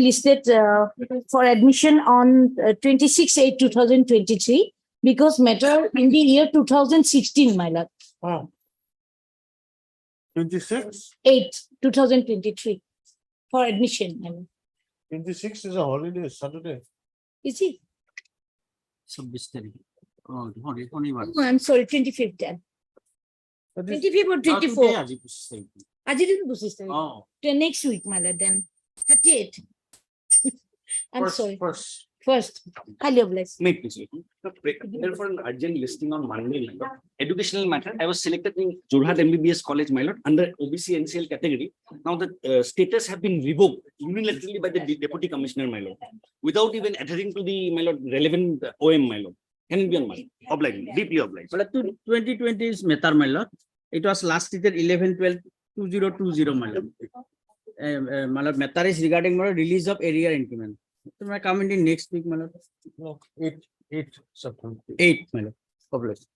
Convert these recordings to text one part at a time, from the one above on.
listed for admission on 26/8/2023 because matter in the year 2016, my lord. 26? 8/2023 for admission. I mean. 26 is a holiday, Saturday. Is it? 26 তারিখ শনিবার Oh, I'm sorry, 25th then. That is 25th or 24th? আজি 25 তারিখ I didn't do this time. oh Next week, my lord, then. 38th. I'm first, sorry. First. Highly obliged. make this for an urgent listing on Monday my lord. Educational matter I was selected in Jorhat MBBS college my lord under OBC NCL category. Now the status have been revoked unilaterally by the deputy commissioner my lord without even adhering to the my lord relevant OM my lord. Can it be on my obliged, deeply obliged. But 2020 is Metar, my lord. It was last year 11/12/2020, my lord. My lord, Metar is regarding my release of area increment. So I come in the next week, my lord. No, 8 September. 8, my lord. Published.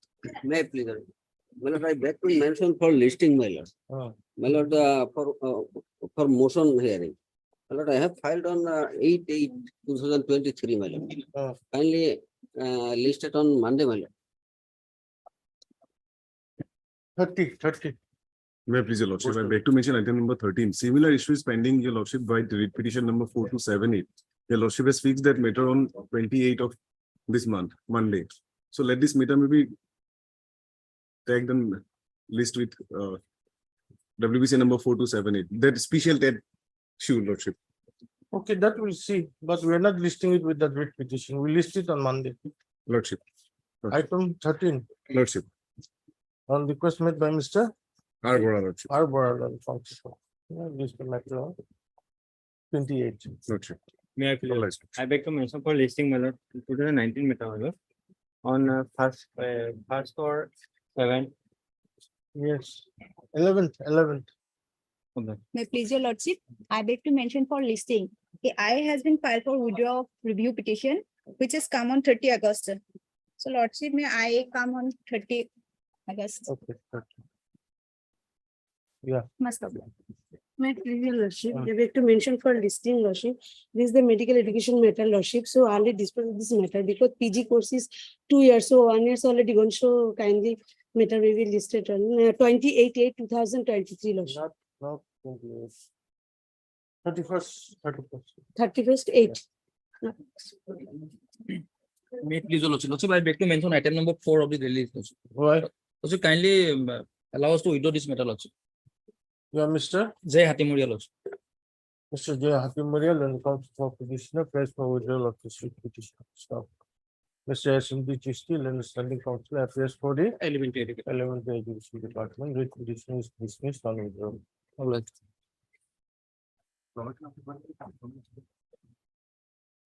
May I please? My lord, I beg to mention for listing, my lord. My lord, for motion hearing. My lord, I have filed on 8/8/2023, my lord. Kindly list it on Monday, my lord. 30. May I please, your lordship, I beg to mention item number 13. Similar issue is pending, your lordship, by the writ petition number 4278. Your lordship has fixed that matter on 28th of this month, Monday. So let this matter maybe tagged and list with WBC number 4278. That special TED issue, lordship. Okay, that we'll see, but we are not listing it with that writ petition. We list it on Monday. Lordship. Item 13, Lordship. on request made by Mr. Arbora, lordship. Arbor. List the matter on 28. Lordship. May I please? Obliged. I beg to mention for listing my lord 2019 matter my lord on first or 7th. Yes, 11th. May please your lordship, I beg to mention for listing. I has been filed for withdrawal of review petition, which has come on 30 August. So lordship, may I come on 30 August? Okay. 30. Must have. My previous lordship, I beg to mention for listing lordship. This is the medical education matter lordship. So only dispose of this matter because PG course is 2 years. So 1 year already gone. So kindly matter will be listed on 28/8/2023 lordship. Not 28. 31st. 31st 8. May please, your lordship. Lordship, I beg to mention item number 4 of the release. Lordship. Why? Lordship, kindly allow us to withdraw this matter, lordship. You are Mr. Jay Hatimuria, lordship. Mr. J. Hakimurial and comes for petitioner, press for withdrawal of this writ petition. Stop. Mr. S.M.D. Chisti, and standing counsel appears for the Elementary. elementary education department. Writ petition is dismissed on withdrawal. Obliged.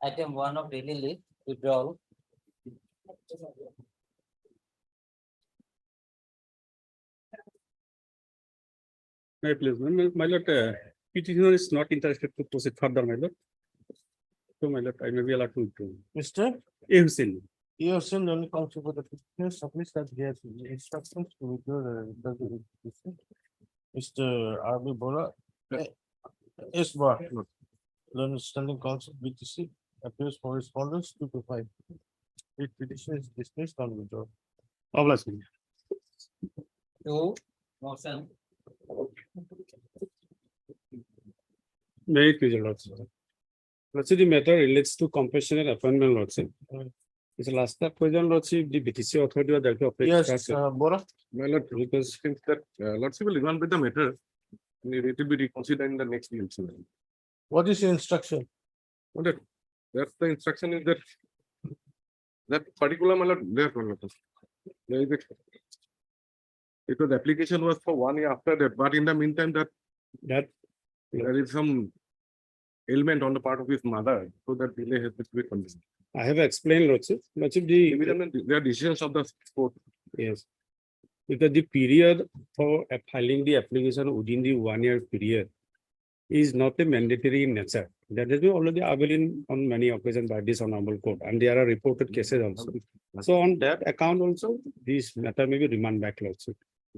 Item 1 of daily list, withdrawal. My please, my lord, petitioner is not interested to proceed further, my lord. So my lord, I may be allowed to withdraw. Mr. A. Hussain. You have seen only counsel for the petitioner, submits that he has instructions to withdraw the writ petition. Mr. R.B. Bora, S. Bar, Learned Standing Council, BTC, appears for respondents 2 to 5. Writ petition is dismissed on withdrawal. Obliged. 2, motion. May it please, your lordship. Lordship, the matter relates to compassionate appointment, lordship. It's last step question, lordship, the BTC authority or director of. Yes, Bora. My lord, because since that lordship will run with the matter, it will be reconsidered in the next meeting. What is your instruction? That's the instruction is that particular my lord, there is because the application was for 1 year after that, but in the meantime that there is some ailment on the part of his mother, so that delay has to be continued. I have explained, lordship. Lordship, There are decisions of the court. yes. Because the period for filing the application within the 1 year period is not a mandatory in nature. That has been already available on many occasions by this honorable court, and there are reported cases also. So on that account also, this matter may be remanded back also.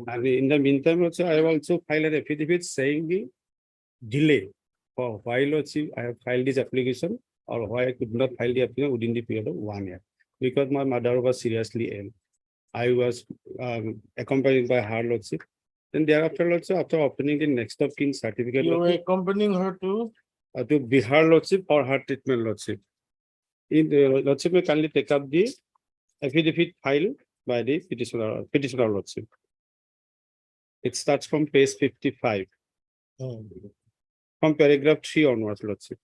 And in the meantime also, I have also filed an affidavit saying the delay for why Lordship I have filed this application or why I could not file the application within the period of 1 year. Because my mother was seriously ill. I was accompanied by her Lordship. Then thereafter Lordship, after obtaining the next of kin certificate You were Lordship, accompanying her to? to Bihar Lordship for her treatment Lordship. In the Lordship may kindly take up the affidavit filed by the petitioner Lordship. It starts from page 55, from paragraph 3 onwards, Lordship.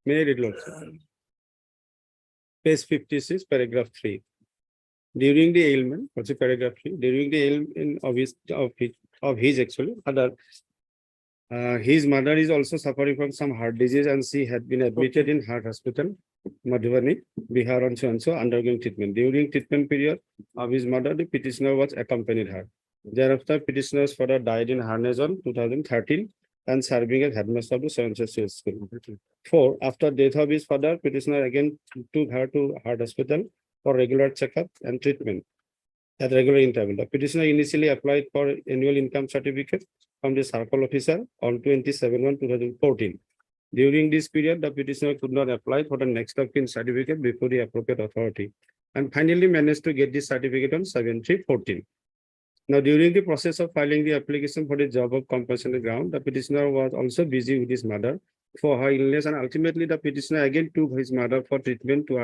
May I read, Lordship? Page 56, paragraph 3. During the ailment, what's paragraph 3? During the ailment of his actually mother, his mother is also suffering from some heart disease and she had been admitted in heart hospital, Madhubani, Bihar and so and so undergoing treatment. During treatment period of his mother, the petitioner was accompanied her. Thereafter, petitioner's father died in Harness on 2013 and serving as headmaster of the Seventh Social School. 4. After death of his father, petitioner again took her to heart hospital for regular checkup and treatment at regular interval. The petitioner initially applied for annual income certificate from the circle officer on 27/1/2014. During this period, the petitioner could not apply for the next of kin certificate before the appropriate authority and finally managed to get this certificate on 7/3/14. Now, during the process of filing the application for the job of compensation ground, the petitioner was also busy with his mother for her illness, and ultimately the petitioner again took his mother for treatment to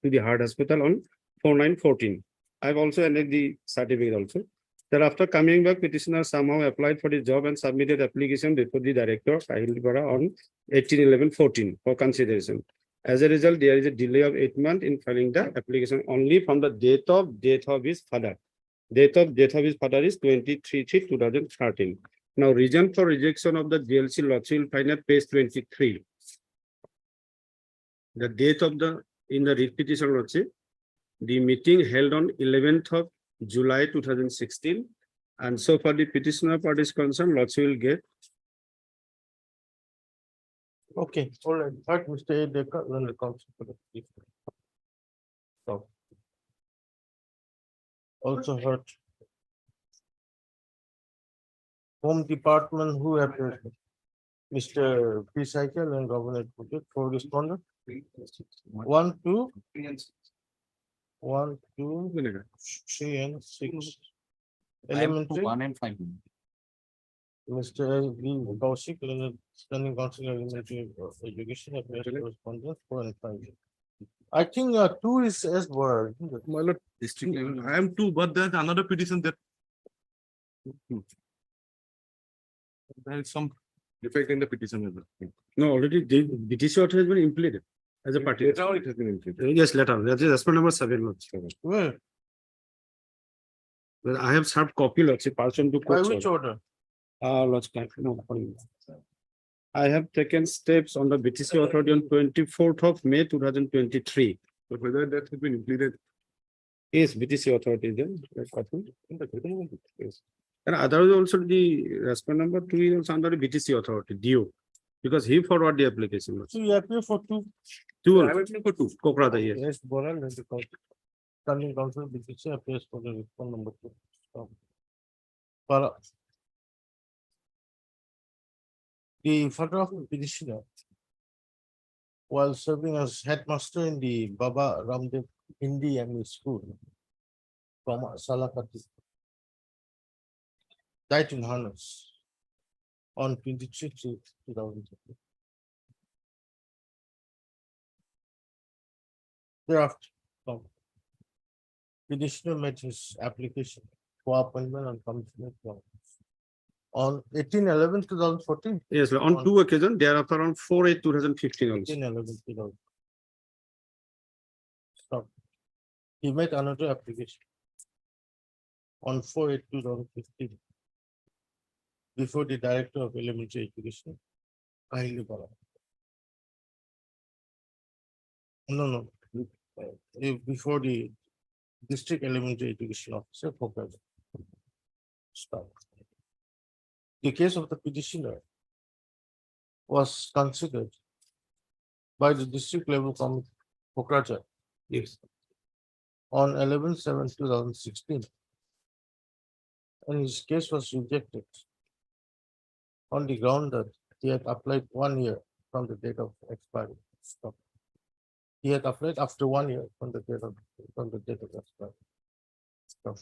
the heart hospital on 4/9/14. I've also ended the certificate also. Thereafter coming back, petitioner somehow applied for the job and submitted application before the director Sahil Bora on 18/11/14 for consideration. As a result, there is a delay of 8 months in filing the application only from the date of his father. Date of his father is 23/3/2013. Now, reason for rejection of the DLC lot you will find at page 23. The date of in the writ petition lordship, the meeting held on 11th of July 2016, and so far the petitioner party is concerned, lordship will get. Okay, all right. Heard Mr. A. Decker, then the council for the petition. So. Also heard. Home Department, who appears? Mr. P. Cycle and Governor Project for respondent. 1, 2. 1, 2, 3 and 6. Elementary. 1 and 5. Mr. B. Kaushik, Standing Council Elementary Education, appears correspondent 4 and 5. I think 2 is as word. My lord, I am 2, but there's another petition that. There is some defect in the petition as well. No, already the BTC order has been implemented as a party. Later on it has been implemented. Yes, letter. That is as per number 7. Lordship. Where? Well, I have served copy, Lordship, person to By court. which order? Lordship, no, I have taken steps on the BTC authority on 24th of May 2023. But whether that has been implemented. Is BTC authority then? Yes. And otherwise also the respondent number 2 is also under the BTC authority, DO, because he forward the application. So you appear for 2. 2 I am applying for 2. Kokrada, yes. Yes, Boral and the council. Standing Council, BTC appears for the respond number 2. So, Para. The father of the petitioner, while serving as headmaster in the Baba Ramdev Hindi English School from Salakati, died in harness on 23/2020. Thereafter, petitioner made his application for appointment on commissioner grounds on 18/11/2014. Yes, on 2 occasions, thereafter on 4/8/2015 also. 18/11/2000. Stop. He made another application on 4/8/2015 before the Director of Elementary Education, Ahili Bala. No. Before the District Elementary Education Officer, Pokaj. Stop. The case of the petitioner was considered by the district level committee, Pokraja. Yes. On 11/7/2016. And his case was rejected on the ground that he had applied 1 year from the date of expiry. Stop. He had applied after 1 year from the date of expiry. Stop.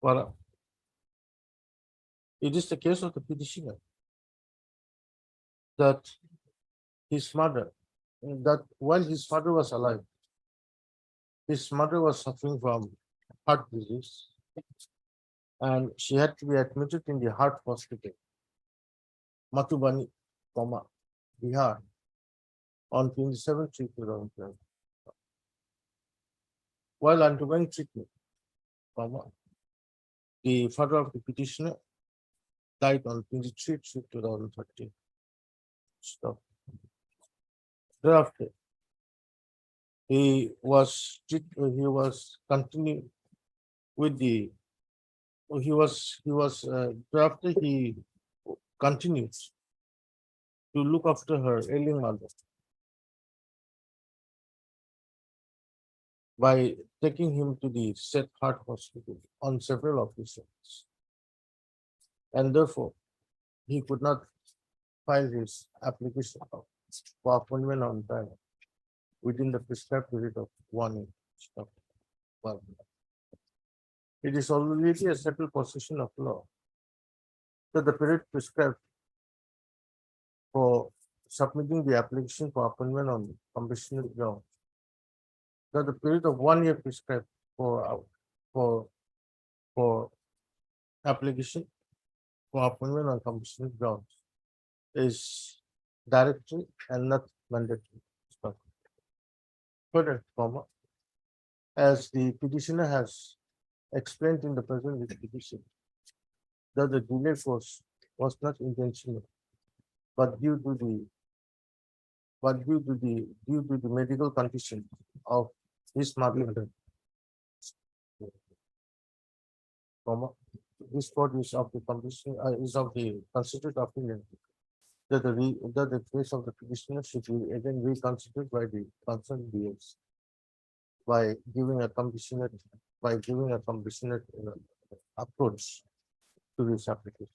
Well, it is the case of the petitioner that his mother, that while his father was alive, his mother was suffering from heart disease, and she had to be admitted in the heart hospital, Matubani, Bihar, on 27th June 2012. While undergoing treatment, the father of the petitioner died on 23rd June 2013. Stop. Thereafter, he was continuing with the, thereafter he continues to look after her ailing mother by taking him to the said heart hospital on several occasions. And therefore, he could not file his application for appointment on time within the prescribed period of 1 year. Stop. Well, it is already a settled position of law that the period prescribed for submitting the application for appointment on compassionate ground, that the period of 1 year prescribed for application for appointment on compassionate grounds is directory and not mandatory. Stop. Further, as the petitioner has explained in the present petition, that the delay was not intentional, but due to the medical condition of his mother. This court is of the condition is of the considered opinion that the case of the petitioner should be again reconsidered by the concerned DAs by giving a compassionate approach to this application.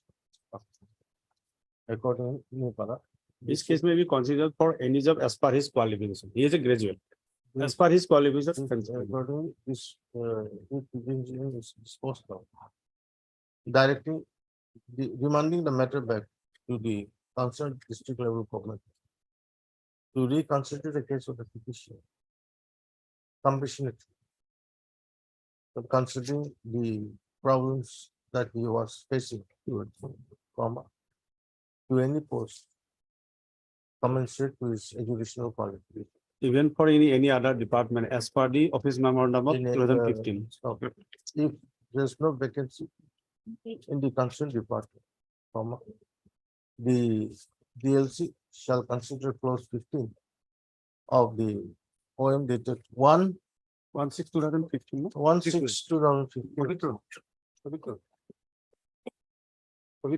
According to This case may be considered for any job as per his qualification. He is a graduate. As per his qualification. according this engineering is disposed of, directing demanding the matter back to the concerned district level government to reconsider the case of the petition compassionately, considering the problems that he was facing, to any post commensurate to his educational qualification. Even for any other department as per the office memorandum of In a, 2015. If there's no vacancy in the concerned department, the DLC shall consider clause 15 of the OM dated 1/6/2015. 1/6/2015. For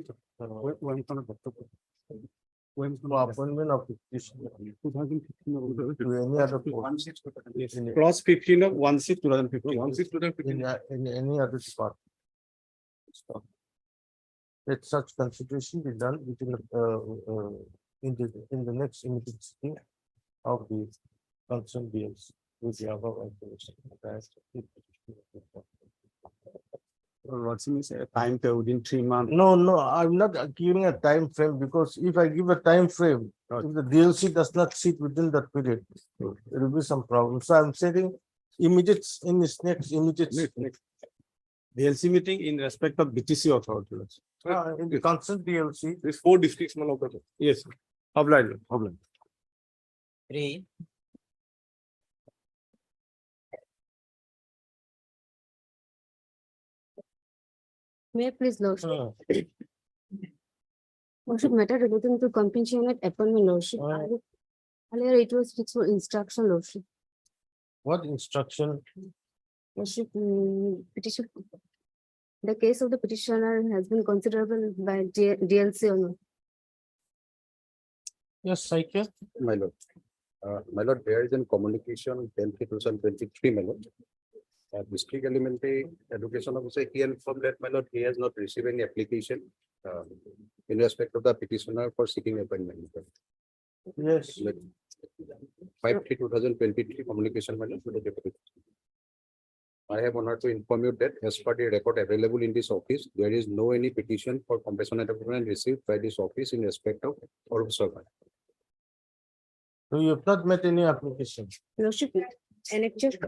appointment of the petitioner to any other post Clause 15 of 1/6/2015. in any other department. Stop. Let such consideration be done within in the next immediate sitting of the concerned bills with the above information. What's in a time period within 3 months? No, I'm not giving a time frame because if I give a time frame, if the DLC does not sit within that period, there will be some problem. So I'm saying immediate in this next immediate. DLC meeting in respect of BTC authority. In the concerned DLC. There's 4 districts. Yes, obliged. Three. May I please lordship? Lordship, matter relating to compassionate appointment lordship. Earlier it was fixed for instruction lordship. What instruction? Lordship, petition. The case of the petitioner has been considerable by DLC or not. Yes, Saike. My lord, there is in communication 10/2023, my lord. District Elementary Education Officer, he informed that, my lord, he has not received any application in respect of the petitioner for seeking appointment. Yes. 5/3/2023 communication, my lord, to the deputy. I have honored to inform you that as per the record available in this office, there is no any petition for compassionate appointment received by this office in respect of Arup Sarkar. So you have not met any application. Lordship, annexure.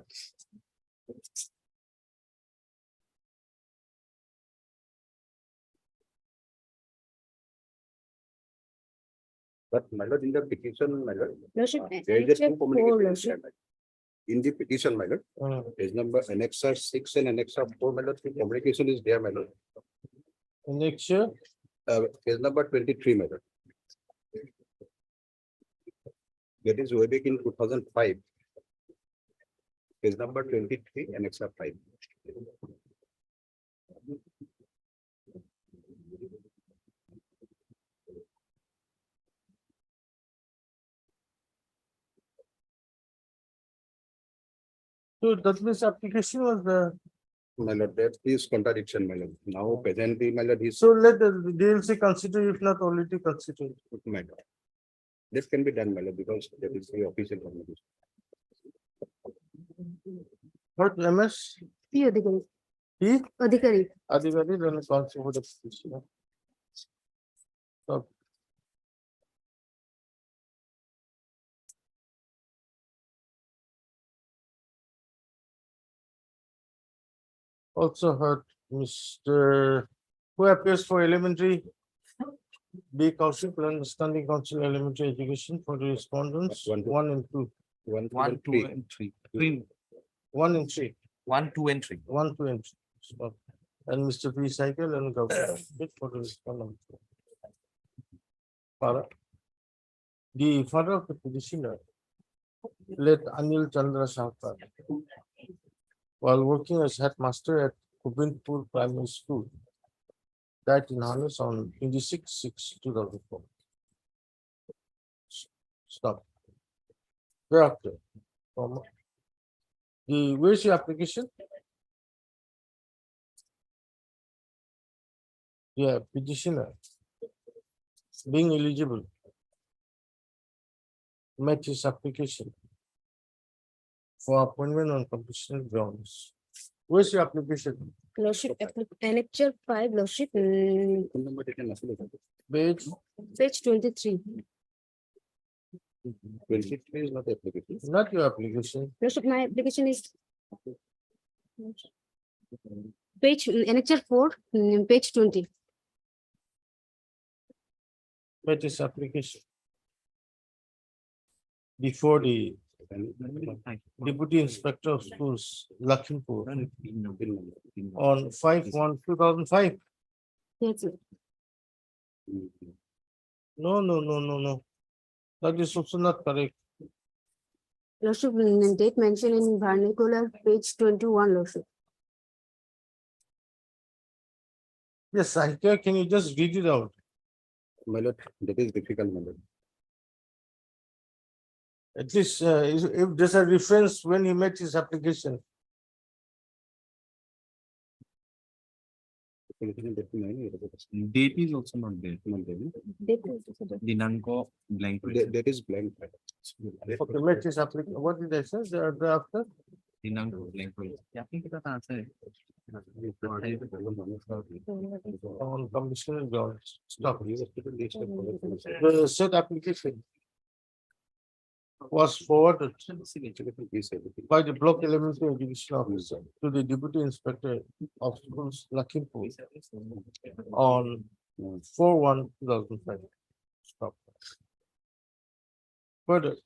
But my lord, in the petition, my lord, Lordship, there is a annexure two 4, communication. Lordship. In the petition, my lord, page number annexer 6 and annexer 4, my lord, the communication is there, my lord. Annexure, Page number 23, my lord. That is way back in 2005. Page number 23, annexer 5. so that means application was the, My lord, that is contradiction, my lord. Now presently, my lord, is so let the DLC consider if not already considered. my lord. This can be done, my lord, because that is the official communication. What MS? P. Adhikari. P? Adhikari. Adivadi, then consider the petition. So, also heard Mr. who appears for elementary. B Kaushik, Standing Council Elementary Education for the respondents, One, two. 1 and 2, 1, 1, 2, and 3. 1 and 3, 1, 2, and 3. 1, 2 and 3. So, and Mr. P Cycle and Governor for the respondent. Para. The father of the petitioner, late Anil Chandra Sahkar, while working as headmaster at Gobindpur Primary School, died in harness on 26/6/2004. Stop. Thereafter, where's your application? Yeah, petitioner being eligible met his application for appointment on competition grounds. Where's your application? Lordship, annexure 5, Lordship, Phone number taken, nothing like that. Page page 23. 23 is not the application. not your application. Lordship, my application is page, annexure 4, page 20. Met his application. Before the Deputy Inspector of Schools, Lakhimpur, on 5/1/2005. Yes, sir. No. That is also not correct. Lordship, date mentioned in vernacular, page 21, Lordship. Yes, Sahitya, can you just read it out? My lord, that is difficult, my lord. At least if there's a reference when he made his application. Date is also not there. Date is also there. Dinanko blank. That is blank. Okay, made his application. What did I say thereafter? Dinanko blank. On conditional grounds. Stop. The said application was forwarded by the block elementary education officer to the deputy inspector of schools Lakhimpur on 4/1/2005. Stop. Further,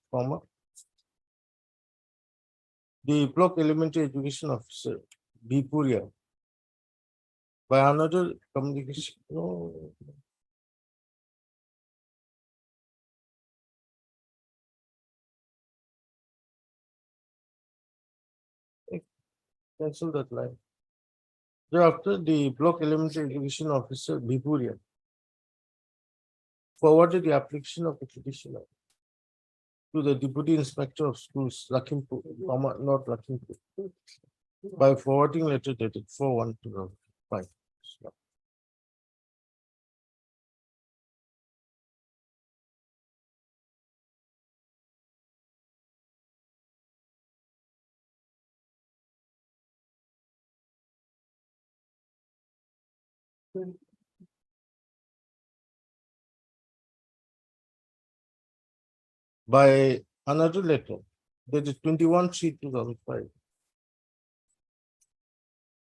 the block elementary education officer Bipuria by another communication. No. Cancel that line. Thereafter, the block elementary education officer Bipuria forwarded the application of the petitioner to the deputy inspector of schools Lakhimpur, not Lakhimpur, by forwarding letter dated 4/1/2005. By another letter, that is 21/3/2005.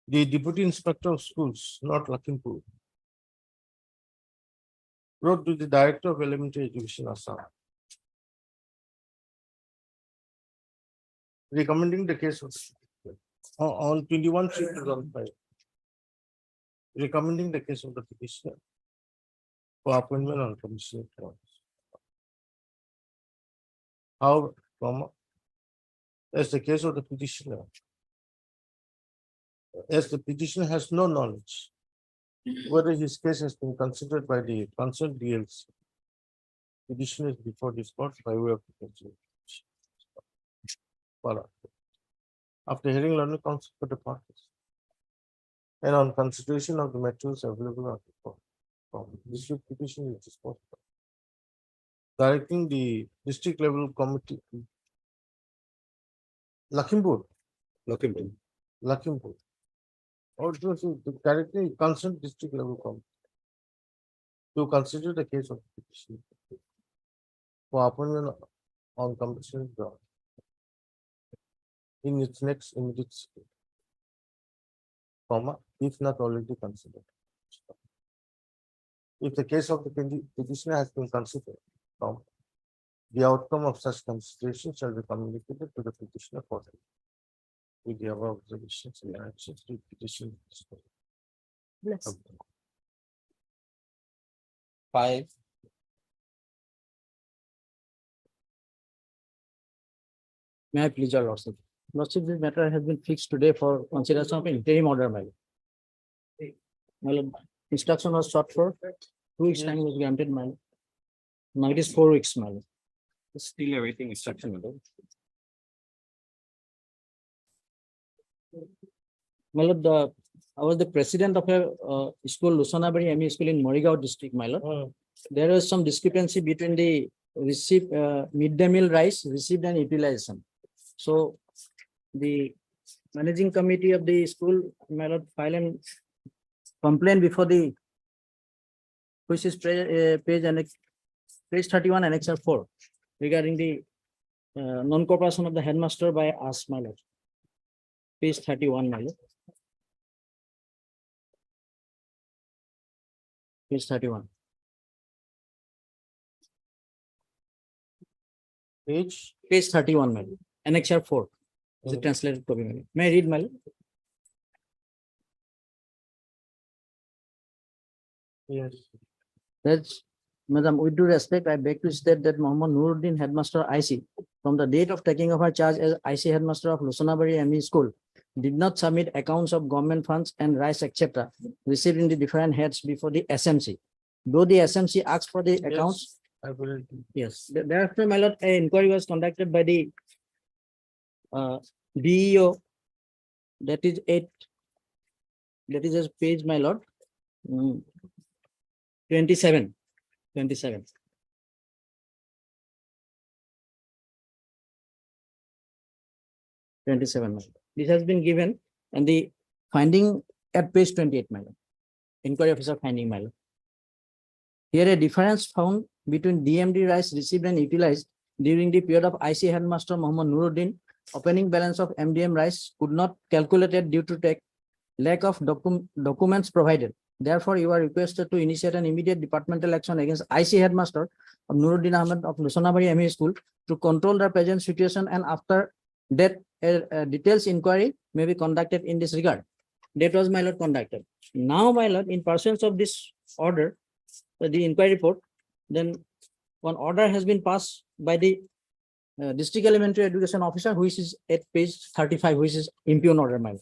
The Deputy Inspector of Schools, North Lakhimpur, wrote to the Director of Elementary Education, Assam, recommending the case of on 21/3/2005, recommending the case of the petitioner for appointment on commission grounds. However, as the case of the petitioner, as the petitioner has no knowledge whether his case has been considered by the concerned DLC, petitioner is before this court by way of the consideration. Well, after hearing learned counsel for the parties and on consideration of the materials available at the court, this petition is disposed of. Directing the district level committee, Lakhimpur, or directing concerned district level committee to consider the case of the petition for appointment on compulsory ground in its next immediate state, if not already considered. If the case of the petitioner has been considered, the outcome of such consideration shall be communicated to the petitioner for with the above observations and actions to petition. Bless. 5. May I please your lordship? Lordship, this matter has been fixed today for consideration of interim order, my lord. My lord, instruction was sought for 2 weeks time was granted, my lord. Now it is 4 weeks, my lord. Still awaiting instruction. My lord, I was the president of a school, Lusanabari ME school in Morigao district, my lord. There was some discrepancy between the received midday meal rice received and utilization. So the managing committee of the school, my lord, filed a complaint before the, which is page 31 annexure 4 regarding the non-cooperation of the headmaster by us, my lord. Page 31, my lord. Page 31. Page 31, my lord. Annexure 4. Is it translated copy, my lord? May I read, my lord? Yes. That's, Madam, with due respect, I beg to state that Mohammed Nuruddin, headmaster IC, from the date of taking of her charge as IC headmaster of Lusanabari ME school, did not submit accounts of government funds and rice, etc., received in the different heads before the SMC. Though the SMC asked for the accounts, I will. yes. Thereafter, my lord, an inquiry was conducted by the DEO. That is 8. That is a page, my lord. 27. 27. This has been given and the finding at page 28, my lord. Inquiry officer finding, my lord. Here a difference found between DMD rice received and utilized during the period of IC headmaster Mohammed Nuruddin. Opening balance of MDM rice could not calculated due to lack of documents provided. Therefore, you are requested to initiate an immediate departmental action against IC headmaster of Nuruddin Ahmed of Lusanabari ME school to control the present situation, and after that a details inquiry may be conducted in this regard. That was, my lord, conducted. Now, my lord, in pursuance of this order, the inquiry report, then one order has been passed by the district elementary education officer, which is at page 35, which is impugn order, my lord.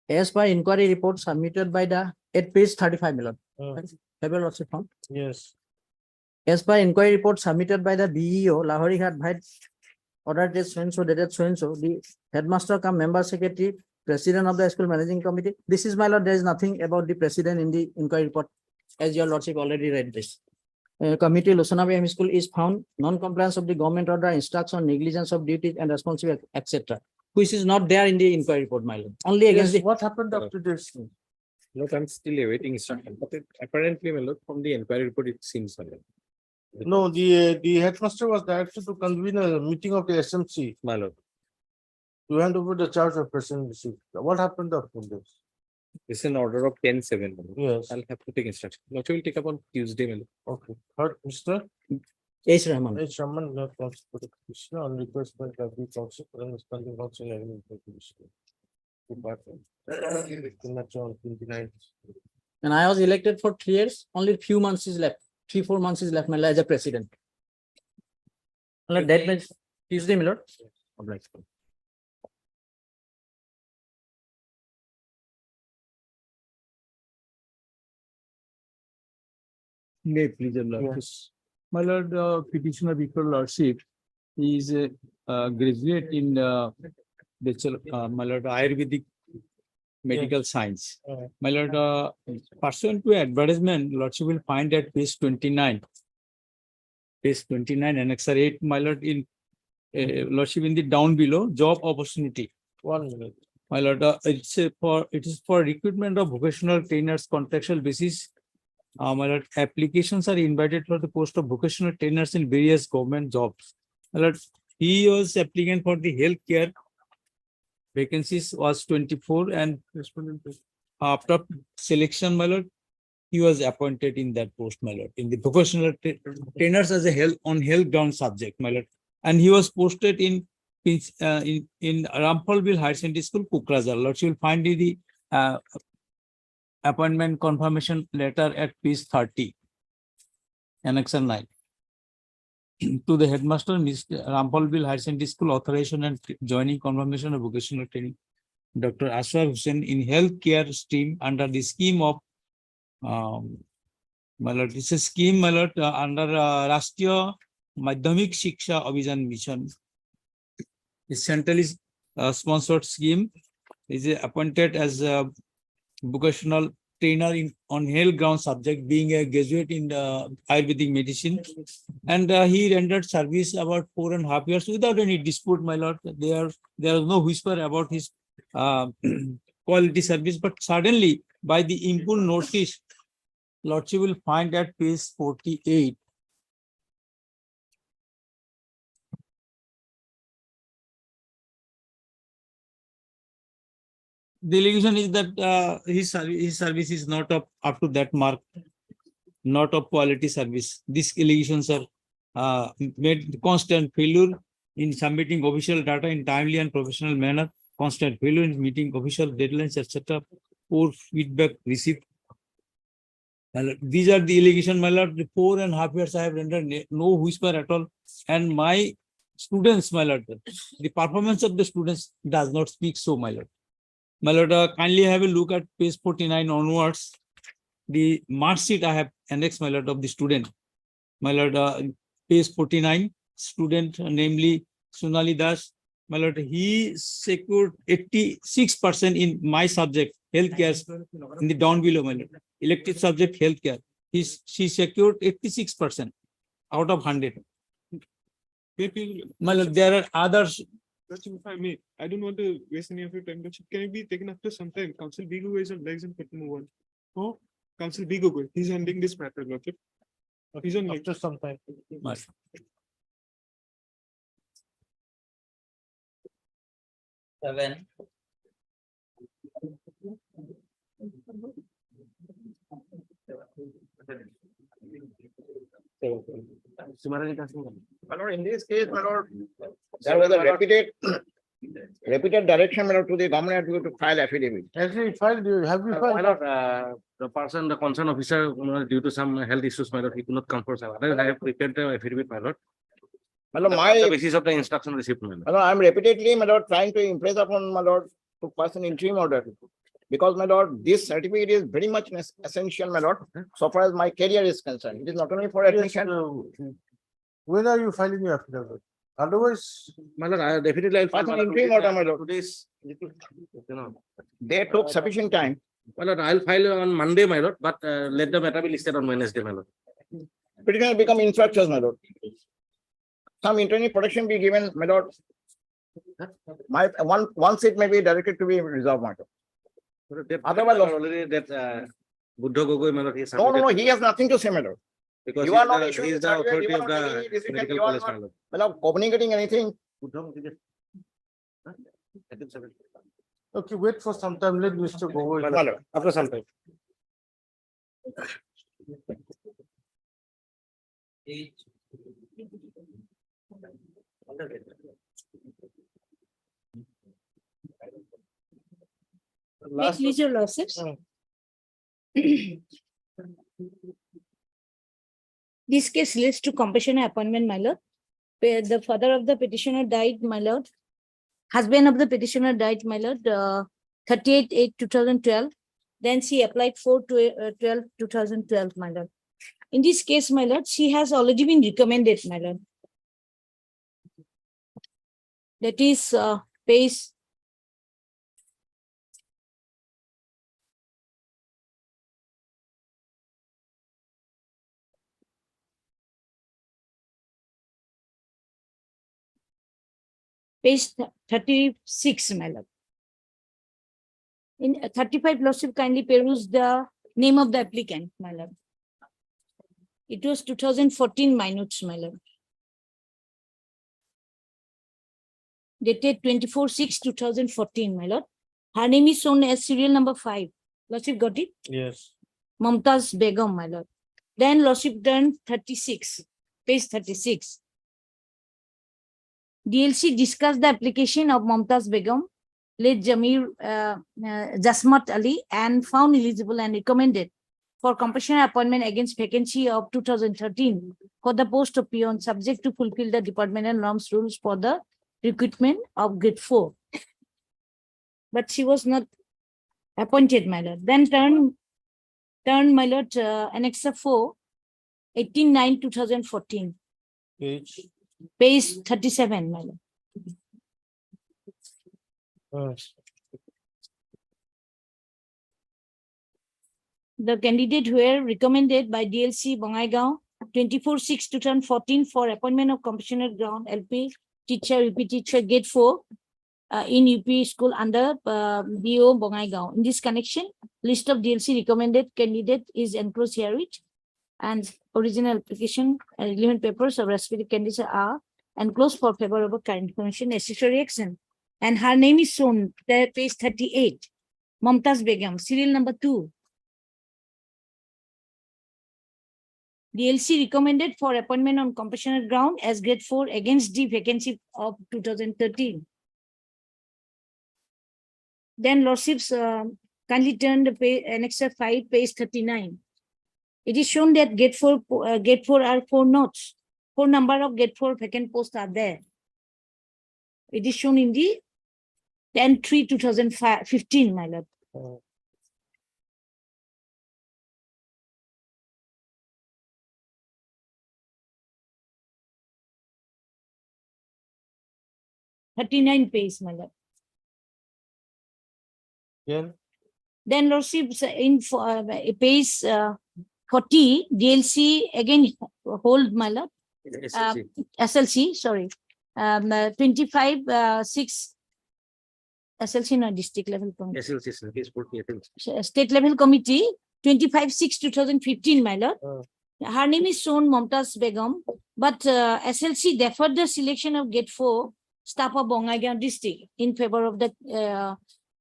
As per inquiry report submitted by the at page 35, my lord. Have you also found? Yes. As per inquiry report submitted by the BEO, Lahori had order date so and so, dated so and so, the headmaster come member secretary, president of the school managing committee. This is, my lord, there is nothing about the president in the inquiry report, as your lordship already read this. Committee Lusanabari ME school is found non-compliance of the government order, instruction, negligence of duties and responsibility, etc. which is not there in the inquiry report, my lord. Only against Yes, the, what happened after this? Look, I'm still awaiting instruction, but apparently, my lord, from the inquiry report, it seems my lord. No, the headmaster was directed to convene a meeting of the SMC My lord, to hand over the charge of presidency. What happened after this? this is an order of 10-7. my lord. Yes, I'll have to take instruction. Lordship will take up on Tuesday, my lord. okay. Third, Mr. H. Rahman. H. Raman, not counsel for the petitioner on request by W counsel and standing counsel and the petitioner. Department. Signature on 29th. And I was elected for 3 years, only few months is left, 3-4 months is left, my lord, as a president. My lord, that means Tuesday, my lord. Obliged. May please, your lordship. Yes. My lord, petitioner before lordship is a graduate in my lord, Ayurvedic medical science. Uh, My lord, pursuant to advertisement, lordship will find at page 29. Page 29, annexure 8, my lord, in lordship in the down below, job opportunity. 1 minute. My lord, it is for recruitment of vocational trainers contractual basis. My lord, applications are invited for the post of vocational trainers in various government jobs. My lord, he was applicant for the healthcare. Vacancies was 24 and after selection, my lord, he was appointed in that post, my lord, in the vocational trainers as a health ground subject, my lord. And he was posted in Rampalville Higher Secondary School, Kukrajar. Lord, you will find the appointment confirmation letter at page 30. Annexure 9. To the headmaster, Mr. Rampalville Higher Secondary School, authorization and joining confirmation of vocational training. Dr. Aswar Hussain in healthcare stream under the scheme of my lord, it's a scheme, my lord, under Rashtriya Madhyamik Shiksha Abhijan Mission. The centrally sponsored scheme is appointed as a vocational trainer on health ground subject, being a graduate in Ayurvedic medicine, and he rendered service about 4.5 years without any dispute, my lord. There is no whisper about his quality service, but suddenly by the input notice, lordship will find at page 48. The allegation is that his service is not up to that mark, not of quality service. These allegations are made constant failure in submitting official data in timely and professional manner, constant failure in meeting official deadlines, etc. Poor feedback received. These are the allegations, my lord. The 4.5 years I have rendered no whisper at all, and my students, my lord, the performance of the students does not speak so, my lord. My lord, kindly have a look at page 49 onwards. The mark sheet I have annexed, my lord, of the student. My lord, page 49, student, namely Sonali Das. My lord, he secured 86% in my subject, healthcare, in the down below, my lord. Elective subject, healthcare. She secured 86% out of 100. My lord, there are others. If I may, I don't want to waste any of your time, but can it be taken after some time? Council B. Gogoi is on legs and can move on. Oh, Council B. Gogoi, he's handling this matter, Lordship. He's on legs. After some time. Seven. My lord, in this case, my lord, there was a repeated direction, my lord, to the government advocate to file affidavit. Actually, filed, have you My filed? lord, the concerned officer, due to some health issues, my lord, he could not come for service. Otherwise, I have prepared the affidavit, my lord. My lord, On the basis of the instruction received, my lord. my lord, I'm repeatedly, my lord, trying to impress upon my lord to pass an interim order. Because, my lord, this certificate is very much essential, my lord, so far as my career is concerned. It is not only for Yes, admission. when are you filing your affidavit? Otherwise, My lord, I definitely will Pass file. an interim order, my lord. Today's, They took sufficient time. my lord, I'll file on Monday, my lord, but let the matter be listed on Wednesday, my lord. Petitioner become instructors, my lord. Some interim protection be given, my lord, My one seat may be directed to be reserved, my lord. Otherwise, Already that Buddha Gogoi, my lord, he is. No, he has nothing to say, my lord. Because You are not he issuing is the certificate, you authority are of not taking any the decision, medical you are college, not- my lord. Without communicating anything. Okay, wait for some time, let Mr. Gogoi. My lord. After some time. May it please your lordships. This case leads to compassionate appointment, my lord, where the father of the petitioner died, my lord. Husband of the petitioner died, my lord, 38/8/2012. Then she applied for 12/2012, my lord. In this case, my lord, she has already been recommended, my lord. That is page page 36, my lord. In 35, lordship kindly peruse the name of the applicant, my lord. It was 2014 minutes, my lord. Dated 24/6/2014, my lord. Her name is shown as serial number 5. Lordship got it? Yes. Mumtaz Begum, my lord. Then lordship done 36, page 36. DLC discussed the application of Mumtaz Begum, late Jamir Jasmat Ali, and found eligible and recommended for compassionate appointment against vacancy of 2013 for the post of peon, subject to fulfill the departmental norms rules for the recruitment of grade 4. But she was not appointed, my lord. Then turn, my lord, Annexa 4, 18/9/2014, page 37, my lord. The candidate were recommended by DLC Bongaigaon 24/6/2014 for appointment of compassionate ground LP teacher, UP teacher, grade 4 in UP school under BO Bongaigaon. In this connection, list of DLC recommended candidate is enclosed here, and original application and relevant papers of respective candidates are enclosed for favorable current information necessary action. And her name is shown there, page 38. Mumtaz Begum, serial number 2. DLC recommended for appointment on compassionate ground as grade 4 against the vacancy of 2013. Then lordships kindly turn the page, Annexure 5, page 39. It is shown that grade 4 are 4 notes. 4 number of grade 4 vacant posts are there. It is shown in the 10/3/2015, my lord. (39 page, my lord. Yeah. Then lordships in page 40, DLC again hold, my lord. SLC, sorry. 25/6 SLC, no, district level committee. SLC, case 40, I think. State level committee 25/6/2015, my lord. Her name is shown Mumtaz Begum, but SLC deferred the selection of grade 4 staff of Bongaigaon district in favor of the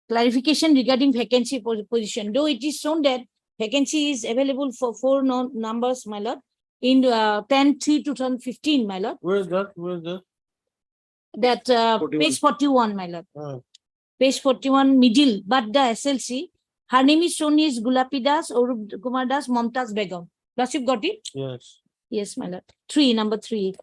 clarification regarding vacancy position. Though it is shown that vacancy is available for 4 numbers, my lord, in 10/3/2015, my lord. Where is that? Where is that? That 41. page 41, my lord. Page 41 middle, but the SLC, her name is shown is Gulapi Das, Arup Kumar Das, Mumtaz Begum. Plus you've got it? Yes. Yes, my lord. 3, number 3.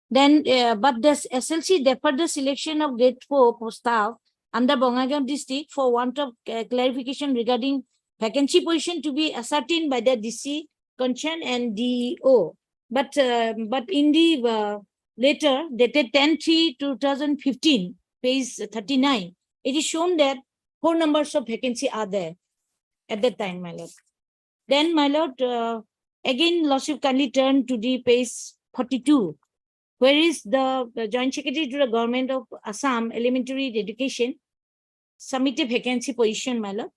Then, but the SLC deferred the selection of grade 4 for staff under Bongaigaon district for want of clarification regarding vacancy position to be ascertained by the DC concern and DEO. But in the letter dated 10/3/2015, page 39, it is shown that 4 numbers of vacancy are there at that time, my lord. Then, my lord, again, lordship kindly turn to the page 42. Whereas the Joint Secretary to the Government of Assam Elementary Education submitted vacancy position, my lord.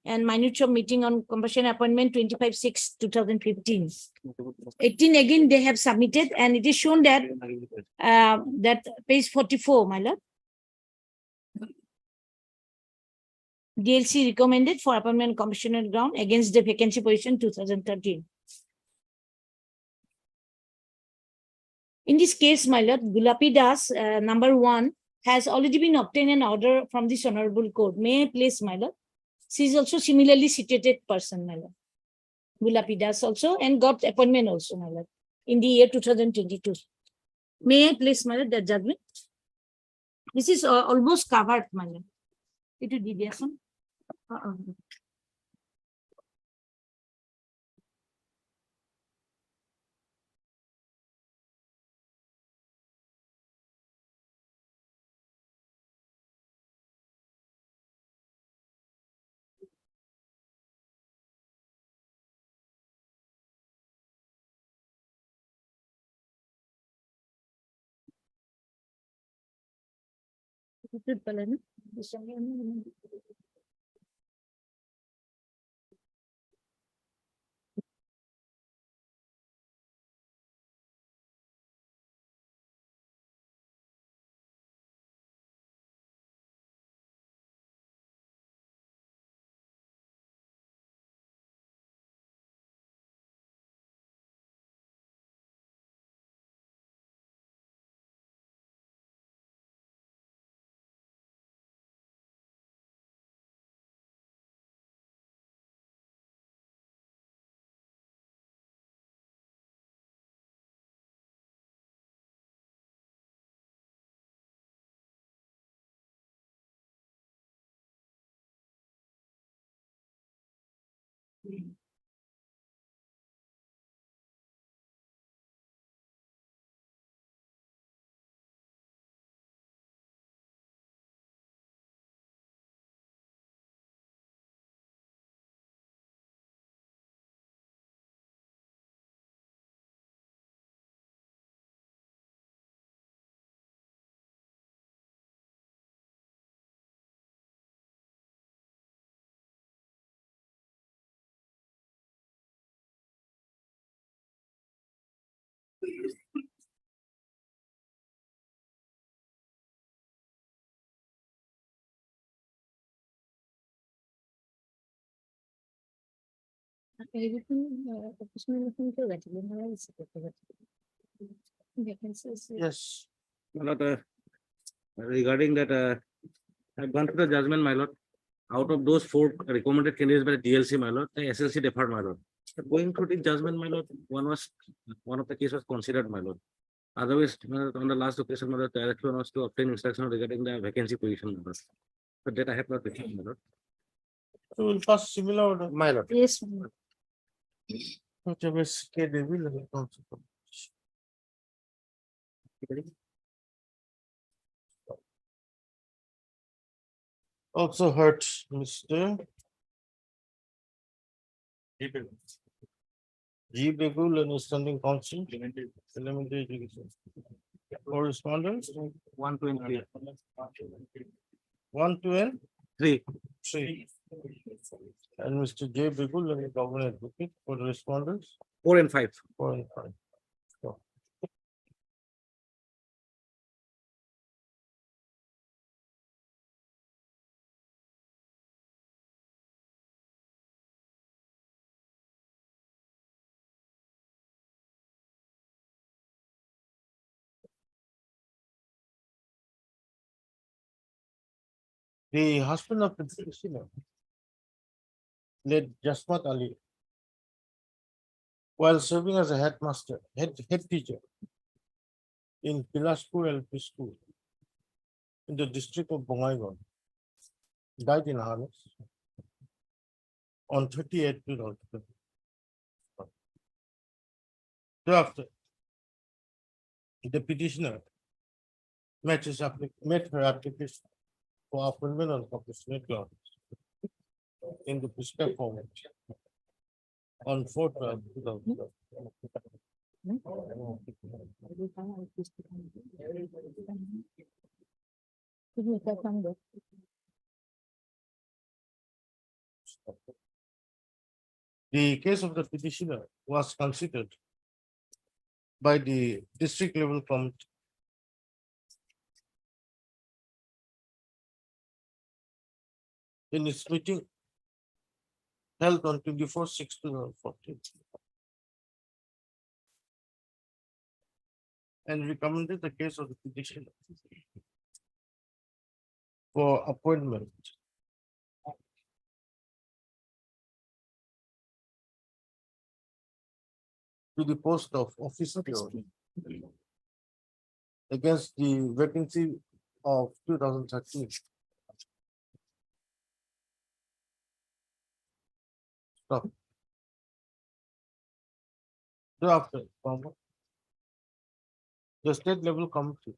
And minutes of meeting on compulsion appointment 25/6/2015. 18 again they have submitted, and it is shown that that page 44, my lord. DLC recommended for appointment commissioner ground against the vacancy position 2013. In this case, my lord, Gulapi Das, number 1, has already been obtained an order from this honorable court. May I place, my lord? She is also similarly situated person, my lord. Gulapi Das also, and got appointment also, my lord, in the year 2022. May I place, my lord, the judgment? This is almost covered, my lord. It will be some. Yes. My lord, regarding that, I've gone through the judgment, my lord. Out of those 4 recommended candidates by the DLC, my lord, the SLC deferred, my lord. But going through the judgment, my lord, one of the case was considered, my lord. Otherwise, my lord, on the last occasion, my lord, the director was to obtain instruction regarding the vacancy position, my lord. But that I have not received, my lord. So we'll pass similar order. My lord. Yes, my lord. Whichever scale they will, council. Also heard Mr. G. Begul and standing council. Elementary education. Correspondence, 120. 1, 2, and 3. 3. And Mr. J. Begul and government advocate for the respondents, 4 and 5. 4 and 5. So, the husband of the deceased, late Jasmat Ali, while serving as a headmaster, head teacher in Pilaspur LP School in the district of Bongaigaon, died in harness on 30 April. Thereafter, the petitioner met her application for appointment on compassionate grounds in the prescribed format on 4/12/2012. The case of the petitioner was considered by the district level committee. In its meeting held on 24/6/2014. And recommended the case of the petitioner for appointment to the post of officer against the vacancy of 2013. Stop. Thereafter, the state level committee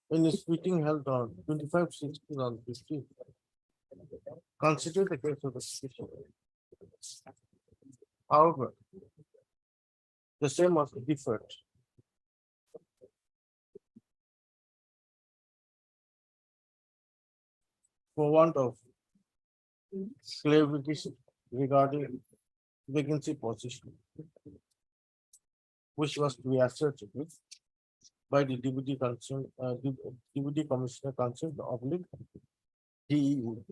in its meeting held on 25/6/2015 considered the case of the petitioner. However, the same was deferred. For want of clarification regarding vacancy position, which was to be asserted by the deputy concerned, deputy commissioner concerned oblique DEU.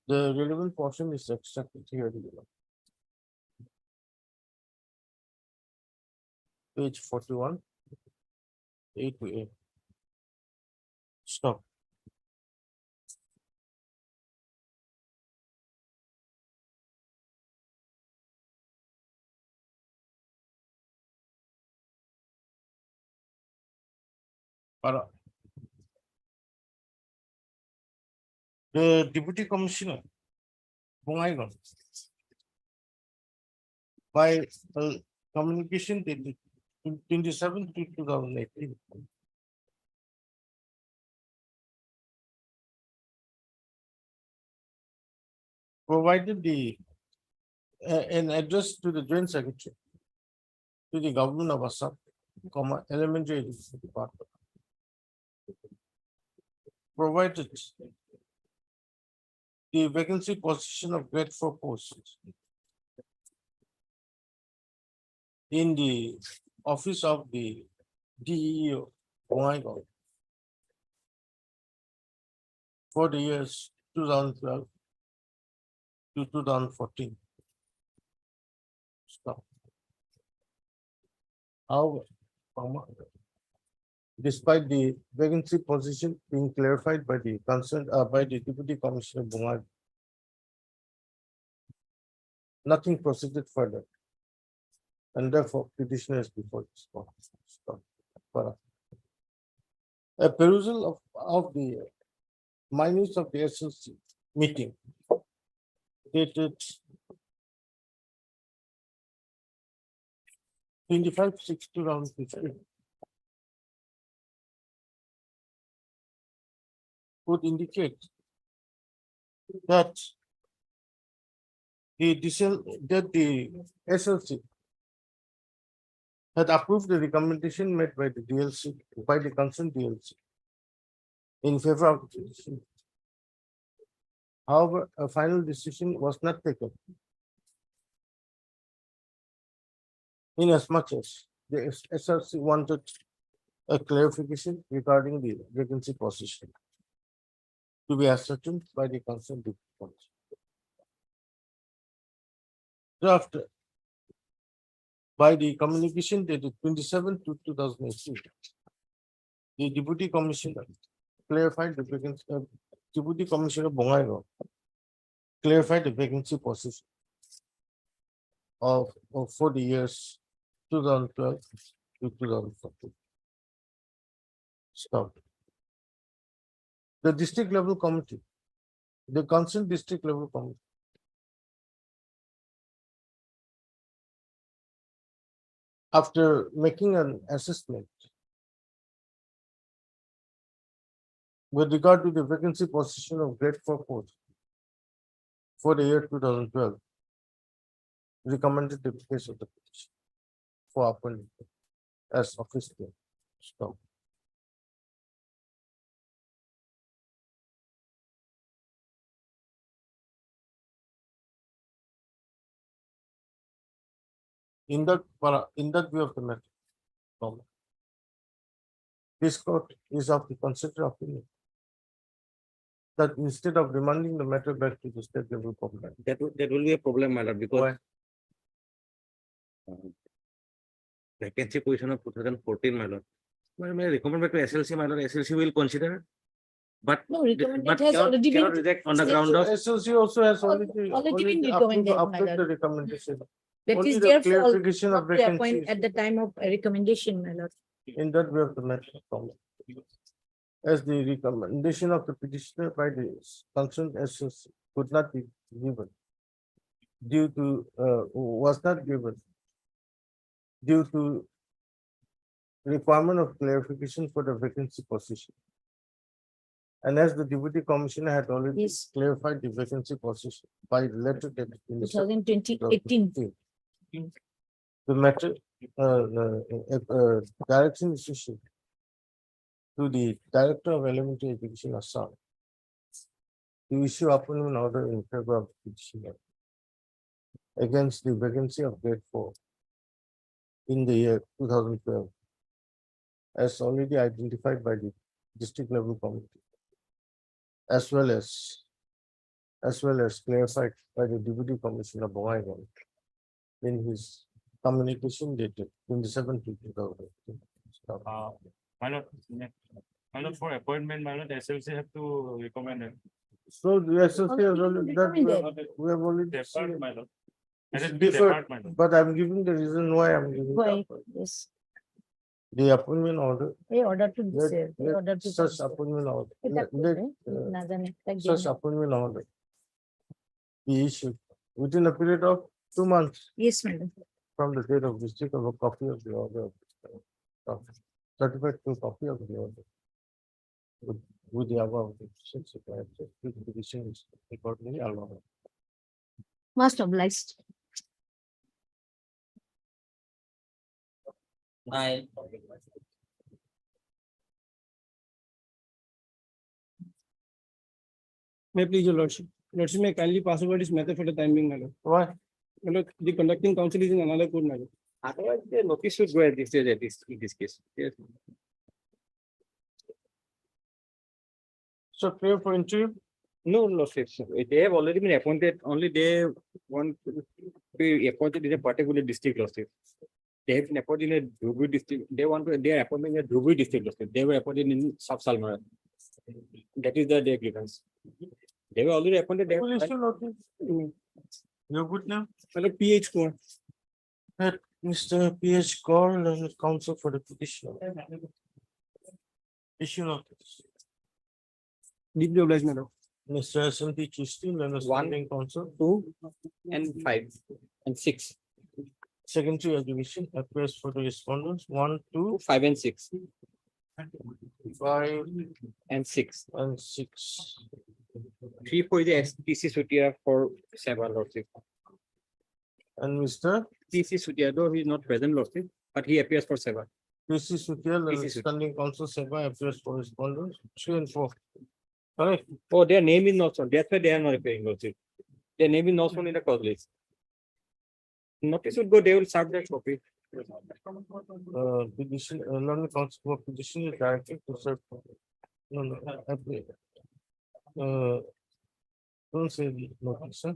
The relevant portion is extracted here. Page 41. A to A. Stop. Para. The deputy commissioner, Bongaigaon, by communication dated 27/2/2018. Provided an address to the joint secretary to the government of Assam, elementary education department. Provided the vacancy position of grade 4 posts in the office of the DEO, Bongaigaon, for the years 2012 to 2014. Stop. However, despite the vacancy position being clarified by the concerned, by the deputy commissioner Bongaigaon, nothing proceeded further. And therefore petitioner is before this court. Stop. Para. A perusal of the minutes of the SLC meeting dated 25/6/2015 would indicate that the SLC had approved the recommendation made by the DLC, by the concerned DLC in favor of the petition. However, a final decision was not taken, inasmuch as the SLC wanted a clarification regarding the vacancy position to be ascertained by the concerned deputy. Thereafter, by the communication dated 27/2/2018, the deputy commissioner clarified the vacancy, deputy commissioner Bongaigaon clarified the vacancy position of for the years 2012 to 2014. Stop. The district level committee, the concerned district level committee, after making an assessment with regard to the vacancy position of grade 4 post for the year 2012, recommended the case of the petition. for appointment as office clerk. Stop. In that view of the matter, problem. This court is of the considered opinion that instead of remanding the matter back to the state level complaint. That will be a problem, my lord, because vacancy position of 2014, my lord. May I recommend back to SLC, my lord, SLC will consider. But No, recommended but has already been. cannot reject on the ground of. SLC also has already Already been approved recommended, my approved the lord. recommendation. That Only is the therefore clarification of not to appoint vacancies at the time of recommendation, my lord. in that way of the matter. Problem. As the recommendation of the petitioner by the concerned SLC could not be given due to, was not given due to requirement of clarification for the vacancy position. And as the deputy commissioner had already Yes. clarified the vacancy position by letter dated 2020, 18. the matter, direction is issued to the Director of Elementary Education Assam to issue appointment order in favor of the petitioner against the vacancy of grade 4 in the year 2012 as already identified by the district level committee as well as clarified by the Deputy Commissioner Bongaigaon in his communication dated 27/2/2018. My lord, for appointment, my lord, SLC have to recommend it. So the SLC has already, that we have already Depart, seen. my lord. It's It has been different, depart, my lord. but I'm giving the reason why I'm giving Why? Yes, the appointment order. এই order to Let- disable, এই let order to. Such appointment order. এটা let- করবে, let, না জানে, তাই Such দিয়ে না। appointment order be issued within a period of 2 months Yes, madam. from the date of receipt of a copy of the order. of Certified to copy of the order. With the above petitions, the petition is accordingly allowed. Most obliged. May I please your lordship. Lordship, may I kindly pass over this matter for the time being, my lord. Why? My lord, the conducting council is in another court, my lord. Otherwise, the notice should go at this stage, in this case. Yes. So clear for interview? No, lordship, they have already been appointed, only they want to be appointed in a particular district, lordship. They have been appointed in a Dhubri district, they want to, they are appointed in a Dhubri district, lordship. They were appointed in South Salmara. That is their grievance. They were already appointed there. Will issue notice. You're good now? My lord, PH Kaur. Mr. P.H. Kaur, learned counsel for the petitioner. Issue notice. Deeply obliged, my lord. Mr. S.M.P. Chisti, learned standing counsel. 2 and 5 and 6. Secretary of Division appears for the respondents, 1, 2, 5 and 6 5, and 6. and 6. 3 for the TC Sutia for Seva, lordship. And Mr. TC Sutia, though he is not present, lordship, but he appears for Seva. P.C. Sutia, learned Sutia. standing counsel, Seva appears for respondents, 3 and 4. Correct. Oh, their name is not shown. That's why they are not appearing, lordship. Their name is not shown in the cause list. Notice would go, they will serve that copy. Petition, learned counsel for petition is directed to serve. No, apply. Don't say the notice, sir.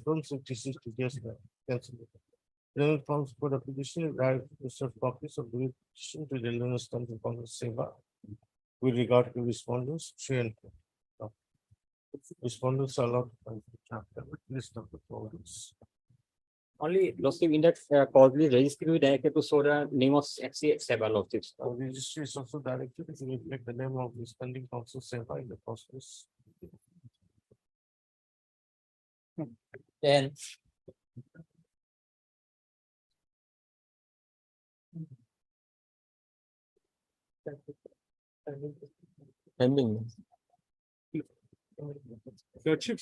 Don't say this is to just cancel it. Learned counsel for the petition is directed to serve copies of the petition to the learned standing counsel, Seva with regard to respondents, 3 and 4. Respondents are allowed to list of the problems. Only, lordship, in that cause list, registry will be directed to show the name of FC Seva, lordship. Registry is also directed to reflect the name of the standing counsel, Seva in the process. Then. Pending. Lordship.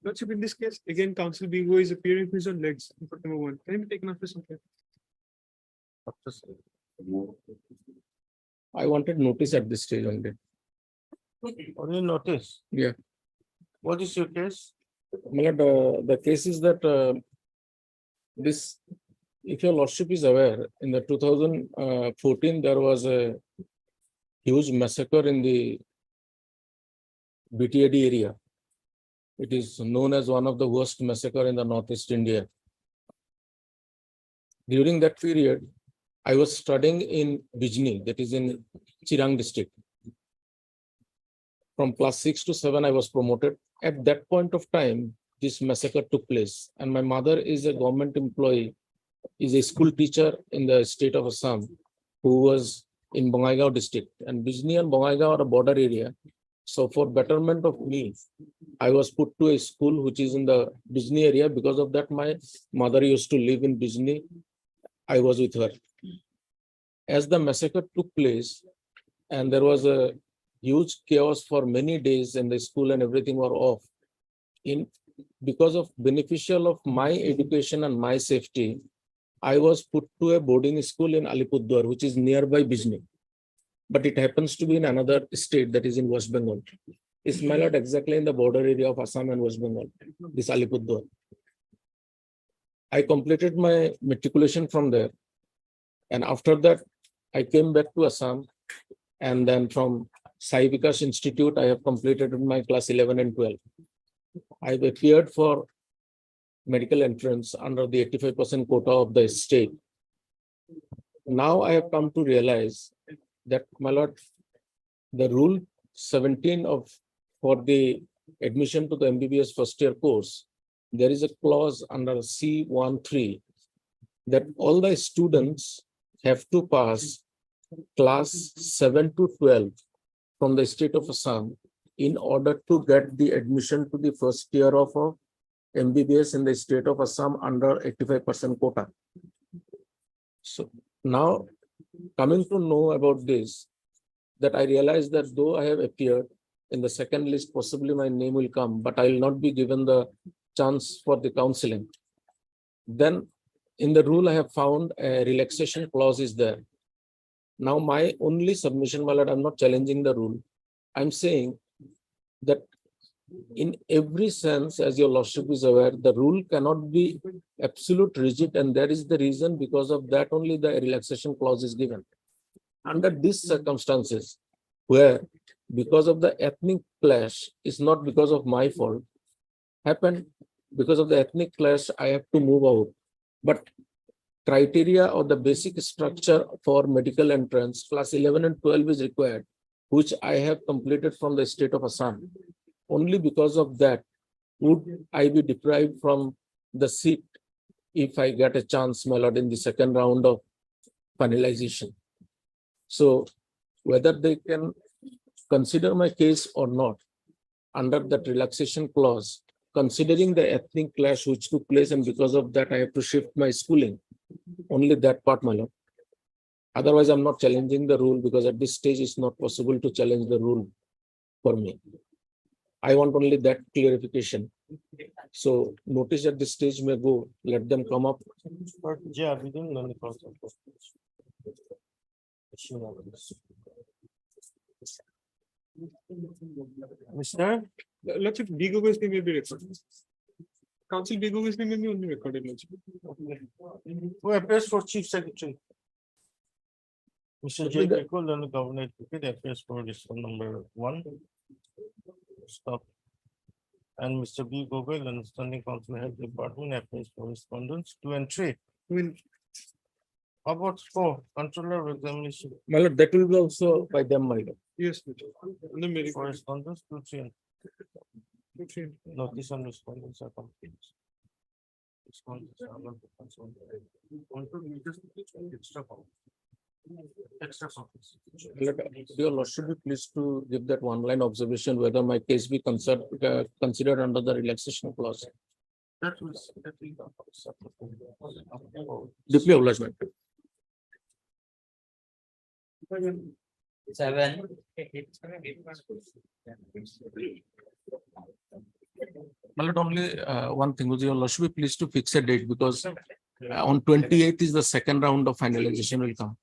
Lordship, in this case, again, counsel Bigo is appearing with his own legs. Number 1. Can it be taken after some time? I wanted notice at this stage only. Only notice. Yeah. What is your case? My lord, the case is that this, if your lordship is aware, in the 2014, there was a huge massacre in the BTAD area. It is known as one of the worst massacre in the Northeast India. During that period, I was studying in Bijni, that is in Chirang district. From class 6 to 7, I was promoted. At that point of time, this massacre took place. And my mother is a government employee, is a school teacher in the state of Assam, who was in Bongaigaon district. And Bijni and Bongaigaon are a border area. So for betterment of me, I was put to a school which is in the Bijni area. Because of that, my mother used to live in Bijni. I was with her. As the massacre took place, and there was a huge chaos for many days, and the school and everything were off. Because of beneficial of my education and my safety, I was put to a boarding school in Alipurduar, which is nearby Bijni. But it happens to be in another state, that is in West Bengal. It's my lord exactly in the border area of Assam and West Bengal, this Alipurduar. I completed my matriculation from there. And after that, I came back to Assam. And then from Sai Vikas Institute, I have completed my class 11 and 12. I've appeared for medical entrance under the 85% quota of the state. Now I have come to realize that, my lord, the rule 17 for the admission to the MBBS first year course, there is a clause under C13 that all the students have to pass class 7 to 12 from the state of Assam in order to get the admission to the first year of MBBS in the state of Assam under 85% quota. So now, coming to know about this, that I realized that though I have appeared in the second list, possibly my name will come, but I will not be given the chance for the counseling. Then in the rule, I have found a relaxation clause is there. Now my only submission, my lord, I'm not challenging the rule. I'm saying that in every sense, as your lordship is aware, the rule cannot be absolute rigid, and that is the reason because of that only the relaxation clause is given. Under these circumstances, where because of the ethnic clash, is not because of my fault, happened because of the ethnic clash, I have to move out. But criteria or the basic structure for medical entrance, class 11 and 12 is required, which I have completed from the state of Assam. Only because of that, would I be deprived from the seat if I get a chance, my lord, in the second round of finalization. So whether they can consider my case or not, under that relaxation clause, considering the ethnic clash which took place, and because of that, I have to shift my schooling. Only that part, my lord. Otherwise, I'm not challenging the rule, because at this stage, it's not possible to challenge the rule for me. I want only that clarification. So notice at this stage may go, let them come up. But yeah, we didn't learn the concept of Mr. Lordship, B. Gogol's name may be recorded. Council B. Gogol's name may be only recorded, Lordship. Who appears for Chief Secretary? Mr. J. Gokul, then the Governor Advocate, appears for this one number 1. Stop. And Mr. B. Gogol, and Standing Council Health Department, appears for respondents 2 and 3. How about 4? Controller of Examination My lord, that will be also by them, my lord. Yes, Lordship. And the medical. correspondence 2, 3 and notice and respondents are complete. Respondents are not the concern. Extra copy. Extra copies. Your lordship be pleased to give that one-line observation whether my case be considered under the relaxation clause. That will. Deeply obliged, my lord. 7. My lord, only one thing, was your lordship be pleased to fix a date, because On 28th is the second round of finalization will come.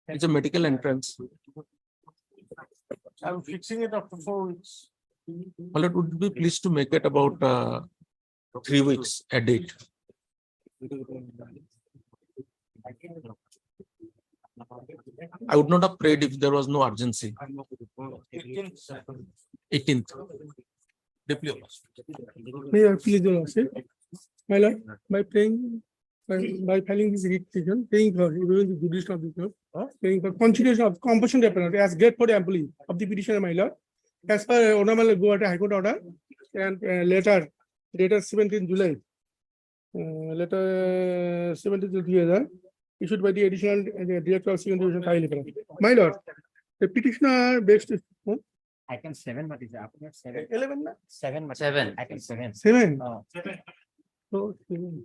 It's a medical entrance. I'm fixing it after 4 weeks. My lord, would be pleased to make it about 3 weeks a date. I would not have prayed if there was no urgency. 18th. Deeply honest. May I please do also? My lord, by paying, by filing this writ petition, paying for even the judicial officer, paying for consideration of compulsion death penalty as great for the employee of the petitioner, my lord. As per Honorable Guwahati High Court order and letter dated 17th July. Letter 17th July issued by the additional director of second division Thai Library. My lord, the petitioner begs to I can 7, but is after 7. 11 na? 7, but 7. I can 7. 7. Oh. So, 7.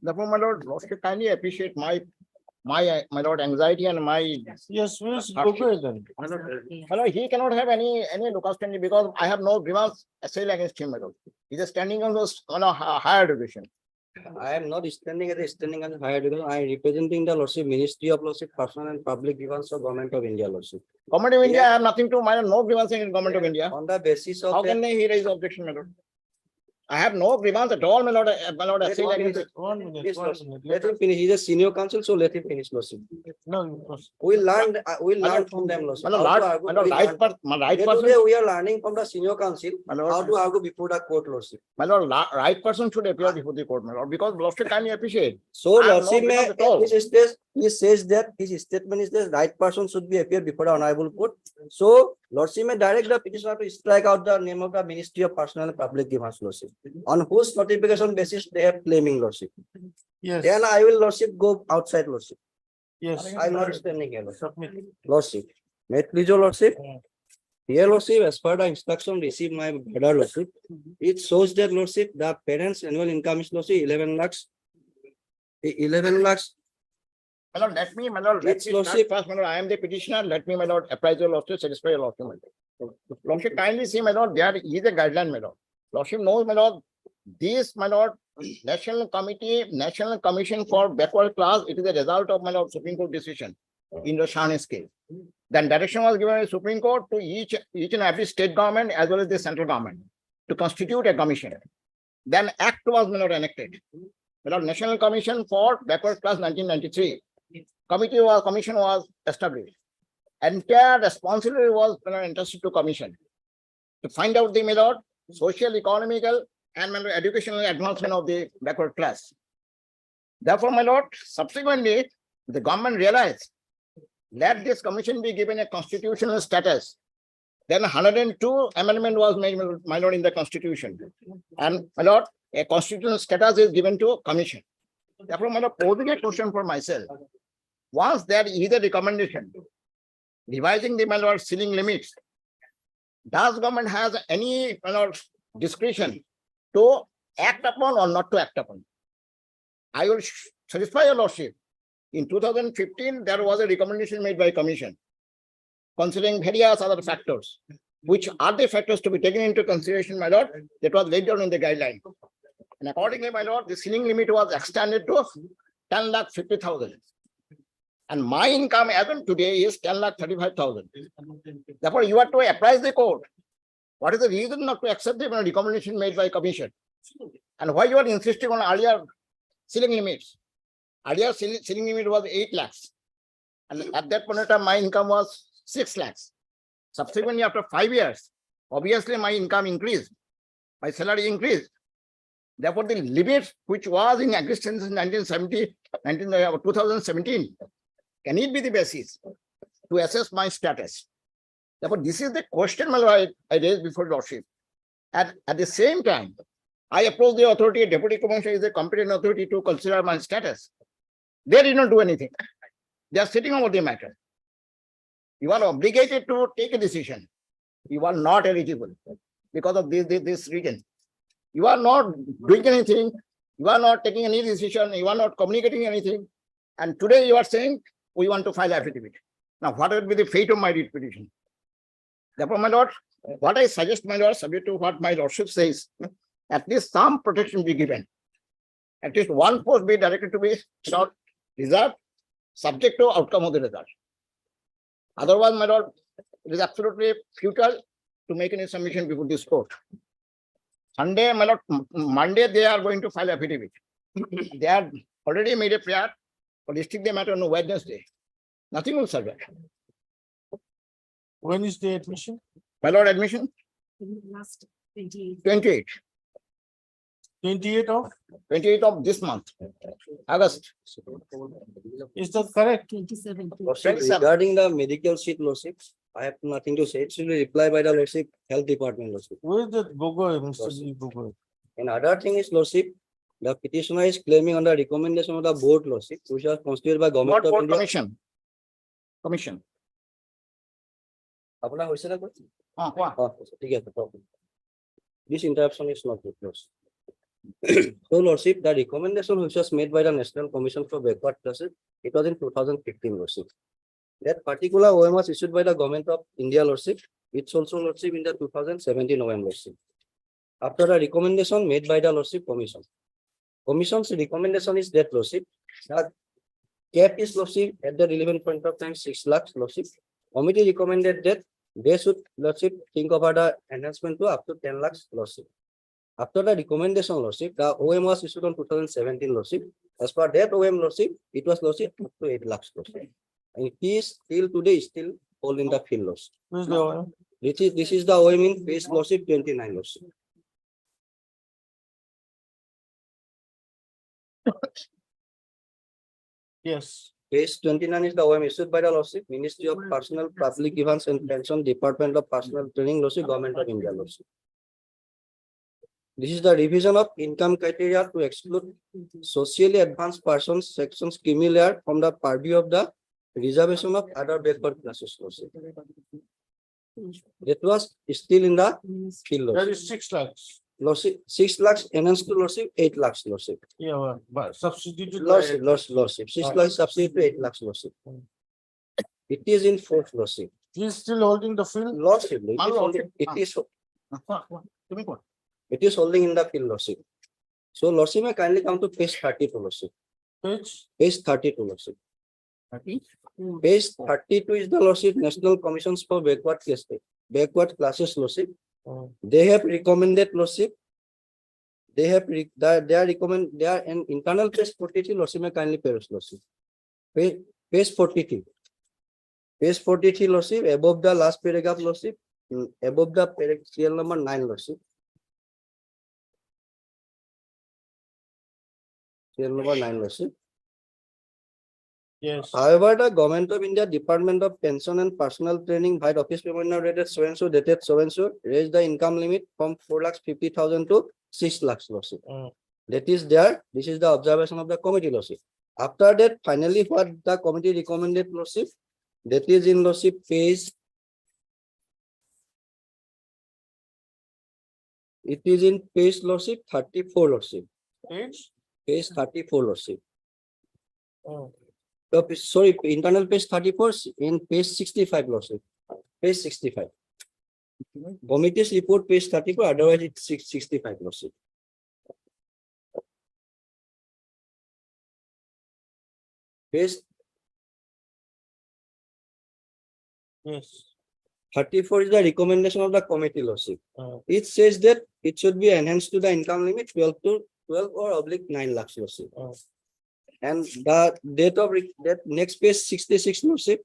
Therefore, my lord, Lordship kindly appreciate my lord anxiety and my. Yes, where's Gogoi then? My lord, he cannot have any locus standi because I have no grievance assailed against him, my lord. He is standing on a higher education. I am not standing at the standing on higher because I am representing the Lordship Ministry of Lordship Personal and Public Grievance of Government of India Lordship. Government of India, I have nothing to, my lord, no grievance in Government of India. On the basis of How can he raise objection, my lord? I have no grievance at all, my lord, assailed against it. 1 minute, Yes, 1 Lordship. minute. Let him finish. He is a senior counsel, so let him finish, Lordship. No, We'll learn from them, Lordship. My lord, How to my argue, lord, we right learn. person, my right Today person, we are learning from the senior counsel my how to lord, argue before the court, Lordship. my lord, right person should appear before the court, my lord, because Lordship kindly appreciate. So I have no Lordship, grievance at all. he says that his statement is the right person should be appear before the honorable court. So Lordship may direct the petitioner to strike out the name of the Ministry of Personal and Public Grievance, Lordship, on whose notification basis they are claiming, Lordship. yes, Then I will, Lordship, go outside, Lordship. yes. I am not standing here, Lordship. Submit. Lordship. May it please your Lordship. Here, Lordship, as per the instruction received by brother, Lordship, it shows that, Lordship, the parents' annual income is, Lordship, 11 lakhs. 11 lakhs. My lord, let me, my lord, let It's me start Lordship. first, my lord, I am the petitioner, let me, my lord, apprise your lordship, satisfy your lordship, my lord. Lordship kindly see, my lord, there is a guideline, my lord. Lordship knows, my lord, this, my lord, National Commission for Backward Class, it is a result of, my lord, Supreme Court decision in the Shahnis case. Then direction was given by Supreme Court to each and every state government as well as the central government to constitute a commission. Then act was, my lord, enacted. My lord, National Commission for Backward Class 1993. Commission was established. Entire responsibility was, my lord, entrusted to commission to find out the, my lord, social, economical, and, my lord, educational advancement of the backward class. Therefore, my lord, subsequently, the government realized, let this commission be given a constitutional status. Then 102 amendment was made, my lord, in the constitution. And, my lord, a constitutional status is given to commission. Therefore, my lord, posing a question for myself, once there is a recommendation revising the, my lord, ceiling limits, does government has any, my lord, discretion to act upon or not to act upon? I will satisfy your lordship. In 2015, there was a recommendation made by commission considering various other factors, which are the factors to be taken into consideration, my lord, that was laid down in the guideline. And accordingly, my lord, the ceiling limit was extended to 10,50,000. And my income as of today is 10,35,000. Therefore, you are to apprise the court. What is the reason not to accept the recommendation made by commission? And why you are insisting on earlier ceiling limits? Earlier ceiling limit was 8 lakhs. And at that point of time, my income was 6 lakhs. Subsequently, after 5 years, obviously my income increased. My salary increased. Therefore, the limit which was in existence in 2017, can it be the basis to assess my status? Therefore, this is the question, my lord, I raised before lordship. At the same time, I approached the authority, deputy commissioner is a competent authority to consider my status. They did not do anything. They are sitting over the matter. You are obligated to take a decision. You are not eligible because of this reason. You are not doing anything. You are not taking any decision. You are not communicating anything. And today you are saying, we want to file affidavit. Now, what will be the fate of my writ petition? Therefore, my lord, what I suggest, my lord, subject to what my lordship says, at least some protection be given. At least one post be directed to be not reserved, subject to outcome of the result. Otherwise, my lord, it is absolutely futile to make any submission before this court. Sunday, my lord, Monday, they are going to file affidavit. They are already made a prayer for listing the matter on Wednesday. Nothing will survive. When is the admission? My lord, admission Last 28. 28, 28 of, 28 of this month, August. is that correct? 27. Lordship, 27. regarding the medical sheet, Lordship, I have nothing to say. It should be replied by the Lordship Health Department, Lordship. Where is that Gogoi, Mr. G. Gogoi? And other thing is, Lordship, the petitioner is claiming on the recommendation of the board, Lordship, which was constituted by What Government of board India. commission? Commission. আপোনাৰ হৈছে নে? What? ঠিক আছে, problem. This interruption is not good, Lordship. So, Lordship, the recommendation which was made by the National Commission for Backward Classes, it was in 2015, Lordship. That particular OM was issued by the Government of India, Lordship. It's also, Lordship, in the 2017 OM, Lordship. After the recommendation made by the Lordship Commission. Commission's recommendation is that, Lordship, that cap is, Lordship, at the relevant point of time, 6 lakhs, Lordship. Committee recommended that they should, Lordship, think about the enhancement to up to 10 lakhs, Lordship. After the recommendation, Lordship, the OM was issued on 2017, Lordship. As per that OM, Lordship, it was, Lordship, up to 8 lakhs, Lordship. And it is till today still all in the field, Lordship. Where's the oil? This is the OM in page, Lordship, 29, Lordship. Yes. Page 29 is the OM issued by the Lordship, Ministry of Personal Public Events and Pension, Department of Personal Training, Lordship, Government of India, Lordship. This is the revision of income criteria to exclude socially advanced persons, sections creamy layer from the purview of the reservation of other backward classes, Lordship. That was still in the field, That Lordship. is 6 lakhs. Lordship, 6 lakhs enhanced to, Lordship, 8 lakhs, Lordship. Yeah, but substituted. by- Lordship, 6 lakhs substitute to 8 lakhs, Lordship. It is in force, Lordship. He is still holding the field. Lordship, it is Hello. holding, Give me what? it is holding in the field, Lordship. So, Lordship, may kindly come to page 32, Lordship. Page. Page 32, Lordship. Page 32 is the, Lordship, National Commissions for Backward Classes, Lordship. They have recommended, Lordship. They are an internal page 43, Lordship, may kindly peruse, Lordship. Page 43. Page 43, Lordship, above the last paragraph, Lordship, above the serial number 9, Lordship. Serial number 9, Lordship. Yes. However, the Government of India Department of Pension and Personal Training by Office Memorandum dated so and so raised the income limit from 4,50,000 to 6 lakhs, Lordship. That is there. This is the observation of the committee, Lordship. After that, finally, what the committee recommended, Lordship, that is in, Lordship, page. It is in page, Lordship, 34, Lordship. Page. Page 34, Lordship. Oh. Sorry, internal page 34 in page 65, Lordship. Page 65. Committee's report, page 34, otherwise it's 65, Lordship. Page Yes. 34 is the recommendation of the committee, Lordship. Oh. It says that it should be enhanced to the income limit 12 or oblique 9 lakhs, Lordship. Oh. And the date of that next page 66, Lordship.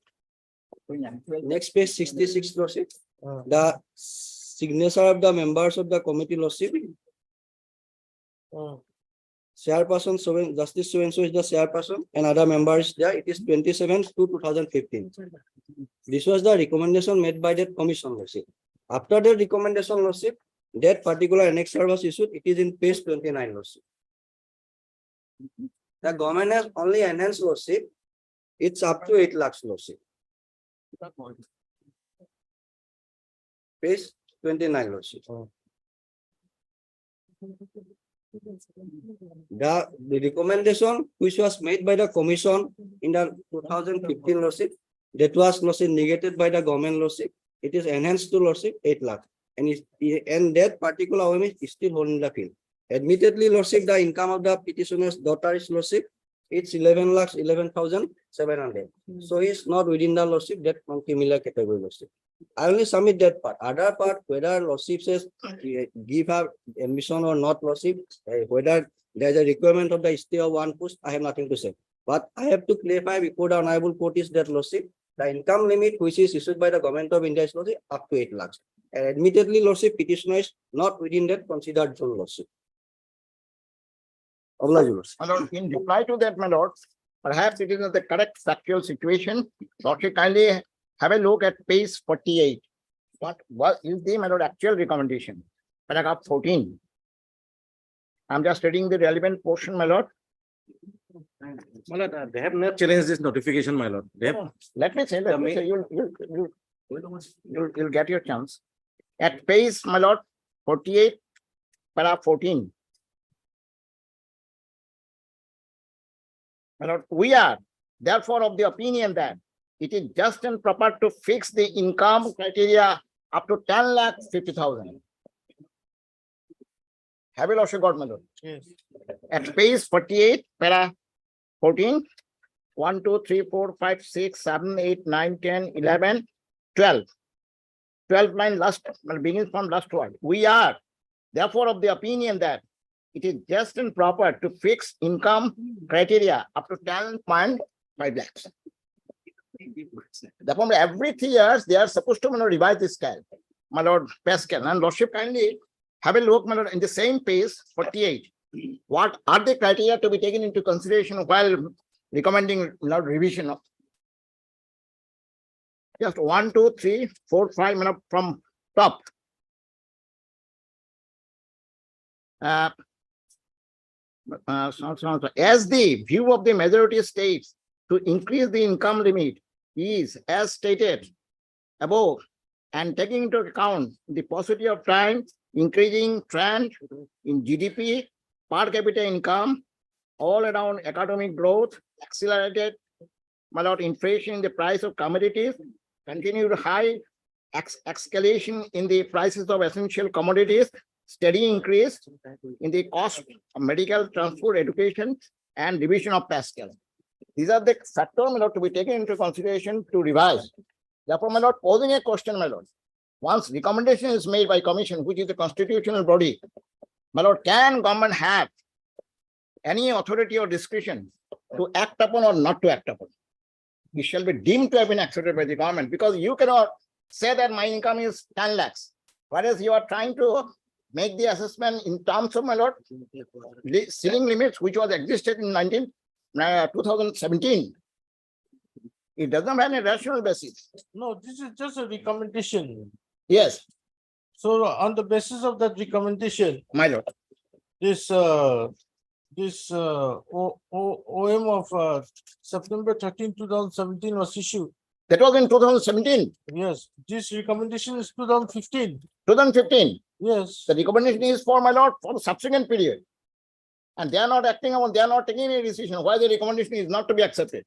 Next page 66, Lordship. Oh. The signature of the members of the committee, Lordship. Oh. Chairperson, Justice so and so is the chairperson, and other members there. It is 27 to 2015. This was the recommendation made by that commission, Lordship. After the recommendation, Lordship, that particular annexure was issued. It is in page 29, Lordship. The government has only enhanced, Lordship. It's up to 8 lakhs, Lordship. Page 29, Lordship. The recommendation which was made by the commission in the 2015, Lordship, that was, Lordship, negated by the government, Lordship. it is enhanced to lordship 8 lakh. And that particular OM is still holding the field. Admittedly, lordship, the income of the petitioner's daughter is lordship, it's 11 lakhs 11,700. So it's not within the lordship that similar category lordship. I only submit that part. Other part, whether lordship says give her admission or not lordship, whether there's a requirement of the stay of one post, I have nothing to say. But I have to clarify before the honorable court is that lordship, the income limit which is issued by the government of India is lordship up to 8 lakhs. And admittedly, lordship petitioner is not within that considered zone lordship. My lord, in reply to that, my lord, perhaps it is not the correct factual situation. Lordship, kindly have a look at page 48. What is the, my lord, actual recommendation? Paragraph 14. I'm just reading the relevant portion, my lord. My lord, they have not challenged this notification, my lord. They have. Let me say, you'll get your chance. At page, my lord, 48, paragraph 14. My lord, we are therefore of the opinion that it is just and proper to fix the income criteria up to 10,50,000. Have you lordship got, my lord? Yes. At page 48, para 14, 1, 2, 3, 4, 5, 6, 7, 8, 9, 10, 11, 12. 12 line last, begins from last word. We are therefore of the opinion that it is just and proper to fix income criteria up to 10.5 lakhs. Therefore, every 3 years, they are supposed to revise this scale, my lord, pay scale. And lordship, kindly have a look, my lord, in the same page 48. What are the criteria to be taken into consideration while recommending, lord, revision of? Just 1, 2, 3, 4, 5 minutes from top. As the view of the majority states to increase the income limit is as stated above, and taking into account the paucity of time, increasing trend in GDP, per capita income, all around economic growth, accelerated, my lord, inflation in the price of commodities, continued high escalation in the prices of essential commodities, steady increase in the cost of medical, transport, education, and division of pay scale. These are the factors, my lord, to be taken into consideration to revise. Therefore, my lord, posing a question, my lord, once recommendation is made by commission, which is a constitutional body, my lord, can government have any authority or discretion to act upon or not to act upon? It shall be deemed to have been accepted by the government, because you cannot say that my income is 10 lakhs, whereas you are trying to make the assessment in terms of, my lord, ceiling limits, which was existed in 2017. It does not have a rational basis. No, this is just a recommendation. Yes, So on the basis of that recommendation, my lord. this OM of September 13, 2017 was issued. That was in 2017, Yes, this recommendation is 2015. 2015. Yes, The recommendation is for, my lord, for the subsequent period. And they are not acting on, they are not taking any decision why the recommendation is not to be accepted.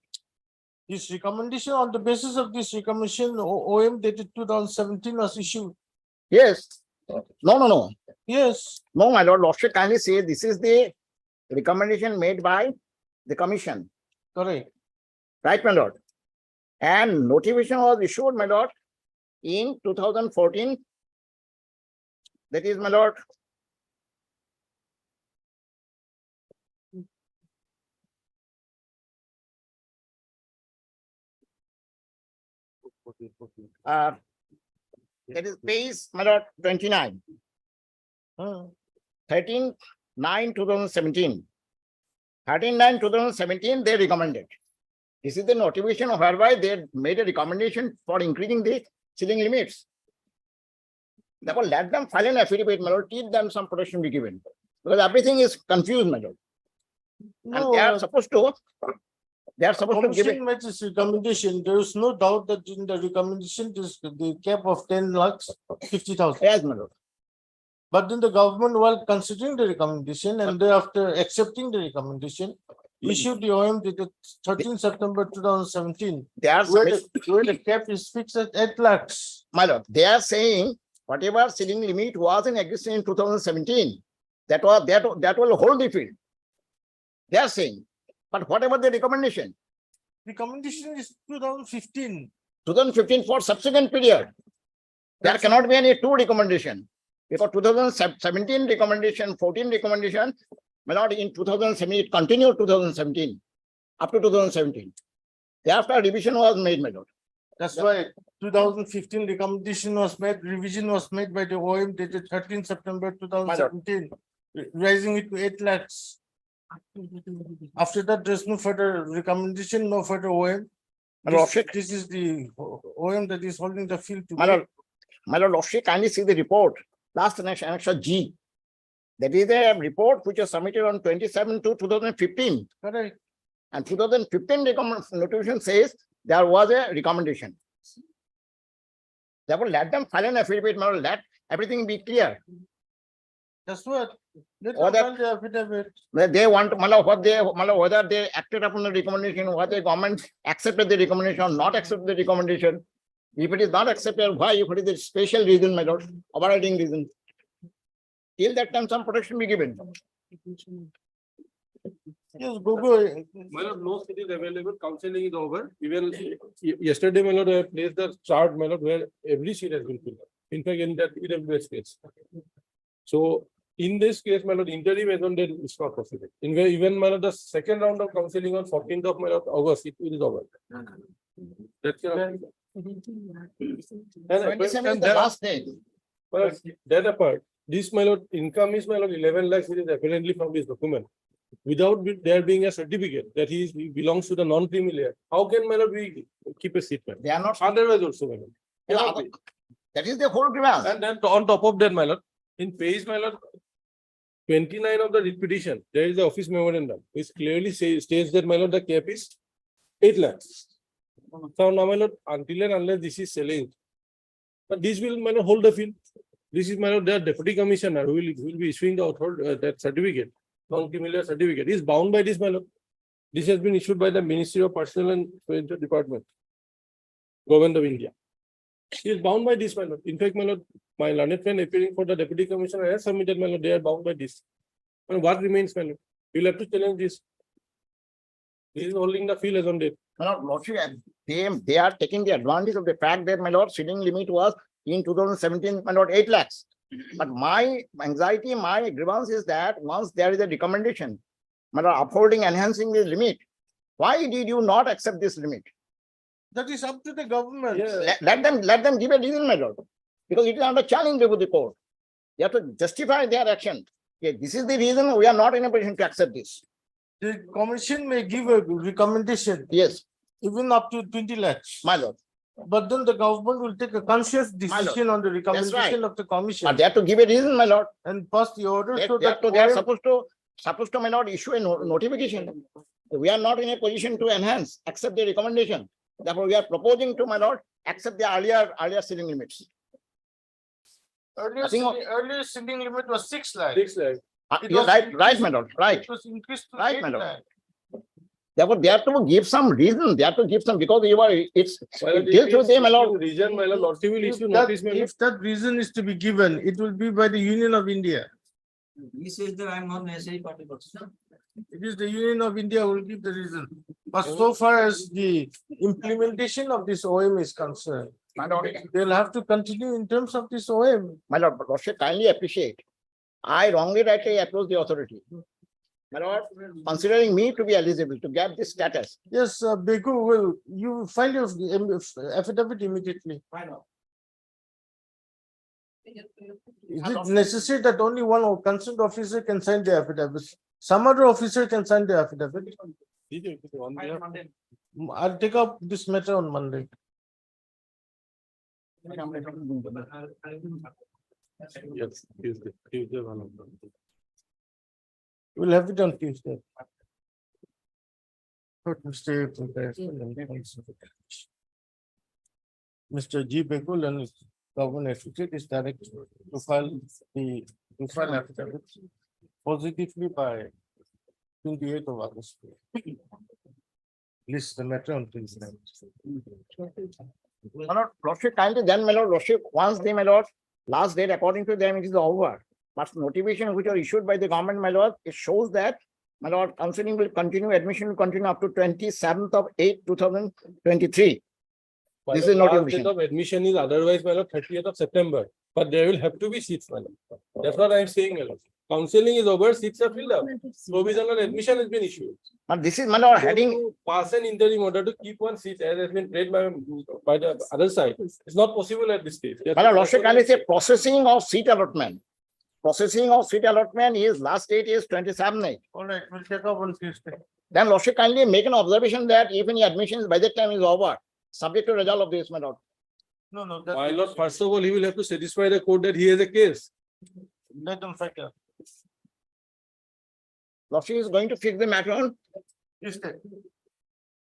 this recommendation, on the basis of this recommendation, OM dated 2017 was issued. Yes. No. Yes, No, my lord, lordship kindly say this is the recommendation made by the commission, correct. right, my lord? And notification was issued, my lord, in 2014. That is, my lord, that is page, my lord, 29. 13/9/2017. 13/9/2017, they recommended. This is the notification whereby they made a recommendation for increasing the ceiling limits. Therefore, let them file an affidavit, my lord, teach them some protection be given. Because everything is confused, my lord. And they are supposed to give it. Commission made this recommendation. There is no doubt that in the recommendation, the cap of 10 lakhs, 50,000. Yes, my lord. But then the government, while considering the recommendation and thereafter accepting the recommendation, issued the OM dated 13 September 2017. They are, Where the cap is fixed at 8 lakhs. my lord, they are saying whatever ceiling limit was in existence in 2017, that will hold the field. They are saying, but whatever the recommendation, Recommendation is 2015. 2015 for subsequent period, there cannot be any two recommendation. Because 2017 recommendation, 14 recommendation, my lord, in 2017, it continued 2017, up to 2017. Thereafter revision was made, my lord. That's why 2015 recommendation was made, revision was made by the OM dated 13 September 2017, raising it to 8 lakhs. After that, there's no further recommendation, no further OM. My lord, This is the OM that is holding the field my today. lord, Lordship, kindly see the report, last annexure G. That is a report which was submitted on 27 to 2015. Correct. And 2015 notification says there was a recommendation. Therefore, let them file an affidavit, my lord, let everything be clear. That's what. Let Or them that- file the affidavit. Where they want, my lord, whether they acted upon the recommendation, whether the government accepted the recommendation or not accepted the recommendation. If it is not accepted, why? If it is a special reason, my lord, overriding reason. Till that time, some protection be given. Yes, Google. My lord, no seat is available, counseling is over. Even yesterday, my lord, I placed the chart, my lord, where every seat has been filled up. In fact, in that EWS case. So in this case, my lord, interim agenda is not possible. In where even my lord, the second round of counseling on 14th of my lord, August, it is over. That's Twenty-seven is the that- last day. But that apart, this my lord, income is my lord 11 lakhs, which is apparently from this document. Without there being a certificate that he belongs to the non-creamy layer, how can my lord we keep a seat? My lord? They are not. Otherwise also, my lord. Yeah, Cannot be. that is the whole grievance. And then on top of that, my lord, in page my lord 29 of the writ petition, there is the office memorandum, which clearly states that my lord, the cap is 8 lakhs. So now my lord, until and unless this is challenged, but this will my lord hold the field. This is my lord, their deputy commissioner who will be issuing the author that certificate, non-creamy layer certificate. He is bound by this, my lord. This has been issued by the Ministry of Personnel and Welfare Department, Government of India. He is bound by this, my lord. In fact, my lord, my learned friend appearing for the deputy commissioner has submitted, my lord, they are bound by this. And what remains, my lord? We will have to challenge this. This is holding the field as on date. My lord, Lordship, they are taking the advantage of the fact that my lord, ceiling limit was in 2017, my lord, 8 lakhs. But my anxiety, my grievance is that once there is a recommendation, my lord, upholding, enhancing the limit, why did you not accept this limit? That is up to the government. Let them give a reason, my lord, because it is under challenge before the court. You have to justify their action. Okay, this is the reason we are not in a position to accept this. The commission may give a recommendation, Yes, even up to 20 lakhs. my lord. But then the government will take a conscious decision on the recommendation of the commission But they have to give a reason, my lord. and pass the order They so that. they are OM supposed to, my lord, issue a notification. We are not in a position to enhance, accept the recommendation. Therefore, we are proposing to, my lord, accept the earlier ceiling limits. Earlier ceiling limit was 6 lakhs. 6 lakhs. It You're was right, my lord, right. It was increased to Right, 8 my lord. lakhs. Therefore, they have to give some reason. They have to give some, because it's Well, it deals with them, my lord. Region, my lord, Lordship will If issue that, notice, my lord. if that reason is to be given, it will be by the Union of India. He says that I am not necessary party person. It is the Union of India who will give the reason. But so far as the implementation of this OM is concerned, My lord, they'll have to continue in terms of this OM. my lord, Lordship, kindly appreciate. I wrongly rightly approach the authority. My lord, considering me to be eligible to get this status. Yes, Begu you file your affidavit immediately. Is it necessary that only one concerned officer can sign the affidavit? Some other officer can sign the affidavit. I'll take up this matter on Monday. Yes, Tuesday, one of them. We'll have it on Tuesday. Mr. G. Bekul and his government associate is directed to file affidavit positively by 28th of August. List the matter on 29th. My lord, lordship kindly then, my lord, lordship, once they, my lord, last date according to them, it is over. But notification which are issued by the government, my lord, it shows that, my lord, counseling will continue, admission will continue up to 27th of 8, 2023. This is notification. Of admission is otherwise, my lord, 30th of September, but there will have to be seats, my lord. That's what I am saying, my lord. Counseling is over, seats are filled up. Provisional admission has been issued. But this is, my lord, So heading, to pass an interim order to keep one seat as has been paid by the other side. It's not possible at this stage. my lord, lordship kindly say processing of seat allotment. Processing of seat allotment is, last date is 27th. All right, we'll take up on Tuesday. Then lordship kindly make an observation that if any admissions by that time is over, subject to result of this, my lord. No, no. My lord, first of all, he will have to satisfy the court that he has a case. Let them fight out. Lordship is going to fix the matter on Tuesday.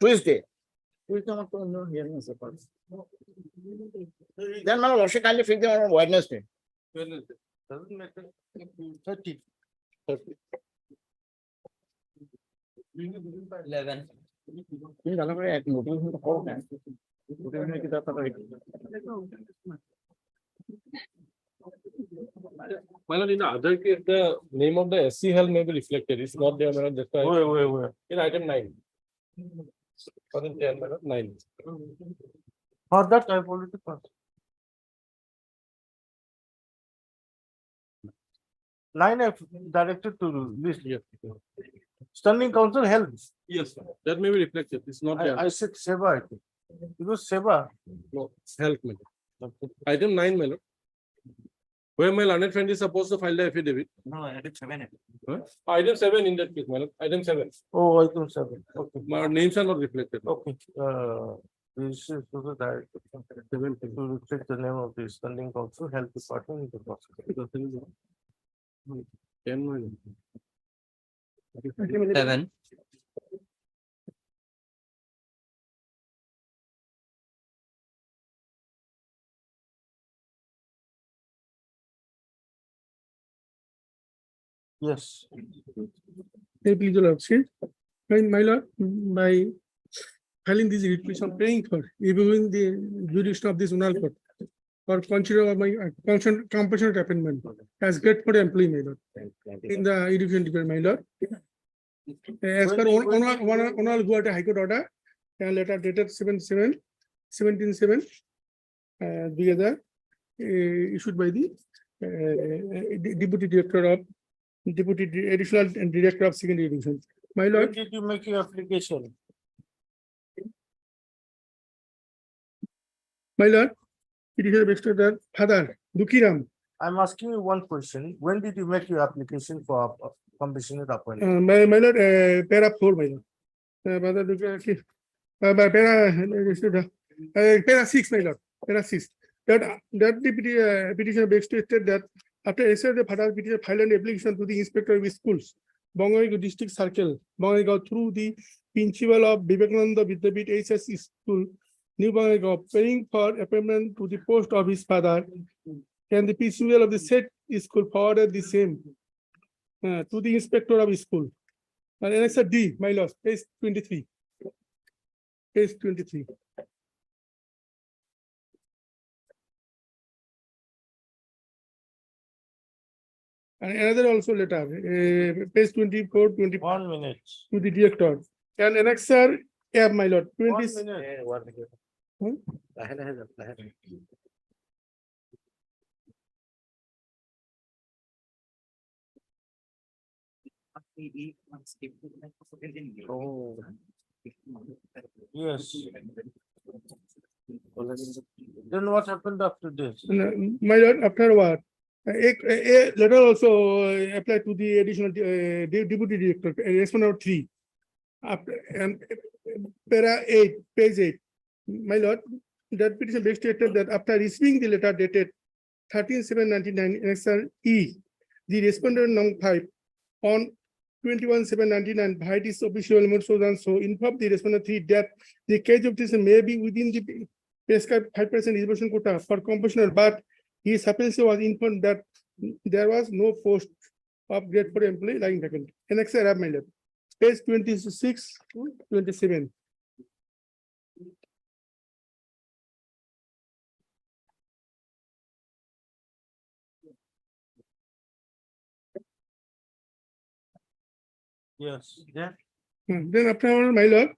Tuesday. Tuesday, not to no hearing is supposed. Then my lord, lordship kindly fix them on Wednesday. Doesn't matter. 30. 11. তুমি ভালো করে এক notification টা করো না। Notification কি দরকার হয়? My lord, in the other case, the name of the SC hall may be reflected. It's not there, my lord. That's why. Wait. In item 9. Wasn't 10, my lord, 9. For that, I've already passed. 9 I've directed to list. Yes. Standing council held. Yes, sir. That may be reflected. It's not there. I said Seva, I think. It was Seva. No, health, my lord. Item 9, my lord. Where my learned friend is supposed to file the affidavit. No, item 7. Huh? Item 7 in that case, my lord. Item 7. Oh, item 7. Okay. My names are not reflected. Okay. This is to the director. To reflect the name of the standing council, health department in the process. 10, my lord. 7. Yes. Please, lordship. My lord, by filing this writ petition, praying for reviewing the jurisdiction of this Unal court or consider of my compassionate appointment as great for the employee, my lord, in the education department, my lord. As per Unal Guwahati High Court order, a letter dated 17/7 together issued by the Deputy Additional Director of Secondary Education. My When lord, did you make your application? my lord, it is requested that Father Dukiram, I'm asking you one question. When did you make your application for compassionate appointment? my lord, para 4, my lord. Father Dukiram, para 6, my lord, para 6. That the petition begs to state that after yesterday, the father petition filed an application to the inspector of schools, Bongaigaon District Circle, Bongaigaon, through the principal of Vivekananda Vidyapith HS School, New Bongaigaon, paying for appointment to the post of his father. Can the principal of the said school forward the same to the inspector of school? And answer D, my lord, page 23. Page 23. And another also letter, page 24, 25 1 minute. to the director. And annexer, yeah, my lord, 1 20. minute. Hmm? Oh. Yes. Then what happened after this? My lord, after what? A letter also applied to the additional deputy director, response number 3. After and para 8, page 8. My lord, that petition begs stated that after receiving the letter dated 13/7/99, annexer E, the respondent number 5 on 21/7/99 by this official mode so and so informed the respondent 3 that the case of this may be within the prescribed 5% reservation quota for compassionate, but he subsequently was informed that there was no post of grade for employee lying vacant. Annexer, my lord. page 26 to 27. Yes, yeah. Then after my lord,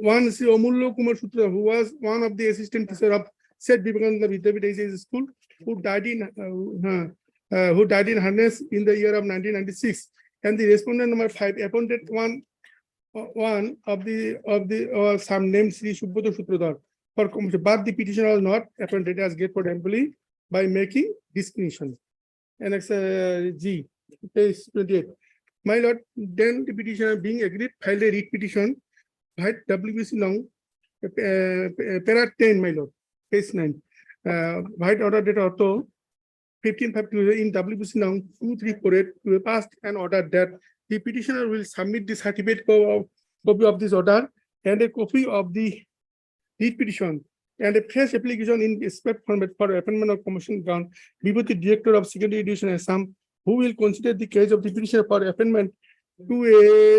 one Sri Amulya Kumar Sutra, who was one of the assistant teacher of said Vivekananda Vidyapeeth School, who died in harness in the year of 1996, and the respondent number 5 appointed one of the some named Sri Subodh Sutradhar for commission, but the petitioner was not appointed as Gateford employee by making discrimination. Annex G, page 28. My lord, then the petitioner being agreed filed a writ petition by WBC now, para 10, my lord, page 9. White order date auto 1552 in WBC now 2348 to passed an order that the petitioner will submit the certificate copy of this order and a copy of the writ petition and a fresh application in respect format for appointment of commission ground before the director of secondary education Assam, who will consider the case of the petitioner for appointment to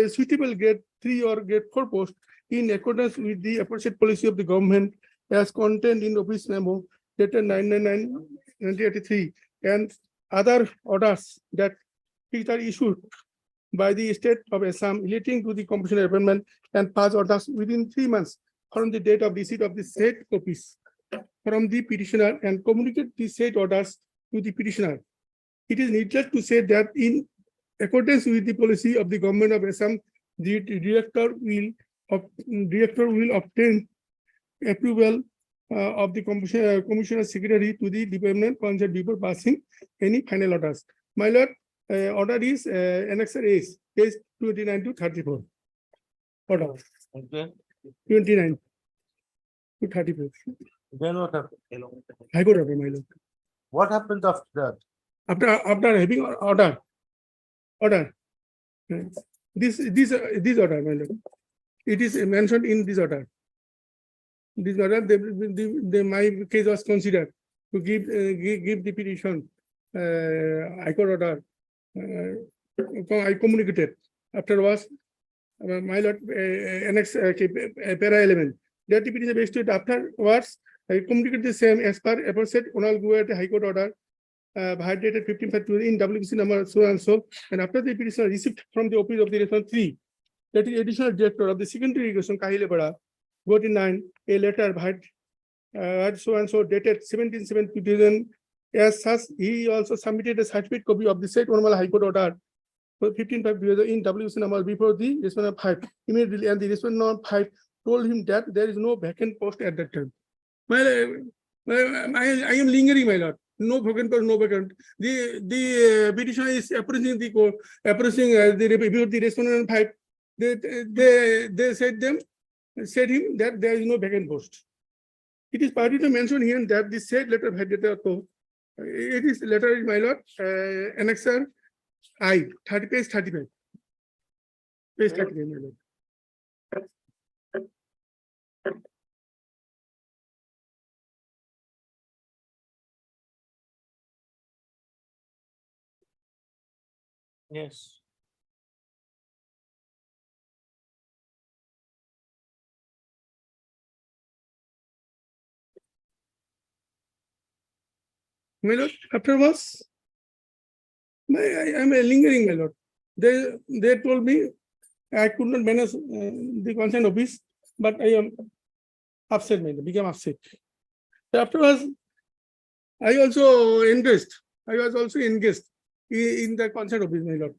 a suitable grade 3 or grade 4 post in accordance with the appropriate policy of the government as contained in office memo dated 999/1983 and other orders that are issued by the state of Assam relating to the commission appointment and pass orders within 3 months from the date of receipt of the said copies from the petitioner and communicate the said orders to the petitioner. It is needless to say that in accordance with the policy of the government of Assam, the director will obtain approval of the commissioner secretary to the department concerned before passing any final orders. My lord, order is annexure A, page 29 to 34. Order Okay. 29 to 34. Then what happened? High Court order, my lord. What happened after that? After having order, this order, my lord, it is mentioned in this order. This order, my case was considered to give the petition, High Court order. I communicated afterwards, my lord, annex para 11. That the petition based it afterwards. I communicated the same as per aforesaid Onal Guwahati High Court order. Dated 1552 in WBC number so and so, and after the petitioner received from the office of the respondent 3, that is additional director of the secondary education Kahile Bada, 49, a letter so and so dated 17/7/2000. As such, he also submitted a certificate copy of the said normal High Court order for 15/5 in WBC number before the respondent 5 immediately, and the respondent 5 told him that there is no vacant post at that time. I am lingering, my lord. No vacant or no vacant. The petitioner is approaching the court, approaching the respondent 5. They said him that there is no vacant post. It is particularly mentioned here that the said letter had data. It is letter, my lord, annexure I, page 35. Page 35, my lord. Yes. My lord, afterwards, I am lingering, my lord. They told me I could not manage the concerned office, but I am upset, my lord, became upset. So afterwards, I was also engaged in the concerned office, my lord,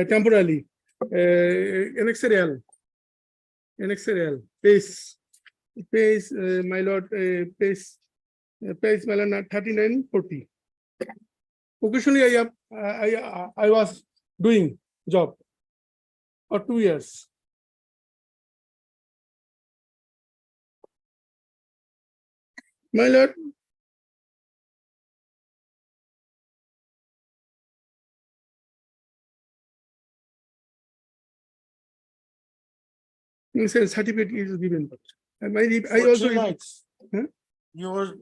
temporarily. Annexure L, page, my lord, page 3940. Occasionally, I was doing job for 2 years. My lord, certificate is given. I also nights. Huh? You were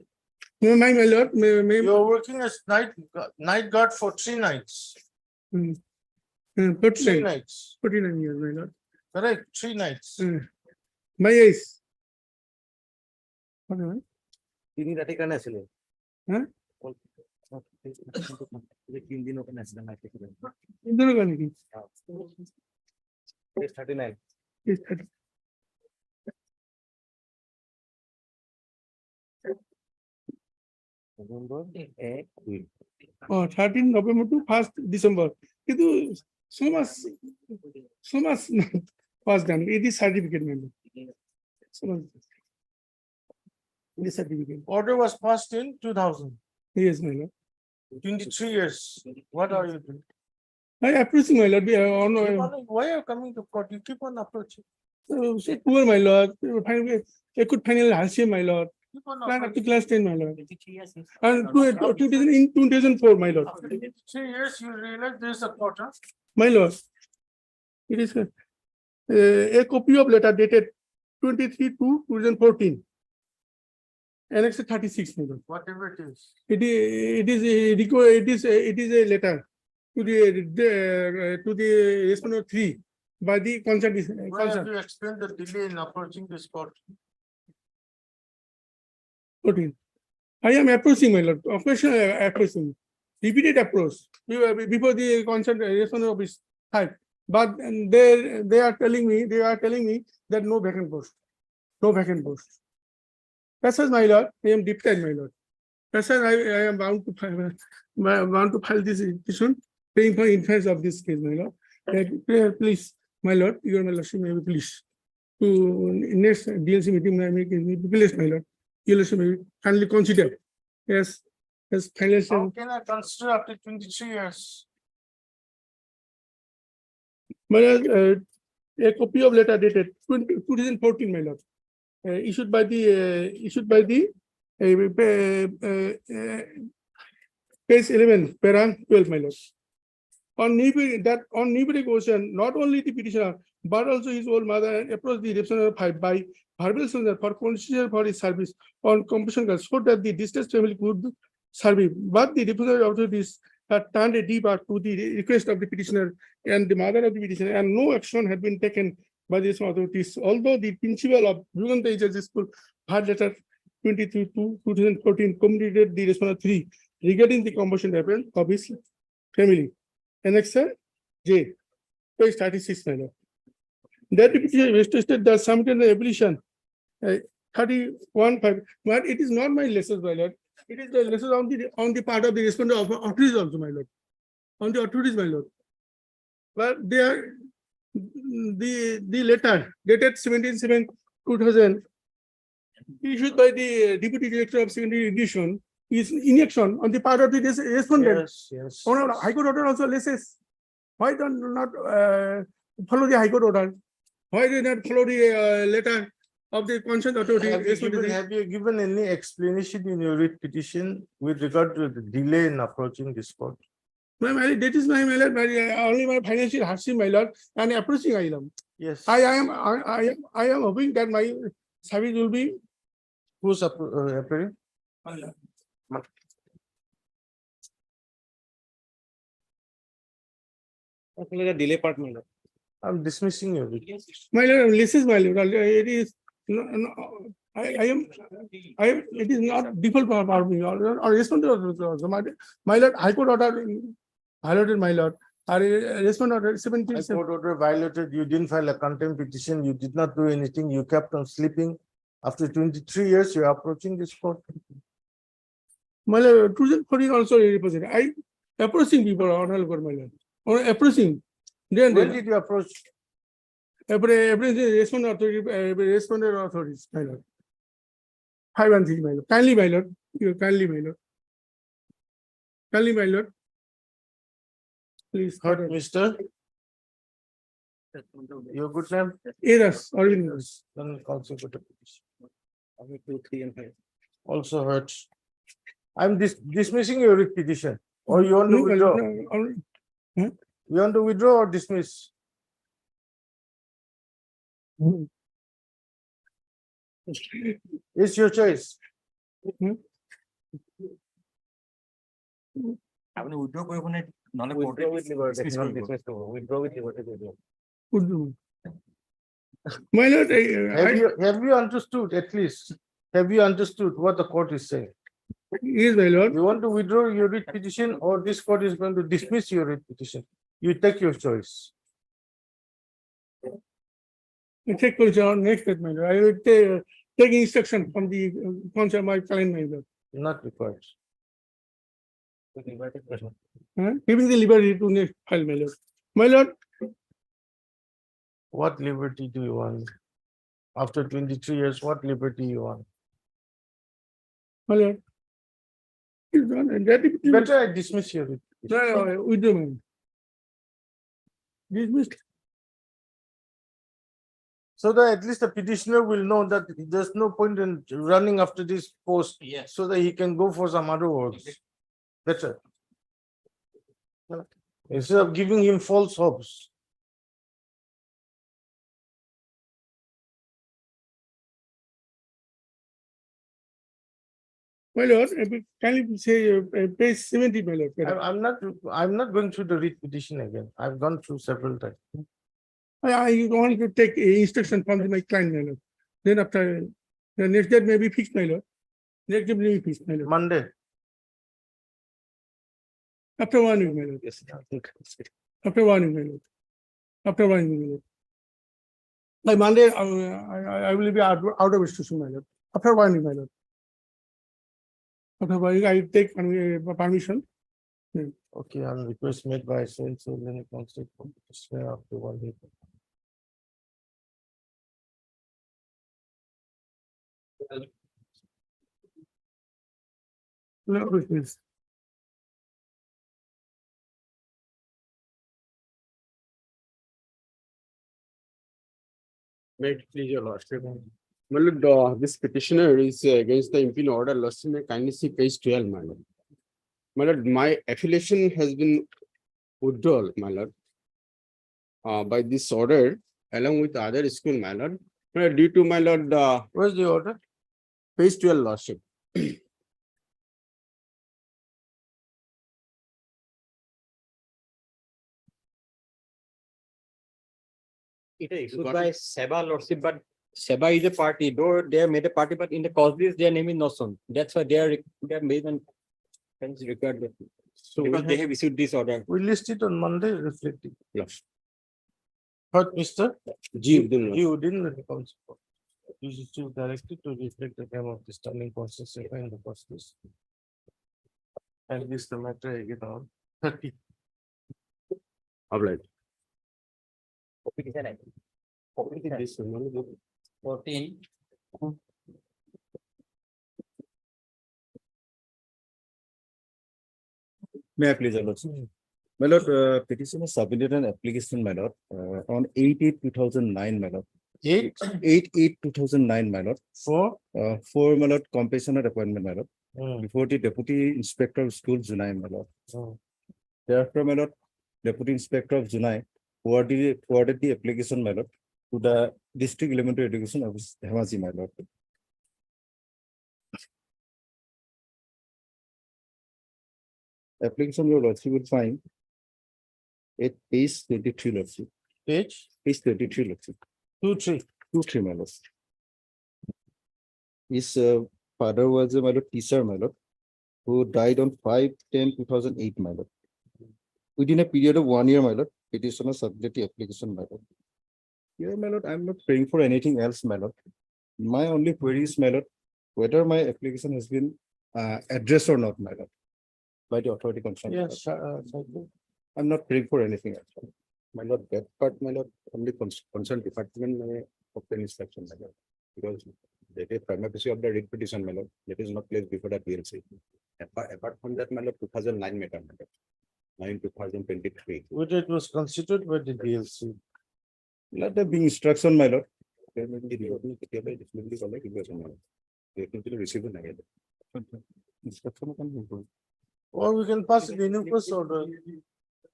my lord, you were working as night guard for 3 nights. 3 49, nights, 49 years, my lord. correct, 3 nights. My age. What am I? তিনি রাতে কেন আসলে হ্যাঁ? তিন দিন ওখানে আসলে ইন্দোর গান কি? 39 Yes, 30. November, 2. Oh, 13 November to 1st December. কিন্তু so much was done. It is certificate, my lord. So much. It is certificate. Order was passed in 2000, Yes, my lord. 23 years. What are you doing? I approaching, my lord. Why are you coming to court? You keep on approaching. Say poor, my lord. Finally, I could finally hardship, my lord. Keep on Plan up to approaching. class 10, my lord. And in 2004, my lord. 3 years, you realize there's a court, huh? My lord, it is a copy of letter dated 23/2/2014. Annex 36, my lord. Whatever it is. It is a letter to the respondent 3 by the concerned. Why have you explained the delay in approaching this court? 14. I am approaching, my lord. Occasional approaching. Repeated approach before the concerned respondent office 5. But they are telling me that no vacant post. No vacant post. That's why, my lord, I am deprived, my lord. That's why I am bound to file this petition, paying for interest of this case, my lord. Please, my lord, your lordship, may be please to next DLC meeting, please, my lord, your lordship may kindly consider. Yes, as financial. How can I consider after 23 years? My lord, a copy of letter dated 2014, my lord, issued by the page 11, para 12, my lord. On Newbury Ocean, not only the petitioner, but also his old mother approached the representative 5 by verbal surrender for consideration for his service on compulsion grounds so that the distressed family could serve him. But the representative authorities had turned a deep back to the request of the petitioner and the mother of the petitioner, and no action had been taken by these authorities. Although the principal of Bhugan HSC School had letter 23/2/2014 communicated the respondent 3 regarding the compulsion of his family. Annexer J, page 36, my lord. That petition stated that simultaneous abolition 31/5, but it is not my lessons, my lord. It is the lessons on the part of the respondent of authorities also, my lord. On the authorities, my lord. But they are the letter dated 17/7/2000 issued by the deputy director of secondary education is inaction on the part of the respondent. Yes. High Court order also laces. Why don't not follow the High Court order? Why do you not follow the letter of the concerned authority? Have you given any explanation in your writ petition with regard to the delay in approaching this court? My lord, that is my lord, only my financial hardship, my lord, and approaching Islam. Yes. I am hoping that my service will be. Who's appearing? Delay part, my lord. I'm dismissing you. My lord, this is my lord. It is it is not default for me or responded also. My lord, High Court order violated, my lord. Respond order 17. High Court order violated. You didn't file a contempt petition. You did not do anything. You kept on sleeping. After 23 years, you are approaching this court. My lord, 2014 also represented. I approaching people, honorable court, my lord. Or approaching. When did you approach? Responded authorities, my lord. 5 and 3, my lord. Kindly, my lord. Kindly, my lord. Kindly, my lord. Please. Heard, mister? Your good name? Eras, Arvind. Then counsel for the petition. 2, 3, and 5. Also heard. I'm dismissing your writ petition. Or you want to withdraw? You want to withdraw or dismiss? It's your choice. আপনি withdraw করবেন Withdraw with liberty, not dismiss to withdraw with liberty. Would do. My lord, Have you understood at least? Have you understood what the court is saying? yes, my lord. You want to withdraw your writ petition or this court is going to dismiss your writ petition? You take your choice. I take question on next step, my lord. I will take instruction from the council, my client, my lord. Not required. Giving the liberty to next file, my lord. My lord, What liberty do you want? After 23 years, what liberty you want? my lord. Is done, and that is- Better I dismiss your writ. No, with the man. Dismissed. So that at least the petitioner will know that there's no point in running after this post. Yes. So that he can go for some other works. Better. Instead of giving him false hopes. My lord, can you say page 70, my lord? I'm not going through the writ petition again. I've gone through several times. I want to take instruction from my client, my lord. Then after, the next date may be fixed, my lord. Next date may be fixed, my lord. Monday. After 1 week, my lord. Yes. After 1 week, my lord. After 1 week, my lord. By Monday, I will be out of station, my lord. After 1 week, my lord. After 1 week, I take permission. Okay, on request made by so and so, then it comes to swear after 1 week. No, business. May it please your lordship. My lord, this petitioner is against the impending order. Lordship, may kindly see page 12, my lord. My lord, my affiliation has been withdrawn, my lord. By this order, along with other school, my lord. My lord, due to my lord, Where's the order? page 12, lordship. It is issued got by Seba Lordship, but Seba is a party, though they have made a party, but in the cause list, their name is not shown. That's why they are made an hence required that- So because they have issued this order. We list it on Monday reflecting. Yes. But Mr. G. Uddin, You didn't council. You should still directed to reflect the name of the standing process in the first place. And this the matter again on 30. Obliged. This one, 14. May I please, your lordship? My lord, petitioner submitted an application, my lord, on 8/8/2009, my lord. 8/8/2009, my lord, For? for my lord, compassionate appointment, my lord, Hmm. before the Deputy Inspector of Schools, Junai, my lord. Hmm. Thereafter, my lord, Deputy Inspector of Junai forwarded the application, my lord, to the District Elementary Education Office, Dhemaji, my lord. Application, your lordship will find at page 23, lordship. Page 23, lordship. 2, 3. 2, 3, my lord. His father was a my lord, teacher, my lord, who died on 5/10/2008, my lord. Within a period of 1 year, my lord, petitioner submitted the application, my lord. Here, my lord, I'm not praying for anything else, my lord. My only query is, my lord, whether my application has been addressed or not, my lord, by the authority concerned. Yes, I'm not praying for anything else. My lord, that part, my lord, only concerned department may obtain inspection, my lord. Because that is prima facie of the writ petition, my lord, that is not placed before the DLC. Apart from that, my lord, 2009 matter, my lord. 9/2023. Whether it was considered by the DLC. Let there be instruction, my lord. There may be reopening, ketika dismissal oleh kebiasaan, my lord. They can still receive an again. Instruction can be improved. Or we can pass an innocuous order.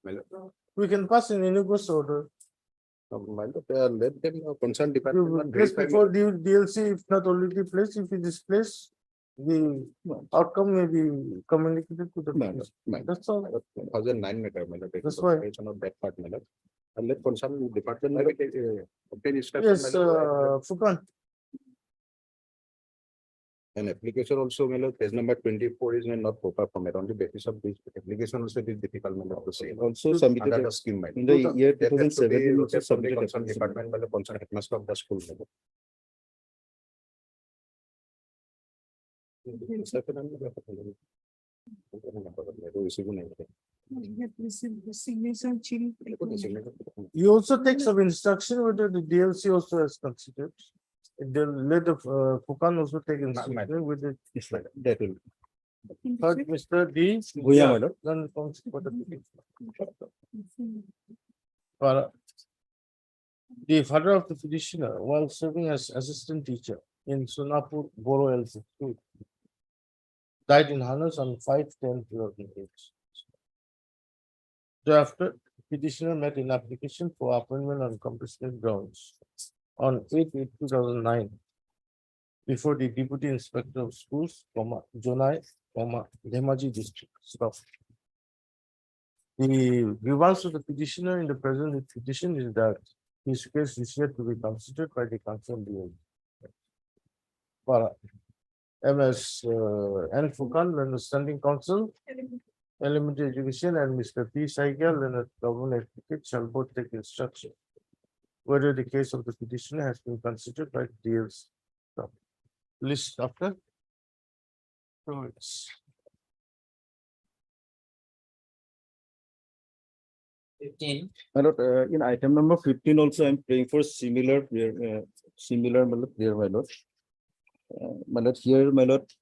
My lord, We can pass an innocuous order. my lord, let them concerned You department. place verify, my before lord. the DLC, if not already placed, if it is placed, the outcome may be communicated to the. No, no, petitioner. no. That's all. 2009 matter, my lord. it That's is why- operation of that part, my lord. And let concern department, my lord, obtain instruction. Yes, my lord, Fukan. An application also, my lord, page number 24 is not proper format. On the basis of this application also it is difficult, my lord, to say. Also Under submitted the scheme, my lord. in the year That has to be 2017 also looked at from the submitted concerned application. department by the concerned headmaster of the school, my lord. You also take some instruction whether the DLC also has considered. Then let the Fukan also take instruction with the. Yes, my lord. That will. Third, Mr. D. Bhuya, my lord. Then comes for the. For the father of the petitioner, while serving as assistant teacher in Sunapur Boro LC School, died in harness on 5/10/2008. Thereafter, petitioner made an application for appointment on compassionate grounds on 8/8/2009 before the Deputy Inspector of Schools, Jonai, Dhemaji District. Stop. The grievance of the petitioner in the present petition is that his case is yet to be considered by the concerned DO. Para. MS N. Fukan, Learned Standing Council, Elementary Education, and Mr. P. Saigal, Learned Government Advocate shall both take instruction whether the case of the petitioner has been considered by the DLC. List after. So it's. My lord, in item number 15 also, I'm praying for similar, similar, my lord, here, my lord. My lord, here, my lord,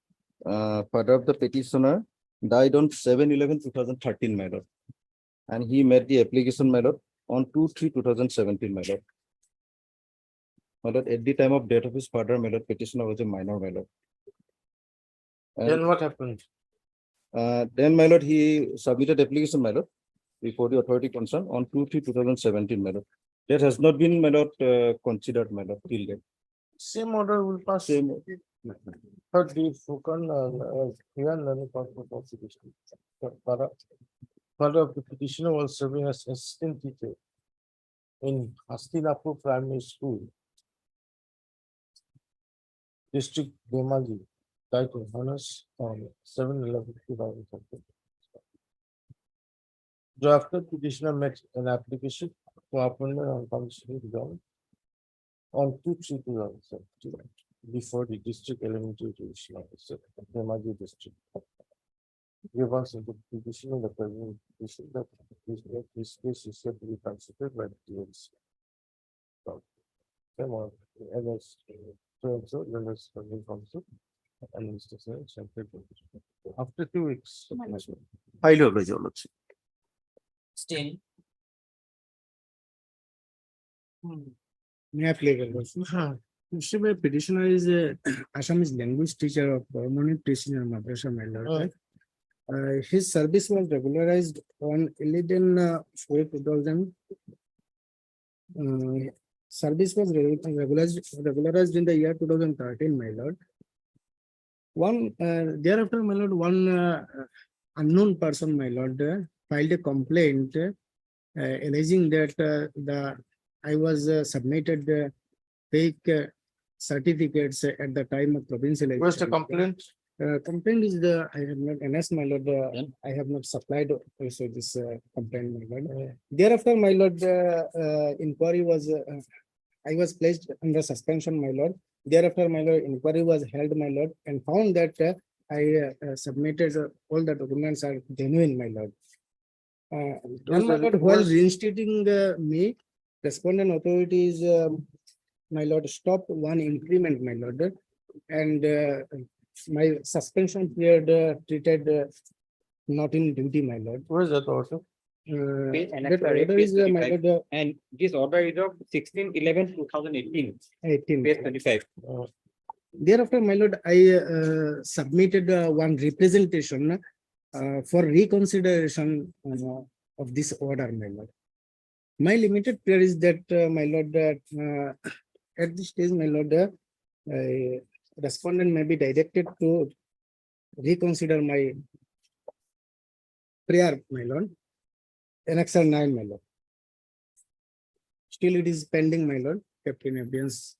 father of the petitioner died on 7/11/2013, my lord. And he made the application, my lord, on 2/3/2017, my lord. My lord, at the time of death of his father, my lord, petitioner was a minor, my lord. And, Then what happened? then, my lord, he submitted application, my lord, before the authority concerned on 2/3/2017, my lord. That has not been, my lord, considered, my lord, till date. Same order will pass. Same. Third, the Fukan, here and then the prosecution. Father of the petitioner was serving as assistant teacher in Hastinapur Primary School, District Dhemaji, died in harness on 7/11/2013. Drafted petitioner made an application for appointment on compulsory ground on 2/3/2017 before the district elementary education officer, Dhemaji district. Grievance of the petitioner, the present petition that this case is said to be considered by the DLC. Come on, MS, so then there's the council and Mr. Sen, Shankar. After 2 weeks. Highly obliged, your lordship. May I play well? Mr. My petitioner is a Assamese language teacher of permanent teaching in Madrasa, my lord, right? His service was regularized on 11/4/2000. Service was regularized in the year 2013, my lord. Thereafter, my lord, one unknown person, my lord, filed a complaint alleging that I was submitted fake certificates at the time of provincial. Where's the election. complaint? Complaint is I have not, NS, my lord, I have not supplied also this complaint, my lord. Thereafter, my lord, inquiry was, I was placed under suspension, my lord. Thereafter, my lord, inquiry was held, my lord, and found that I submitted all the documents are genuine, my lord. Then, my lord, while reinstating me, respondent authorities, my lord, stopped one increment, my lord, and my suspension period treated not in duty, my lord. Where's that also? That order is, my lord, And this order is of 16/11/2018, 18. page 25. Thereafter, my lord, I submitted one representation for reconsideration of this order, my lord. My limited prayer is that, my lord, at this stage, my lord, respondent may be directed to reconsider my prayer, my lord. Annexure 9, my lord. Still it is pending, my lord, kept in evidence.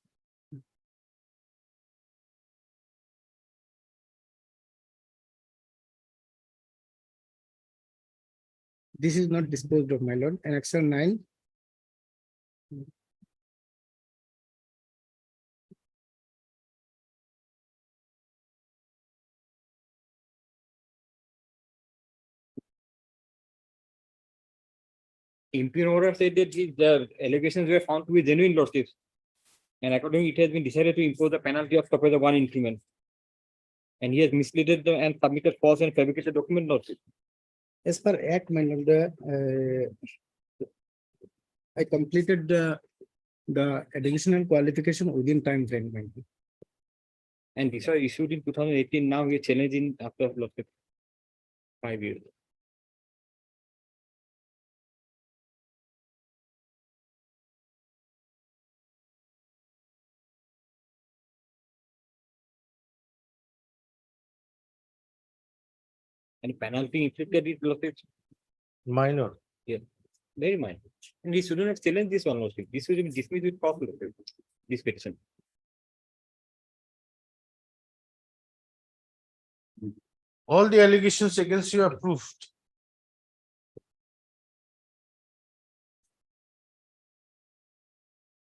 This is not disposed of, my lord. Annexure 9. Imperial order said that the allegations were found to be genuine lordships. And accordingly, it has been decided to impose the penalty of stoppage of 1 increment. And he has misleaded and submitted false and fabricated document lordship. As per act, my lord, I completed the additional qualification within time frame, my lord. And these are issued in 2018. Now we are challenging after lordship 5 years. And penalty inflicted is lordship Minor. very minor. And he shouldn't have challenged this one lordship. This should be dismissed with cause lordship, this petition. All the allegations against you are proved.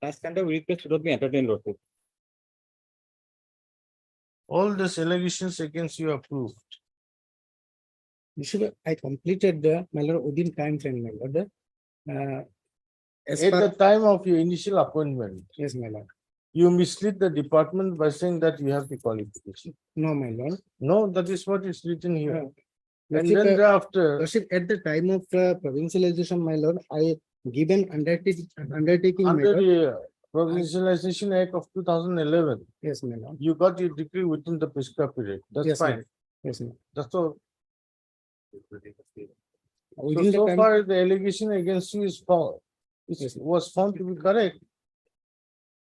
Such kind of request should not be entertained lordship. All these allegations against you are proved. I completed the, my lord, within time frame, my lord. As At the per, time of your initial appointment, yes, my lord. you mislead the department by saying that you have the qualification. No, my lord. No, that is what is written here. And Lordship, then thereafter, Lordship, at the time of provincialization, my lord, I given undertaking, my under lord. the Provincialization Act of 2011, Yes, my lord. you got your degree within the prescribed period. That's Yes, fine. ma'am. Yes, ma'am. That's all. Within the So time- far, the allegation against you is found, Yes. was found to be correct.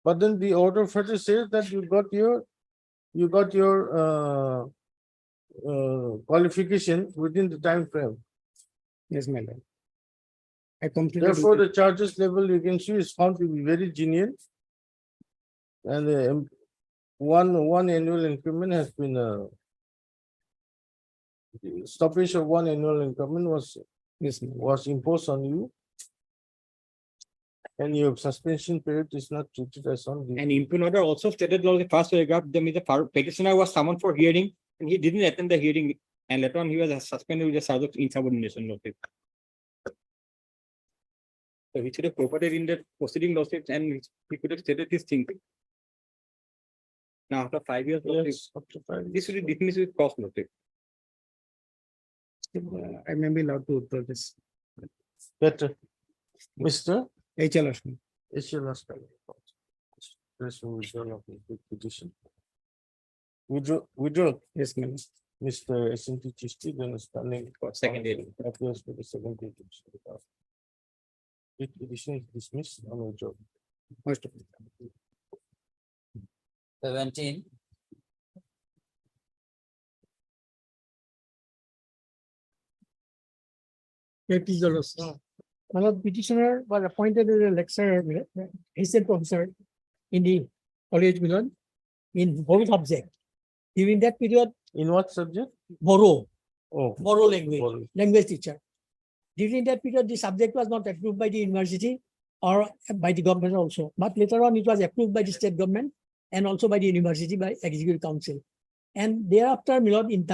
But then the order further says that you got your qualification within the time frame. Yes, my lord. I completed. Therefore, the charges level against you is found to be very genuine. And one annual increment has been stoppage of 1 annual increment Yes, ma'am. was imposed on you. And your suspension period is not treated as on the. And impugn order also stated on the first paragraph, the petitioner was summoned for hearing and he didn't attend the hearing. And later on, he was suspended with the charge of insubordination lordship. So he should have cooperated in the proceeding lordship and he could have stated this thing. Now, after 5 years, lordship, Yes, up to 5 this should be dismissed with cause lordship. I may be allowed to withdraw this. Better. Mr. H.L. Ashwin. HLS. Press withdrawal of the petition. Withdraw, Yes, ma'am. Mr. S.N.T. Chisti, then standing. For second hearing. Appears for the second petition. The petition is dismissed on withdrawal. Most of 17. Please, Your Lordship. My lord, petitioner was appointed as a lecturer, assistant professor in the college, my lord, in Boro subject. During that period, In what subject? Boro Oh. language, Boro. language teacher. During that period, the subject was not approved by the university or by the government also. But later on, it was approved by the state government and also by the university by executive council. And thereafter, my lord, in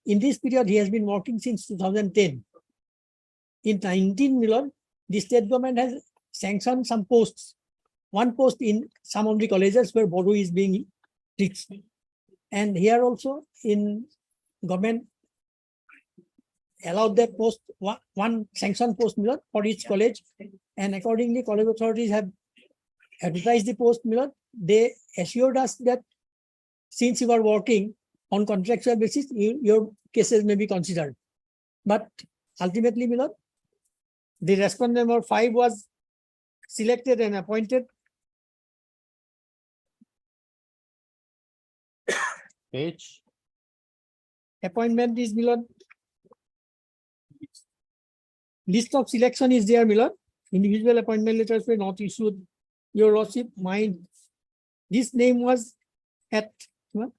in this period, he has been working since 2010. In 19, my lord, the state government has sanctioned some posts. One post in some of the colleges where Bodo is being fixed. And here also in government allowed that post, one sanctioned post, my lord, for each college. And accordingly, college authorities have advertised the post, my lord. They assured us that since you are working on contractual basis, your cases may be considered. But ultimately, my lord, the respondent number 5 was selected and appointed. Page. Appointment is, my lord. List of selection is there, my lord. Individual appointment letters were not issued. Your lordship, mine. This name was at what?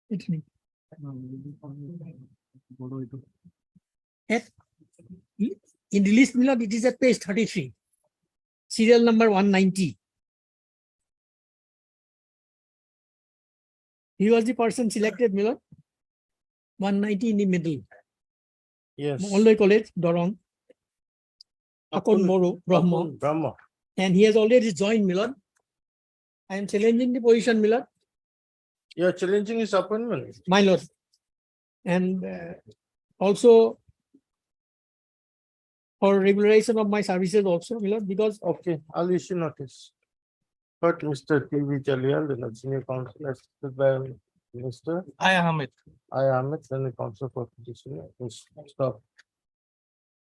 It's me. At, in the list, my lord, it is at page 33. Serial number 190. He was the person selected, my lord. 190 in the middle. Yes. Molloy College, Dorong. Akon Moro, Brahma. Brahma. And he has already joined, my lord. I am challenging the position, my lord. You are challenging his appointment. My lord. And also for regularization of my services also, my lord, because Okay, I'll issue notice. But Mr. T.V. Jalial, the senior counsel, assisted by Mr. I Ahmed. I. Ahmed, then the counsel for petitioner. Stop.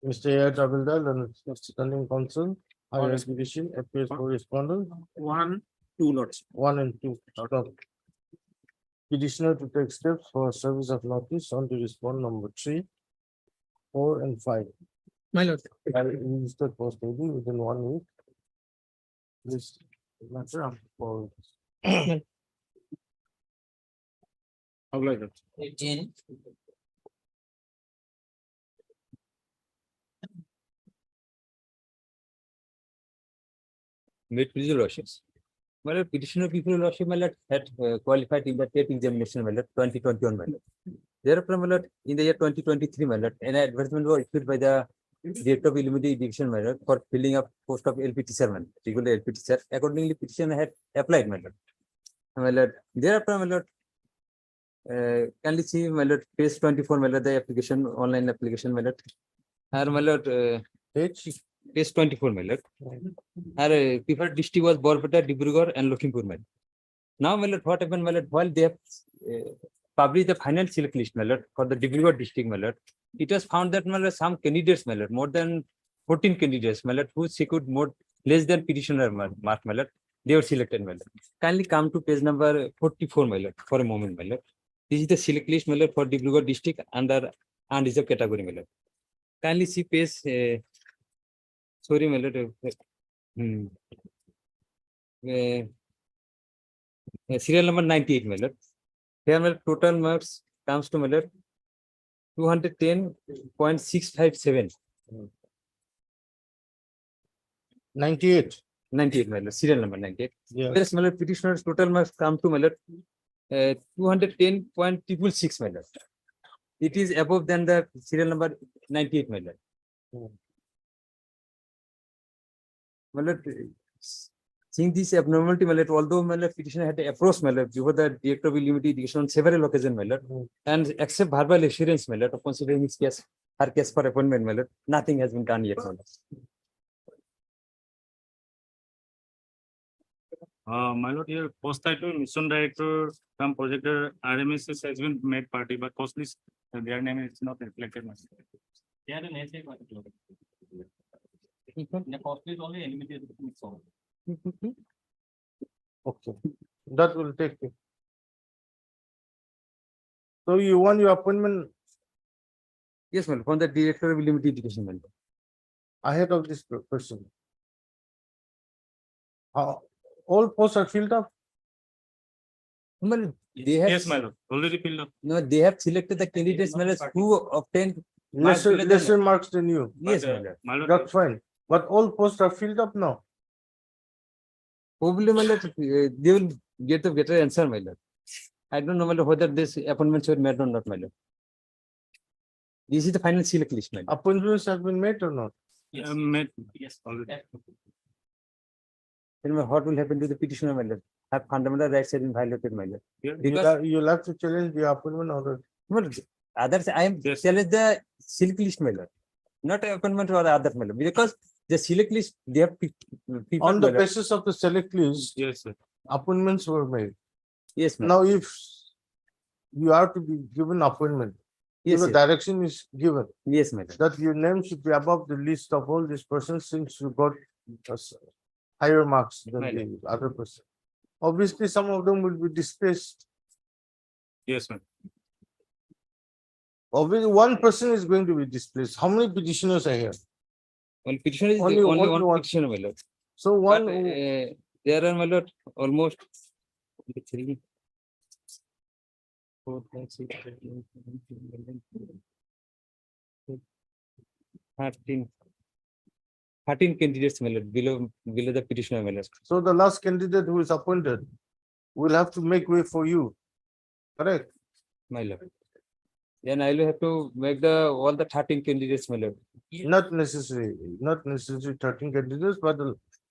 Mr. A. Tabildar, the standing counsel, higher education, appears correspondent, 1, 2 lots. 1 and 2. Stop. Petitioner to take steps for service of notice on to respond number 3, 4 and 5. my lord. I'll register post meeting within 1 week. This matter for. How like that? 18. May please your lordships. My lord, petitioner people lordship, my lord, had qualified in the TET examination, my lord, 2021, my lord. Thereafter, my lord, in the year 2023, my lord, an advertisement was issued by the Director of Elementary Division, my lord, for filling up post of LP teacher, my lord, regular LP teacher. Accordingly, petitioner had applied, my lord. My lord, thereafter, my lord, kindly see, my lord, page 24, my lord, the application, online application, my lord. And my lord, page 24, my lord. Our preferred district was Borpeta, Dibrugarh, and Lakhimpur, my lord. Now, my lord, what happened, my lord, while they have published the final select list, my lord, for the Dibrugarh district, my lord, it was found that, my lord, some candidates, my lord, more than 14 candidates, my lord, who secured more less than petitioner mark, my lord, they were selected, my lord. Kindly come to page number 44, my lord, for a moment, my lord. This is the select list, my lord, for Dibrugarh district under unreserved category, my lord. Kindly see page, sorry, my lord. Serial number 98, my lord. Here, my lord, total marks comes to, my lord, 210.657. 98. 98, my lord, serial number 98. Yeah. Whereas, my lord, petitioner's total marks come to, my lord, 210.666, my lord. It is above than the serial number 98, my lord. My lord, seeing this abnormality, my lord, although my lord, petitioner had approached, my lord, before the Director of Elementary Education on several occasions, my lord, and accept verbal assurance, my lord, of considering his case, her case for appointment, my lord, nothing has been done yet, my lord. My lord, here post title mission director from projector RMSS has been made party, but post list their name is not reflected. They are an essay particular. The cost is only eliminated. Okay, that will take you. So you want your appointment Yes, my lord, from the Director of Elementary Education, my lord. ahead of this person? All posts are filled up? My lord, they have, Yes, my lord, already filled up. no, they have selected the candidates, my lord, who obtained. marks Lesser, below than- lesser marks than you. Yes, my lord. That's fine, but all posts are filled up now. Probably, my lord, they will get the better answer, my lord. I don't know, my lord, whether this appointments were made or not, my lord. This is the final select list, my lord. Appointments have been made or not? Made. Yes, already. Then what will happen to the petitioner, my lord? Have fundamental rights have been violated, my lord. You'll Because- have- you'll have to challenge the appointment order. My lord, others, I am Yes. challenge the select list, my lord. Not appointment or other, my lord, because the select list, they have people, On the my lord. basis of the select list, Yes, sir. appointments were made. Yes, ma'am. Now, if you are to be given appointment, if Yes, a yes. direction is given, Yes, madam. that your name should be above the list of all these persons since you got higher marks than Right. the other person. Obviously, some of them will be displaced. Yes, ma'am. Obviously, one person is going to be displaced. How many petitioners are here? One petitioner is Only only one- one petitioner, my lord. So But one, there are, my lord, almost 3, 4, 5, 6, 7, 8, 13 candidates, my lord, below the petitioner, my lord. so the last candidate who is appointed will have to make way for you. Correct? My lord. Then I will have to make all the 13 candidates, my lord. Not necessary 13 candidates, but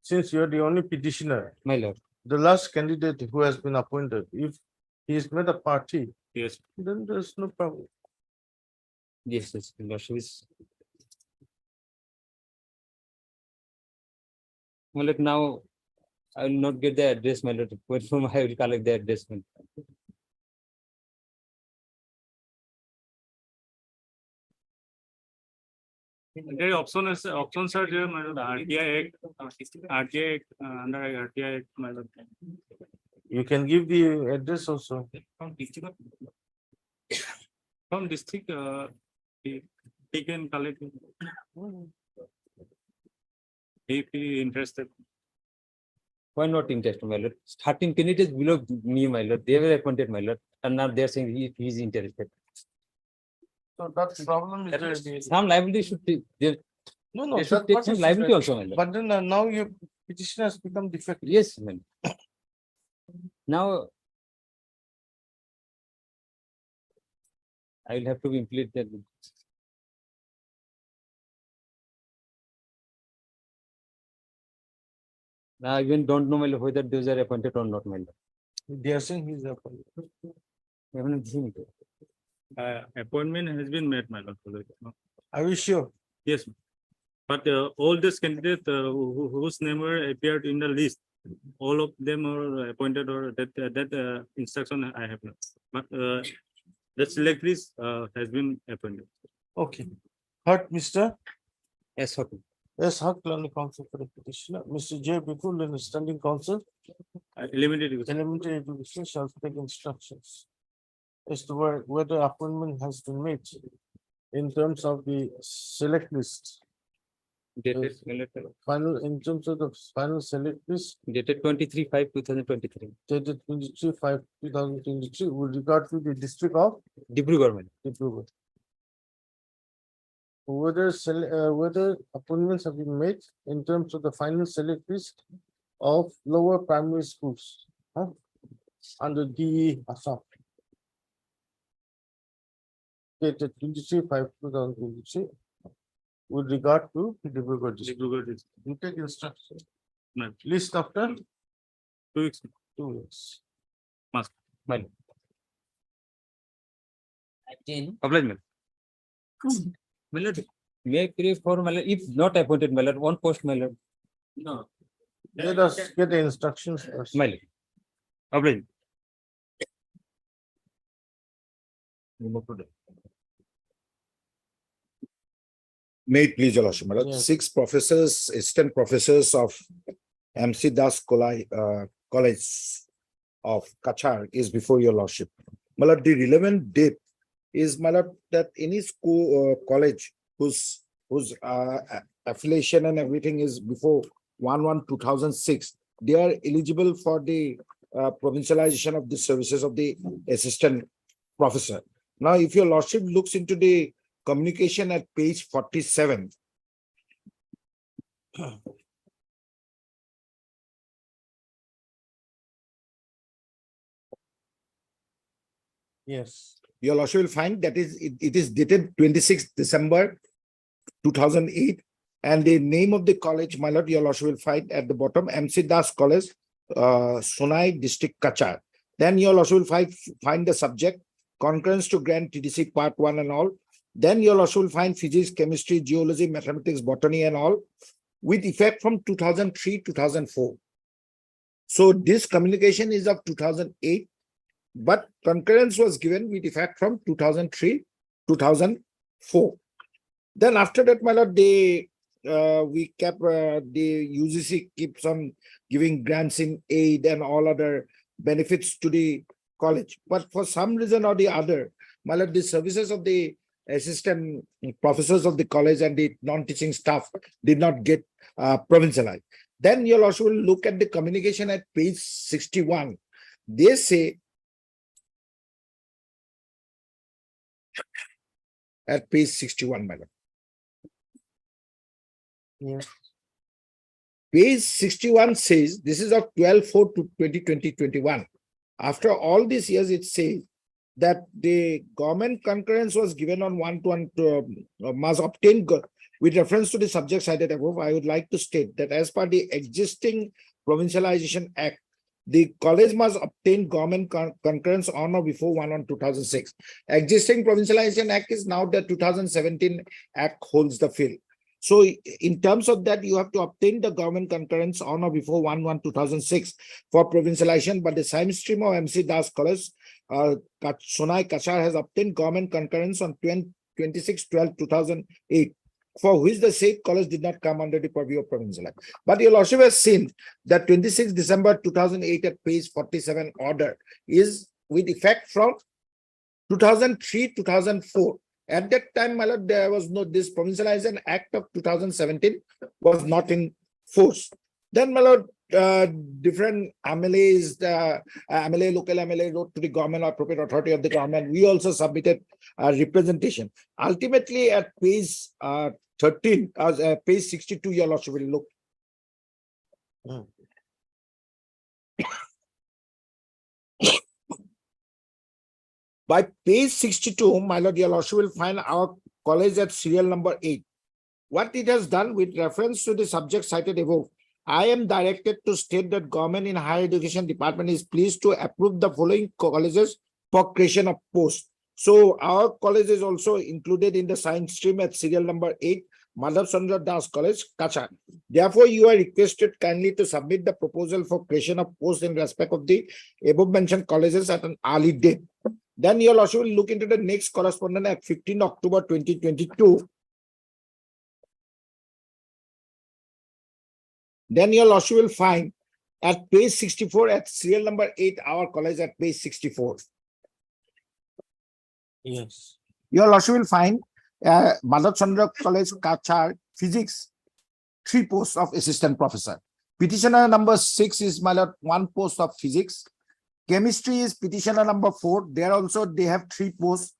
since you are the only petitioner, My lord. the last candidate who has been appointed, if he is not a party, Yes. then there's no problem. Yes, yes, your lordship is. My lord, now I will not get the address, my lord. When from I will collect the address, my lord. There are options are there, my lord, RTI Act, RTI Act, under RTI Act, my lord. You can give the address also. From district, he can collect. If he interested. Why not interested, my lord? 13 candidates below me, my lord. They were appointed, my lord. And now they are saying he is interested. So that problem is there. Some liability should take, No, they should that take part some is liability there. also, my lord. But then now your petition has become defective. Yes, man. Now I will have to implement that. Now I even don't know, my lord, whether those are appointed or not, my lord. They are saying he's appointed. I haven't seen it. Appointment has been made, my lord. Are you sure? Yes. But all these candidates whose name were appeared in the list, all of them are appointed or that instruction I have not. But the select list has been appointed. Okay. Heard, Mr. Yes, okay. S. Haq, Learning Council for the petitioner. Mr. J. Bipul, in the standing council, Elementary education. elementary education shall take instructions as to whether appointment has been made in terms of the select list. Dated, my lord, Final, in terms of the final select list, dated 23/5/2023. dated 23/5/2023, with regard to the district of Dibrugarh, my lord. Dibrugarh. Whether appointments have been made in terms of the final select list of lower primary schools, under DE Assam. Dated 23/5/2023, with regard to Dibrugarh district. Dibrugarh district. You take instruction. No. List after 2 weeks. 2 weeks. Must. My lord. Oblige, my lord. My lord, may I pray for, my lord, if not appointed, my lord, one post, my lord. No. Let us get the instructions first. My lord. Oblige. May it please your lordship, my lord. Yes. 6 professors, assistant professors of MC Das College of Kachar is before your lordship. My lord, the relevant date is, my lord, that any school college whose affiliation and everything is before 1/1/2006, they are eligible for the provincialization of the services of the assistant professor. Now, if your lordship looks into the communication at page 47. Yes. Your lordship will find that it is dated 26th December 2008. And the name of the college, my lord, your lordship will find at the bottom, MC Das College, Sonai District, Kachar. Then your lordship will find the subject, concurrence to grant TDC part 1 and all. Then your lordship will find physics, chemistry, geology, mathematics, botany and all, with effect from 2003-2004. So this communication is of 2008. but concurrence was given with effect from 2003, 2004. Then after that, my lord, the UGC keeps on giving grants in aid and all other benefits to the college. But for some reason or the other, my lord, the services of the assistant professors of the college and the non-teaching staff did not get provincialized. Then you'll also look at the communication at page 61. They say at page 61, madam. Page 61 says, this is of 12/4/2020-21. After all these years, it says that the government concurrence was given on 1-to-1 must obtain with reference to the subject cited above. I would like to state that as per the existing Provincialization Act, the college must obtain government concurrence on or before 1/1/2006. Existing Provincialization Act is now the 2017 Act holds the field. So in terms of that, you have to obtain the government concurrence on or before 1/1/2006 for provincialization. But the science stream of MC Das College, Sonai Kachar, has obtained government concurrence on 26/12/2008, for which the said college did not come under the purview of provincial act. But you'll also have seen that 26 December 2008 at page 47 order is with effect from 2003-2004. At that time, my lord, there was no, this Provincialization Act of 2017 was not in force. Then, my lord, different MLAs, local MLA wrote to the government or appropriate authority of the government. We also submitted a representation. Ultimately, at page 13, page 62, your lordship will look. By page 62, my lord, your lordship will find our college at serial number 8. What it has done with reference to the subject cited above, I am directed to state that government in higher education department is pleased to approve the following colleges for creation of posts. So our college is also included in the science stream at serial number 8, Madhav Chandra Das College, Kachar. Therefore, you are requested kindly to submit the proposal for creation of posts in respect of the above mentioned colleges at an early date. Then you'll also look into the next correspondence at 15 October 2022. Then you'll also will find at page 64 at serial number 8, our college at page 64. Yes. You'll also will find Madhav Chandra College, Kachar, physics, 3 posts of assistant professor. Petitioner number 6 is my lord, 1 post of physics. Chemistry is petitioner number 4. There also they have 3 posts.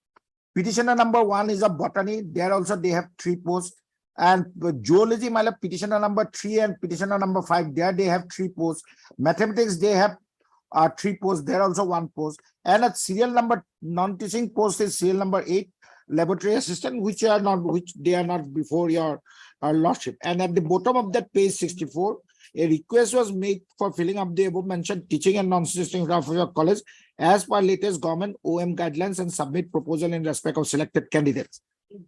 Petitioner number 1 is a botany. There also they have 3 posts. And geology, my lord, petitioner number 3 and petitioner number 5. There they have 3 posts. Mathematics, they have 3 posts. There also 1 post. And at serial number non-teaching post is serial number 8, laboratory assistant, which they are not before your lordship. And at the bottom of that page 64. A request was made for filling up the above mentioned teaching and non-teaching staff of your college as per latest government OM guidelines and submit proposal in respect of selected candidates.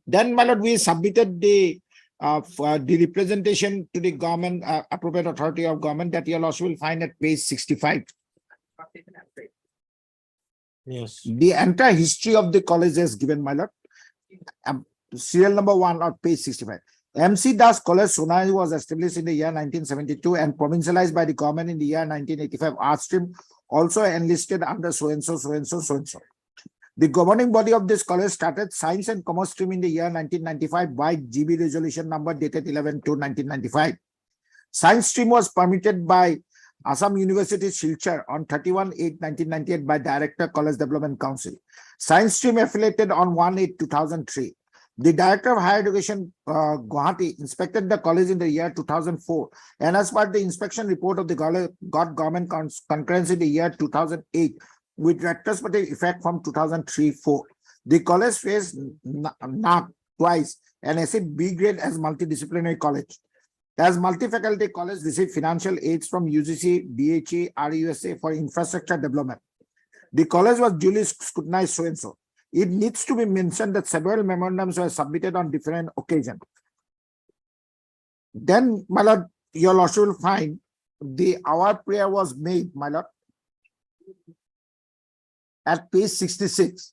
Then, my lord, we submitted the representation to the government, appropriate authority of government, that you also will find at page 65. Yes. The entire history of the college is given, my lord. Serial number 1 or page 65. MC Das College, Sonai, was established in the year 1972 and provincialized by the government in the year 1985. Art stream also enlisted under so-and-so, so-and-so, so-and-so. The governing body of this college started science and commerce stream in the year 1995 by GB resolution number dated 11/2/1995. Science stream was permitted by Assam University, Silchar on 31/8/1998 by Director College Development Council. Science stream affiliated on 1/8/2003. The Director of Higher Education, Guwahati, inspected the college in the year 2004, and as part of the inspection report of the got government concurrence in the year 2008, with retrospective effect from 2003-04. The college faced NAC twice and received B grade as multidisciplinary college. As multi-faculty college, received financial aids from UGC, BHE, RUSA for infrastructure development. The college was duly scrutinized so-and-so. It needs to be mentioned that several memorandums were submitted on different occasions. Then, my lord, you'll also find our prayer was made, my lord. at page 66.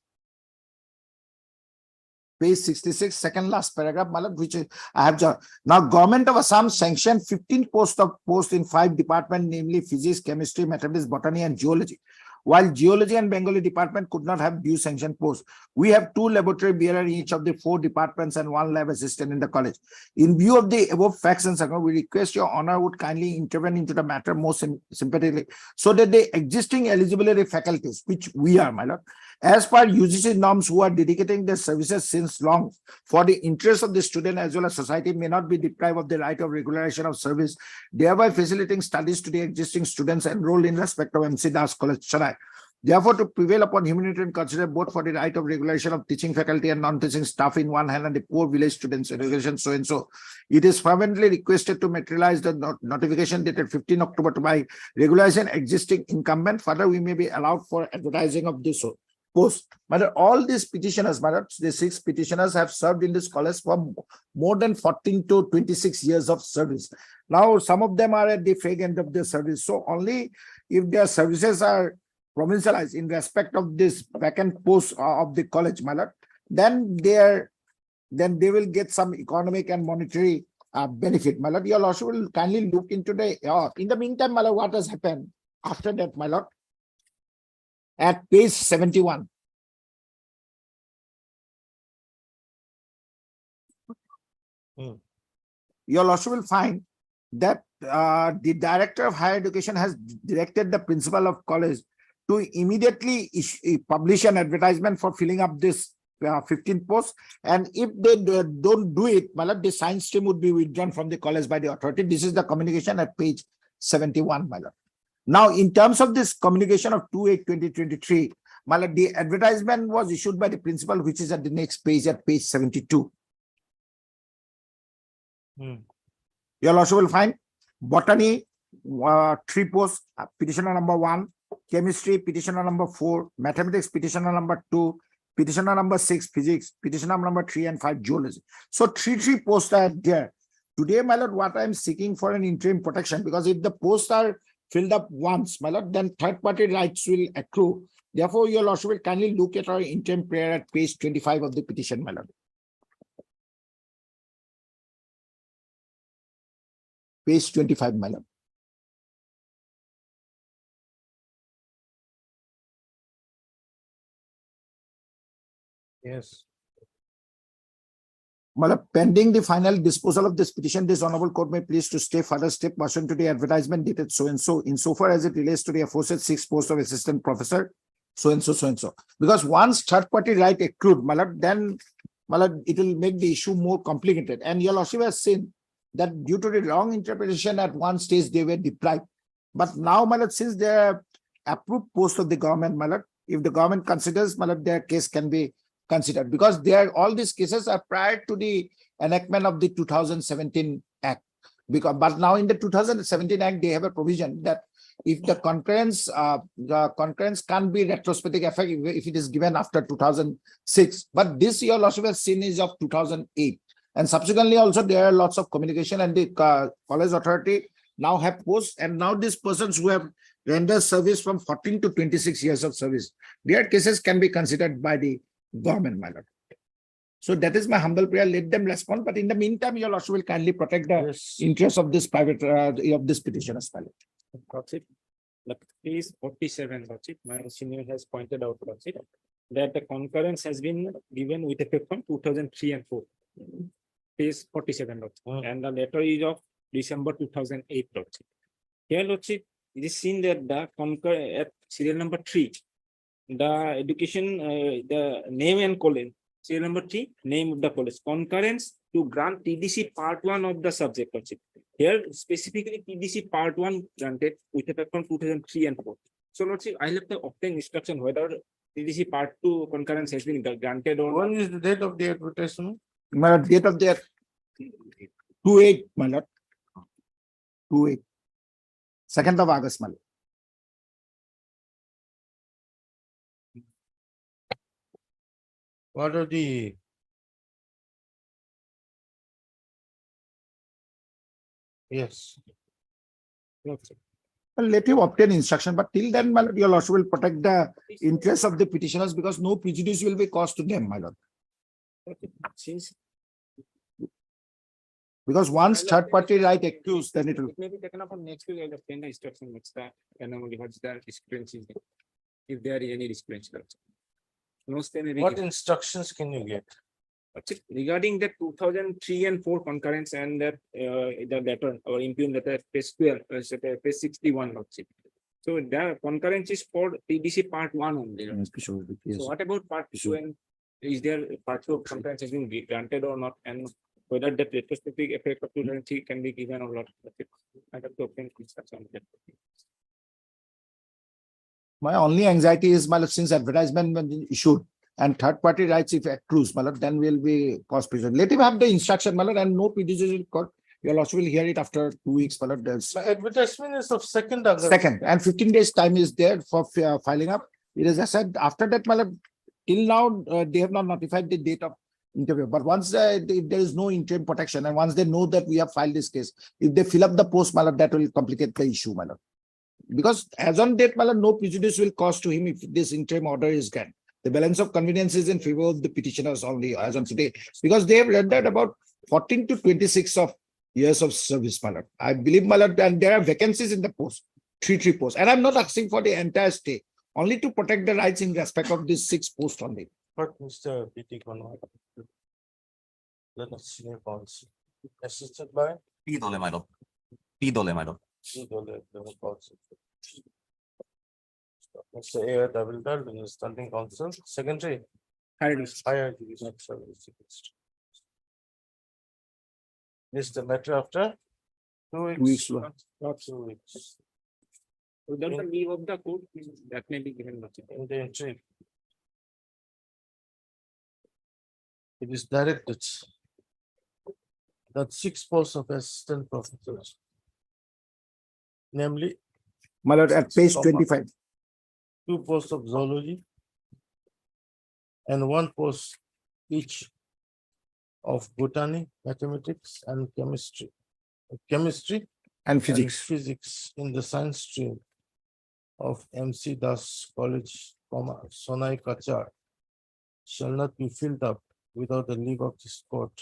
Page 66, second last paragraph, Malad, which I have just. Now, Government of Assam sanctioned 15 posts in 5 departments, namely physics, chemistry, mathematics, botany, and geology. While geology and Bengali department could not have due sanction posts, we have 2 laboratory bearers in each of the 4 departments and 1 lab assistant in the college. In view of the above facts and circumstances, we request your honor would kindly intervene into the matter more sympathetically, so that the existing eligibility faculties, which we are, my lord, as per UGC norms, who are dedicating their services since long for the interest of the student as well as society, may not be deprived of the right of regularization of service, thereby facilitating studies to the existing students enrolled in respect of MC Das College, Chennai. Therefore, to prevail upon humanitarian consider both for the right of regulation of teaching faculty and non-teaching staff in one hand and the poor village students education so and so, it is fervently requested to materialize the notification dated 15 October to by regularization existing incumbent. Further, we may be allowed for advertising of this post. But all these petitioners, the 6 petitioners have served in this college for more than 14 to 26 years of service. Now, some of them are at the fag end of their service. So only if their services are provincialized in respect of this vacant post of the college, then they will get some economic and monetary benefit. My lord, your lordship will kindly look into the in the meantime, my lord, what has happened after that, my lord? At page 71. Your lordship will find that the director of higher education has directed the principal of college to immediately publish an advertisement for filling up this 15 posts, and if they don't do it, my lord, the science stream would be withdrawn from the college by the authority. This is the communication at page 71, my lord. Now, in terms of this communication of 2/8/2023, my lord, the advertisement was issued by the principal, which is at the next page, at page 72. Your lordship will find botany, 3 posts, petitioner number 1, chemistry, petitioner number 4, mathematics, petitioner number 2, petitioner number 6, physics, petitioner number 3 and 5, geology. So 3 posts are there. Today, my lord, what I am seeking for an interim protection, because if the posts are filled up once, my lord, then third-party rights will accrue. Therefore, your lordship will kindly look at our interim prayer at page 25 of the petition, my lord. Page 25, my lord. Yes. Pending the final disposal of this petition, this honorable court may please to stay further step pursuant to the advertisement dated so and so, insofar as it relates to the aforesaid 6 posts of assistant professor, so and so, so and so. Because once third party right accrued, then it will make the issue more complicated. And your lordship has seen that due to the wrong interpretation at one stage they were deprived. But now, since they are approved post of the government, if the government considers, their case can be considered, because all these cases are prior to the enactment of the 2017 Act. But now in the 2017 Act, they have a provision that if the concurrence can't be retrospective effect if it is given after 2006. But this your lordship has seen is of 2008. And subsequently also there are lots of communication, and the college authority now have posts, and now these persons who have rendered service from 14 to 26 years of service, their cases can be considered by the government, my lord. So that is my humble prayer. Let them respond. But in the meantime, your lordship will kindly protect the interest of this private of this petitioner's pilot. Lordship, page 47, Lordship, my senior has pointed out, Lordship, that the concurrence has been given with effect from 2003 and 4. Page 47, Lordship, and the letter is of December 2008, Lordship. Here, Lordship, it is seen that the concur at serial number 3, the education, the name and college, serial number 3, name of the college, concurrence to grant TDC part 1 of the subject, Lordship. Here, specifically TDC part 1 granted with effect from 2003 and 4. So, Lordship, I have to obtain instruction whether TDC part 2 concurrence has been granted or When is the date of the advertisement? My lord, date of their 2/8, my lord. 2/8. 2nd of August, my lord. What are the yes. Lordship. Well, let him obtain instruction, but till then, my lord, your lordship will protect the interests of the petitioners because no prejudice will be caused to them, my lord. Since Because once third party right accused, then it will. it may be taken up on next week, I'll obtain the instruction, what's the, what's the discrepancy? If there is any discrepancy. No stand. What instructions can you get? Regarding the 2003 and 4 concurrence and that the letter or impugn letter page 12, page 61 lordship. So the concurrence is for PDC part 1 only. So what about part 2, and is there part 2 of concurrence has been granted or not, and whether that retrospective effect of 2003 can be given or not? I have to obtain instruction on that. My only anxiety is, my lord, since advertisement when issued and third party rights if accrues, my lord, then will be cause prejudice. Let him have the instruction, my lord, and no prejudice will court. Your lordship will hear it after 2 weeks, my lord. There's My advertisement is of 2nd August. second and 15 days time is there for filing up. It is, I said, after that, my lord, till now, they have not notified the date of interview. But once if there is no interim protection and once they know that we have filed this case, if they fill up the post, my lord, that will complicate the issue, my lord. Because as on date, my lord, no prejudice will cause to him if this interim order is granted. The balance of convenience is in favor of the petitioners only as on today, because they have rendered about 14 to 26 of years of service, my lord. I believe, my lord, and there are vacancies in the post, 3 posts. And I'm not asking for the entire stay, only to protect the rights in respect of these 6 posts only. But Mr. P.T. Conway. Let us see your counsel. Assisted by P. Dole, my lord. P. Dole, my lord. P. Dole, the counsel. Mr. A. Davildar, the standing counsel, secretary. Higher Education Service. This is the matter after 2 weeks. 2 weeks, Not 2 weeks. Without the leave of the court, that may be given. Lordship. In the entry. It is directed that 6 posts of assistant professors, namely My lord, at page Comma. 25. 2 posts of zoology and 1 post each of botany, mathematics and chemistry. Chemistry And and physics. physics in the science stream of MC Das College, Sonai Kachar shall not be filled up without the leave of this court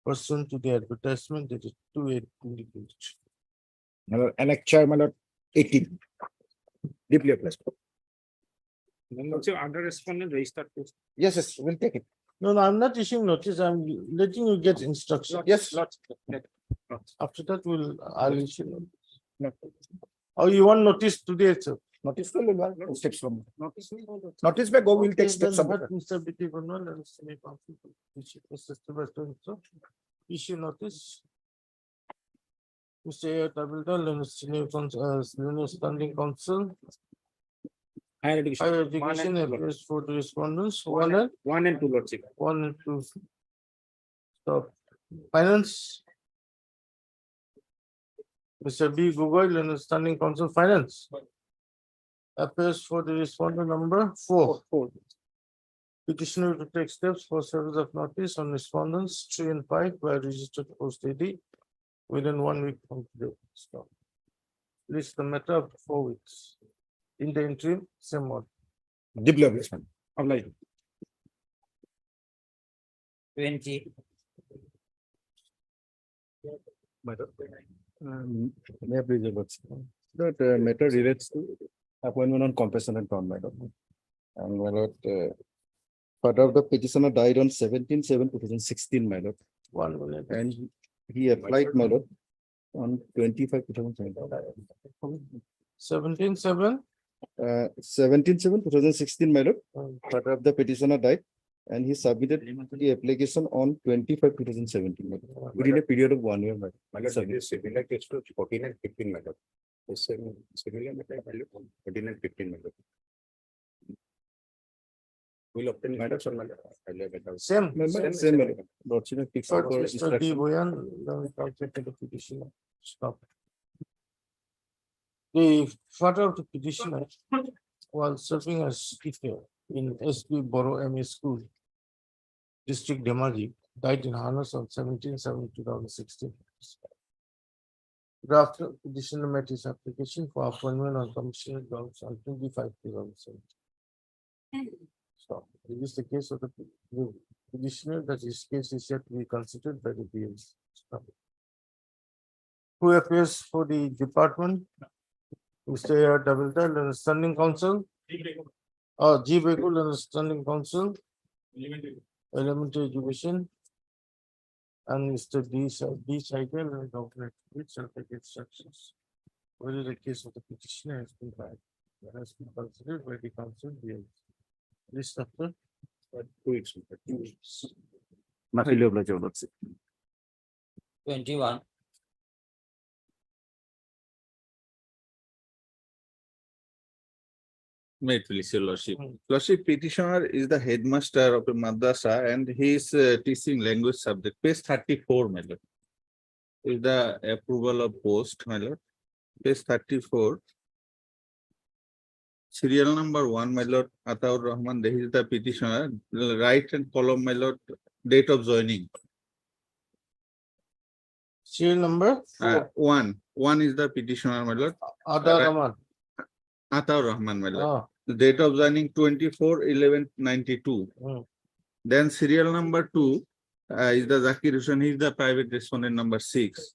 pursuant to the advertisement dated 2/8/2022. My lord, Annex Chair, my lord, 18. Deeply applied. Then also other respondent registered post. Yes, yes, we'll take it. No, I'm not issuing notice. I'm letting you get instruction. Yes. After that, I'll issue. Oh, you want notice today itself? Notice will go steps from. Notice. Notice by go, we'll take steps. Then from what Mr. B.T. Conway, let us make counsel, issue notice. Mr. A. Davildar, let us standing counsel, Higher education. higher One and education, two, appears for the respondents, One and two lordship. 1 and 2. Stop. Finance. Mr. B. Gugoi, standing counsel, finance. Appears for the respondent number 4. Petitioner to take steps for service of notice on respondents 3 and 5 by registered post AD within 1 week from today. Stop. List the matter of 4 weeks. In the interim, same one. Deeply applied. Obliged. 20. May I please, your lordship? That matter relates to appointment on compassionate ground, madam. And my lord, father of the petitioner died on 17/7/2016, my lord. 1 minute. And he applied, my lord, on 25/2017. 17/7. 17/7/2016, my lord. Father of the petitioner died and he submitted the application on 25/2017, my lord, within a period of 1 year, my lord. My lord, it is similar case to 14 and 15, madam. The same similar matter, my lord, 14 and 15, madam. Will obtain matters on my lord. Same. Same, my lord. Lordship has fixed Third, for Mr. D. instruction. Boyan, then we calculate the petitioner. Stop. The father of the petitioner, while serving as teacher in SB Borough MA School, District Demaji, died in harness on 17/7/2016. Draft additional matters application for appointment on commissioner grounds on 25/2017. So it is the case of the petitioner that his case is yet to be considered by the PLC. Who appears for the department? Mr. A.R. Davilda, and standing counsel. G. Bekul, and standing counsel. Elementary education. And Mr. D. Cycle and Dr. Which shall take instructions. Whether the case of the petitioner has been filed, that has been considered by the council. List after. 2 weeks. 2 weeks. Highly obliged, Your Lordship. 21. May it please your lordship. Lordship, petitioner is the headmaster of a madrasa and he is teaching language subject. Page 34, my lord. Is the approval of post, my lord. Page 34. Serial number 1, my lord, Ataur Rahman, this is the petitioner. Right hand column, my lord, date of joining. Serial number? 1. 1 is the petitioner, my lord. Adar Rahman. Ataur Rahman, my lord. Ah, The date of joining 24/11/92. Then serial number 2 is the Zakir Hussain. He is the private respondent number 6.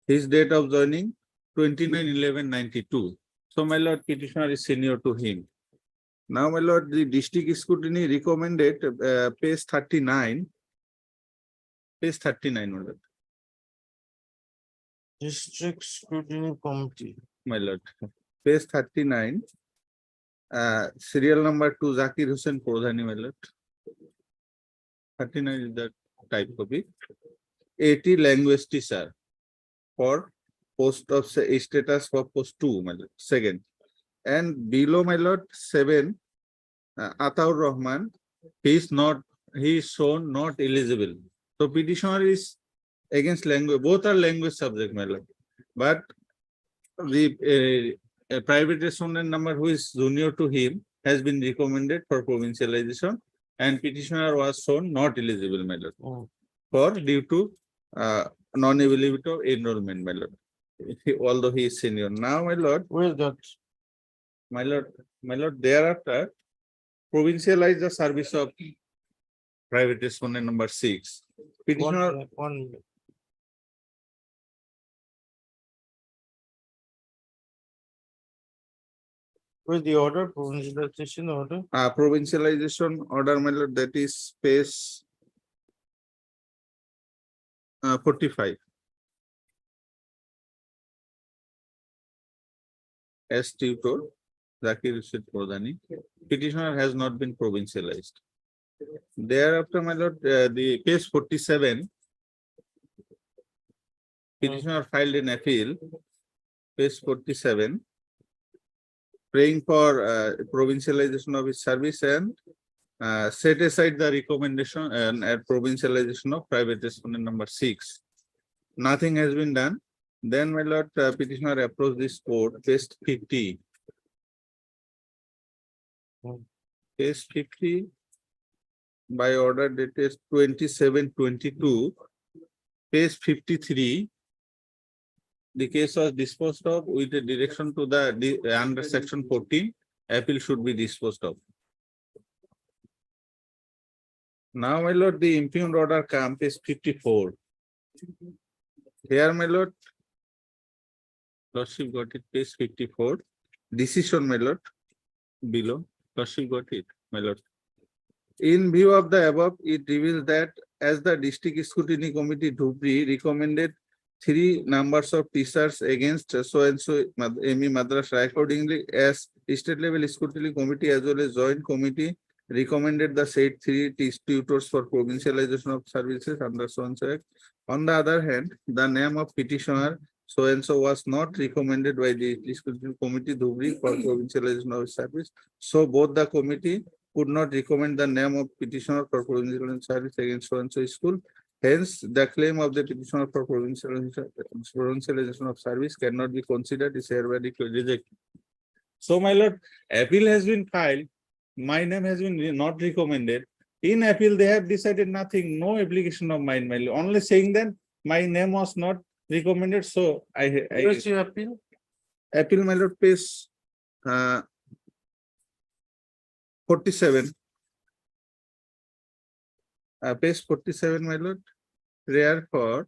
His date of joining 29/11/92. So my lord, petitioner is senior to him. Now my lord, the district scrutiny recommended page 39. Page 39, my lord. District Scrutiny Committee. My lord. Page 39. Serial number 2, Zakir Hussain Prodhani, my lord. 39 is the type copy. 80 language teacher for post of status for post 2, my lord. Second. And below, my lord, 7, Ataur Rahman, he is shown not eligible. So petitioner is against language, both are language subject, my lord. But the private respondent number who is junior to him has been recommended for provincialization and petitioner was shown not eligible, my lord, for due to non-availability of enrollment, my lord. Although he is senior. Now, my lord. Where is that? My lord, thereafter, provincialize the service of private respondent number 6. Petitioner. One minute. Where's the order, provincialization order? Provincialization order, my lord, that is page 45. As tutor, Zakir Hussain Prodhani. Petitioner has not been provincialized. Thereafter, my lord, the page 47. Petitioner filed an appeal. Page 47. Praying for provincialization of his service and set aside the recommendation and provincialization of private respondent number 6. Nothing has been done. Then, my lord, petitioner approached this court, page 50. Page 50, by order dated 27/22, page 53. The case was disposed of with a direction to the under section 14. Appeal should be disposed of. Now, my lord, the impugned order comes page 54. Here, my lord, lordship got it, page 54. Decision, my lord, below. Lordship got it, my lord. In view of the above, it reveals that as the District Scrutiny Committee Dhubri recommended 3 numbers of teachers against so and so ME Madrasa, accordingly, as state level scrutiny committee as well as joint committee recommended the said 3 tutors for provincialization of services under so and so act. On the other hand, the name of petitioner so and so was not recommended by the scrutiny committee Dhubri for provincialization of service. So both the committee could not recommend the name of petitioner for provincialization service against so and so school. Hence, the claim of the petitioner for provincialization of service cannot be considered is hereby rejected. So, my lord, appeal has been filed. My name has been not recommended. In appeal, they have decided nothing, no application of mine, my lord. Only saying that my name was not recommended, so Where's your appeal? appeal, my lord, page 47. Page 47, my lord, rare for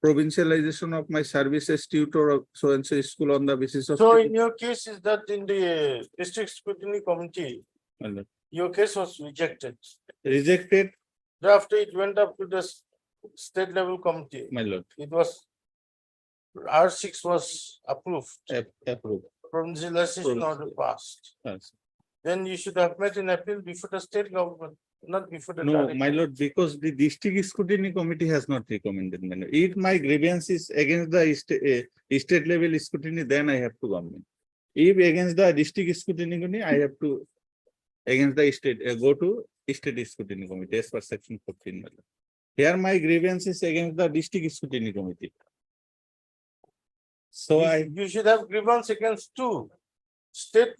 provincialization of my services tutor of so and so school on the basis of. So in your case, is that in the district scrutiny committee, My lord. your case was rejected. Rejected, After it went up to the state level committee, my lord, it was R6 was approved, approved. provincialization order passed. Yes. Then you should have made an appeal before the state government, not before the. No, direct- my lord, because the district scrutiny committee has not recommended, my lord. If my grievance is against the state level scrutiny, then I have to government. If against the district scrutiny committee, I have to against the state, go to state scrutiny committee as per section 14, my lord. Here my grievance is against the district scrutiny committee. So You should have grievance against two. State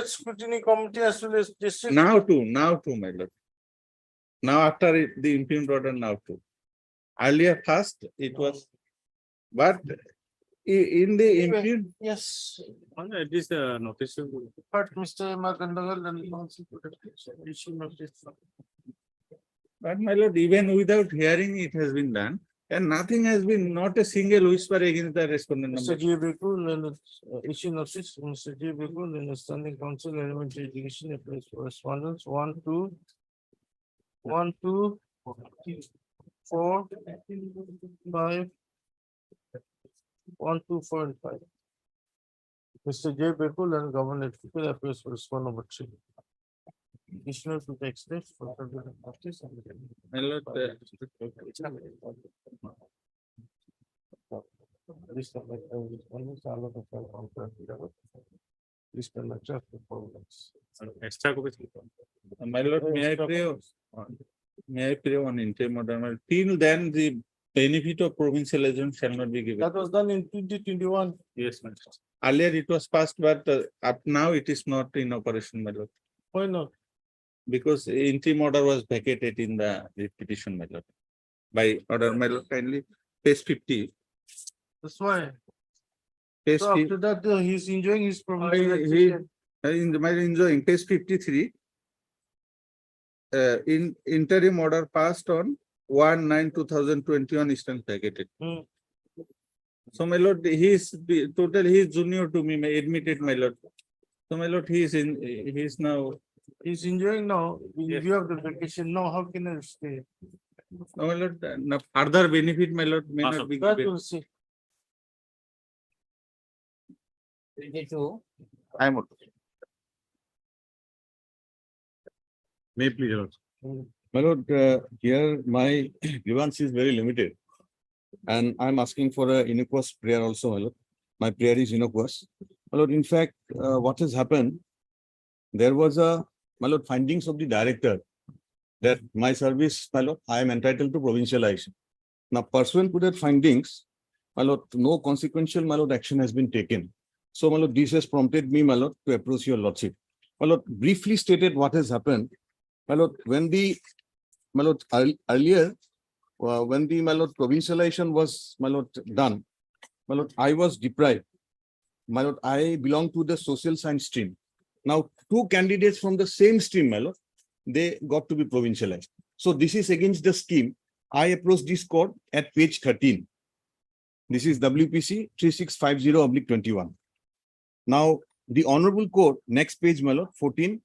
scrutiny committee as well as district. now too, my lord. Now after the impugned order, now too. Earlier first, it was, but in the impugned. Yes, It is the notice. but Mr. Magandagal and council issue notice. But my lord, even without hearing, it has been done, and nothing has been, not a single whisper against the respondent Mr. number. G. Bekul and issue notice, Mr. G. Bekul and the standing council elementary education applies correspondence 1, 2, 4, 5. 1, 2, 4 and 5. Mr. J. Bekul and Governor People appears for respond number 3. Additional to take steps for further practice and. My lord, List of respondents, all of the five contract. List of lecture performance. Extra copy. my lord, may I pray on interim order, my lord. Till then, the benefit of provincialization shall not be given. That was done in 2021. Yes, my lord. Earlier it was passed, but up now it is not in operation, my lord. Why not? Because interim order was vacated in the petition, my lord. By order, my lord, kindly, page 50. That's why. Page So 50. after that, he's enjoying his He, provincialization. my enjoying, page 53. In interim order passed on 1/9/2021 is still vacated. Hmm. So my lord, he is junior to me, admitted, my lord. So my lord, he is now. He's enjoying now. In Yes. view of the vacation, now how can I stay? No, my lord, no further benefit, my lord, may not be That given. will see. I am. May please, Your Lordship. My lord, here my grievance is very limited. And I'm asking for a innocuous prayer also, my lord. My prayer is innocuous. My lord, in fact, what has happened, there was my lord, findings of the director that my service, my lord, I am entitled to provincialization. Now, pursuant to that findings, my lord, no consequential, my lord, action has been taken. So, my lord, this has prompted me, my lord, to approach your lordship. My lord, briefly stated what has happened. My lord, when the, my lord, earlier, when the, my lord, provincialization was, my lord, done, my lord, I was deprived. My lord, I belong to the social science stream. Now, two candidates from the same stream, my lord, they got to be provincialized. So this is against the scheme. I approached this court at page 13. This is WPC 3650/21. Now, the Honorable Court, next page, my lord, 14,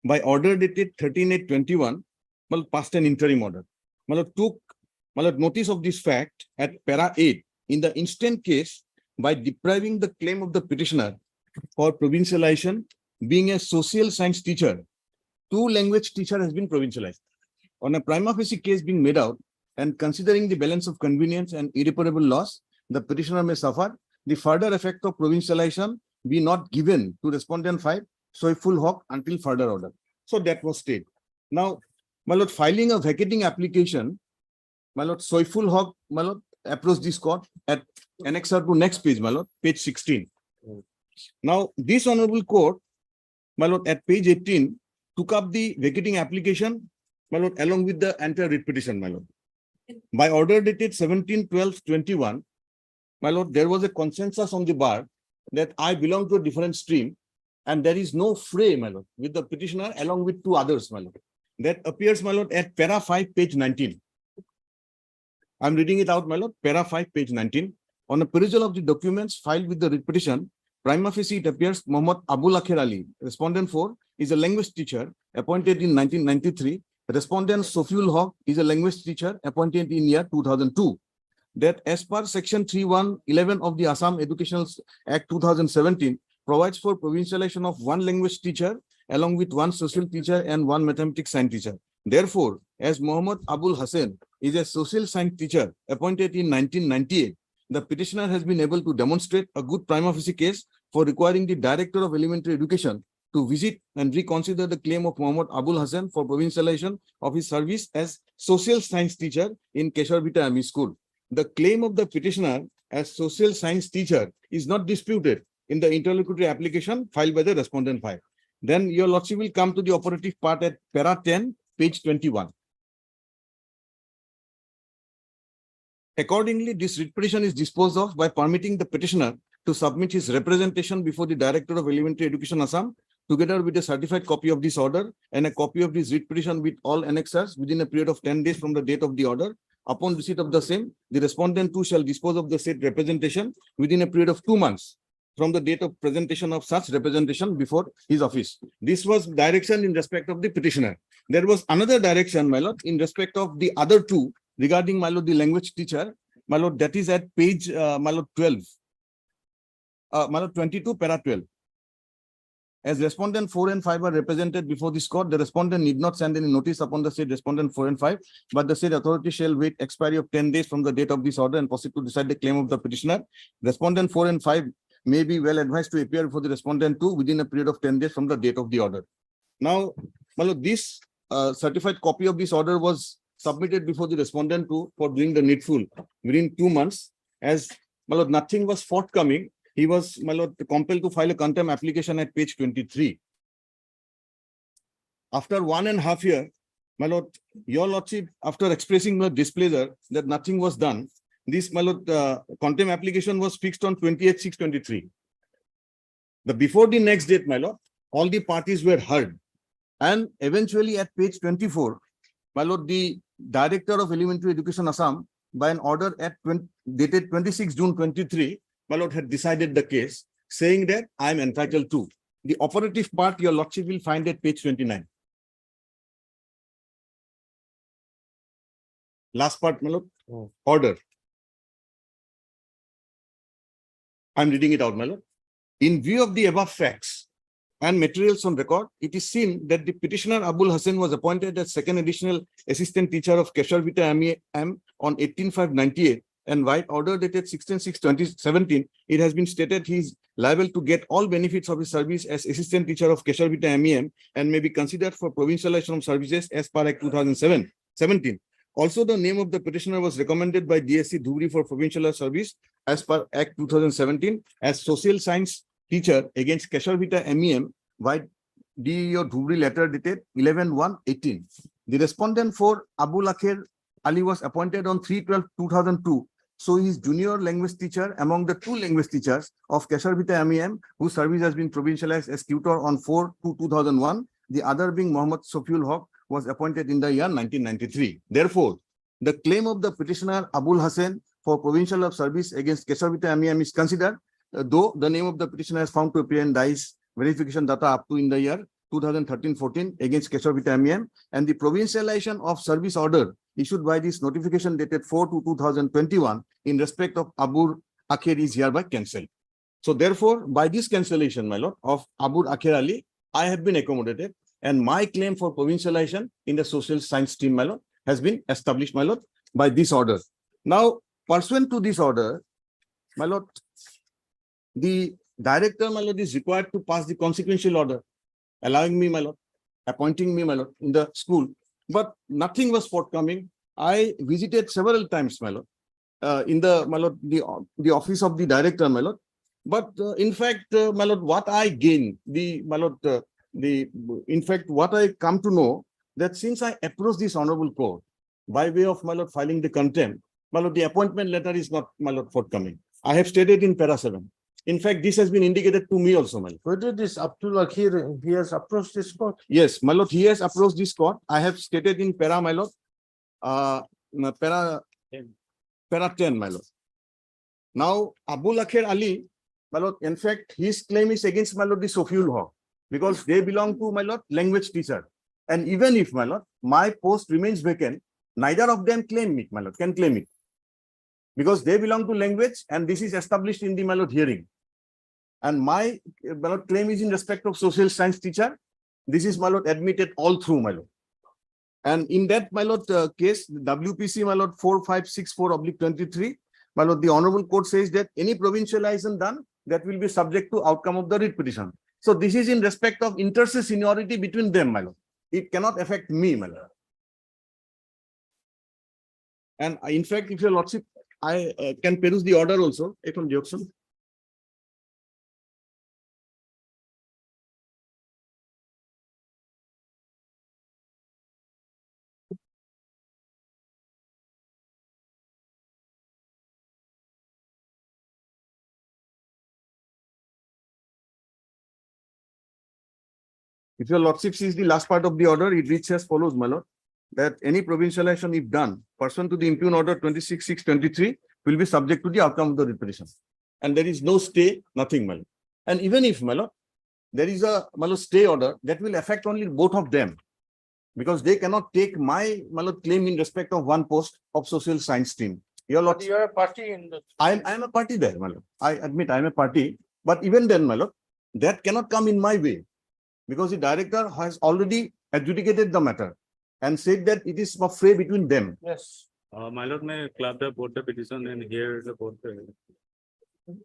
by order dated 13/8/21, well, passed an interim order. My lord, took, my lord, notice of this fact at para 8 in the instant case by depriving the claim of the petitioner for provincialization being a social science teacher. 2 language teacher has been provincialized. On a prima facie case being made out and considering the balance of convenience and irreparable loss, the petitioner may suffer the further effect of provincialization be not given to respondent 5, Soiful Haq until further order. So that was stated. Now, my lord, filing a vacating application, my lord, Soiful Haq, my lord, approached this court at annexure to next page, my lord, page 16. Now, this honorable court, my lord, at page 18, took up the vacating application, my lord, along with the entire writ petition, my lord. By order dated 17/12/21, my lord, there was a consensus on the bar that I belong to a different stream and there is no fray, my lord, with the petitioner along with two others, my lord. That appears, my lord, at para 5, page 19. I'm reading it out, my lord, para 5, page 19. On a perusal of the documents filed with the writ petition, prima facie it appears Mohammad Abul Akhir Ali, respondent 4, is a language teacher appointed in 1993. Respondent Sofiul Haq is a language teacher appointed in year 2002. That as per section 3111 of the Assam Educational Act 2017 provides for provincialization of one language teacher along with one social teacher and one mathematics science teacher. Therefore, as Muhammad Abul Hassan is a social science teacher appointed in 1998, the petitioner has been able to demonstrate a good prima facie case for requiring the Director of Elementary Education to visit and reconsider the claim of Muhammad Abul Hassan for provincialization of his service as social science teacher in Kesharvita Ami School. The claim of the petitioner as social science teacher is not disputed in the interlocutory application filed by the respondent 5. Then your lordship will come to the operative part at para 10, page 21. Accordingly, this writ petition is disposed of by permitting the petitioner to submit his representation before the Director of Elementary Education Assam, together with a certified copy of this order and a copy of this writ petition with all annexures within a period of 10 days from the date of the order. Upon receipt of the same, the respondent too shall dispose of the said representation within a period of 2 months from the date of presentation of such representation before his office. This was direction in respect of the petitioner. There was another direction, my lord, in respect of the other two regarding, my lord, the language teacher, my lord, that is at page, my lord, 12, my lord, 22, para 12. As respondent 4 and 5 are represented before this court, the respondent need not send any notice upon the said respondent 4 and 5, but the said authority shall wait expiry of 10 days from the date of this order and proceed to decide the claim of the petitioner. Respondent 4 and 5 may be well advised to appear before the respondent 2 within a period of 10 days from the date of the order. Now, my lord, this certified copy of this order was submitted before the respondent 2 for doing the needful within 2 months. As, my lord, nothing was forthcoming, he was, my lord, compelled to file a contempt application at page 23. After 1.5 years, my lord, your lordship, after expressing your displeasure that nothing was done, this, my lord, contempt application was fixed on 28/6/23. Before the next date, my lord, all the parties were heard. And eventually at page 24, my lord, the Director of Elementary Education Assam, by an order at dated 26 June 23, my lord, had decided the case, saying that I am entitled to. The operative part, your lordship will find at page 29. Last part, my lord, order. I'm reading it out, my lord. In view of the above facts and materials on record, it is seen that the petitioner Abul Hassan was appointed as second additional assistant teacher of Kesharvita AM on 18/5/98, and by order dated 16/6/2017, it has been stated he is liable to get all benefits of his service as assistant teacher of Kesharvita MEM and may be considered for provincialization of services as per Act 2017. Also, the name of the petitioner was recommended by DSC Dhubri for provincial service as per Act 2017 as social science teacher against Kesharvita MEM by DEO Dhubri letter dated 11/1/18. The respondent for Abul Akhir Ali was appointed on 3/12/2002. So he is junior language teacher among the two language teachers of Kesharvita MEM whose service has been provincialized as tutor on 4/2/2001. The other being Muhammad Sofiul Haq was appointed in the year 1993. Therefore, the claim of the petitioner Abul Hassan for provincial of service against Kesharvita MEM is considered, though the name of the petitioner is found to appear in DICE verification data up to in the year 2013-14 against Kesharvita MEM, and the provincialization of service order issued by this notification dated 4/2/2021 in respect of Abul Akhir is hereby cancelled. So therefore, by this cancellation, my lord, of Abul Akhir Ali, I have been accommodated, and my claim for provincialization in the social science stream, my lord, has been established, my lord, by this order. Now, pursuant to this order, my lord, the director, my lord, is required to pass the consequential order, allowing me, my lord, appointing me, my lord, in the school. But nothing was forthcoming. I visited several times, my lord, in the, my lord, the office of the director, my lord. But in fact, my lord, what I gained, my lord, in fact, what I come to know that since I approached this honorable court by way of, my lord, filing the contempt, my lord, the appointment letter is not, my lord, forthcoming. I have stated in para 7. In fact, this has been indicated to me also, my lord. Whether this Abdullah here, he has approached this court. Yes, my lord, he has approached this court. I have stated in para, my lord. Para 10, my lord. Now, Abu Lakher Ali, my lord, in fact, his claim is against, my lord, the Sofiul Haq, because they belong to, my lord, language teacher. And even if, my lord, my post remains vacant, neither of them claim it, my lord, can claim it. Because they belong to language and this is established in the, my lord, hearing. And my lord, claim is in respect of social science teacher. This is, my lord, admitted all through, my lord. And in that, my lord, case, WPC, my lord, 4564/23, my lord, the Honorable Court says that any provincialization done, that will be subject to outcome of the writ petition. So this is in respect of inter se seniority between them, my lord. It cannot affect me, my lord. And in fact, if your lordship, I can peruse the order also, from Jackson. If your lordship sees the last part of the order, it reads as follows, my lord, that any provincialization, if done, pursuant to the impugn order 26/6/23, will be subject to the outcome of the writ petition. And there is no stay, nothing, my lord. And even if, my lord, there is a, my lord, stay order, that will affect only both of them, because they cannot take my lord, claim in respect of one post of social science stream. Your But lordship, you are a party in the. I am a party there, my lord. I admit I am a party, but even then, my lord, that cannot come in my way, because the director has already adjudicated the matter and said that it is a fray between them. Yes. My lord, may club the both the petition and here the both the.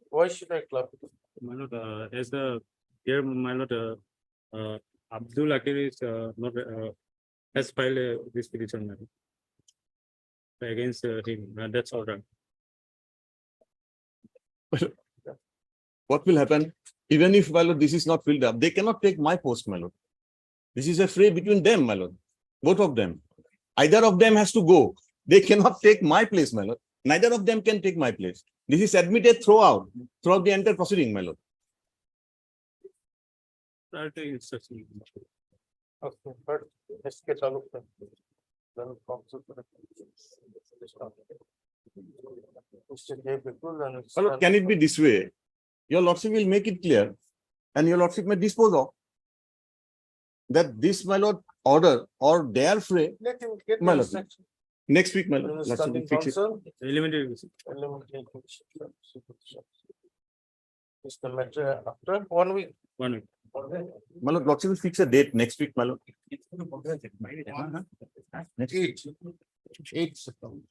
Why should I club? My lord, as the here, my lord, Abdul Lakher is not has filed this petition, my lord, against him. That's all right. What will happen? Even if, my lord, this is not filled up, they cannot take my post, my lord. This is a fray between them, my lord. Both of them. Either of them has to go. They cannot take my place, my lord. Neither of them can take my place. This is admitted throughout the entire proceeding, my lord. Okay, but let's get a look. Then counsel for the- Mr. Devikul and My lord, can it be this way? Your lordship will make it clear, and your lordship may dispose of that this, my lord, order or their fray, Let him get my the lord. instruction. Next week, my lord. Then the Lordship will standing fix it. counsel, Elementary. elementary commission. Is the matter after 1 week? 1 week. My lord, lordship will fix a date next week, my lord. Next week. 8 September.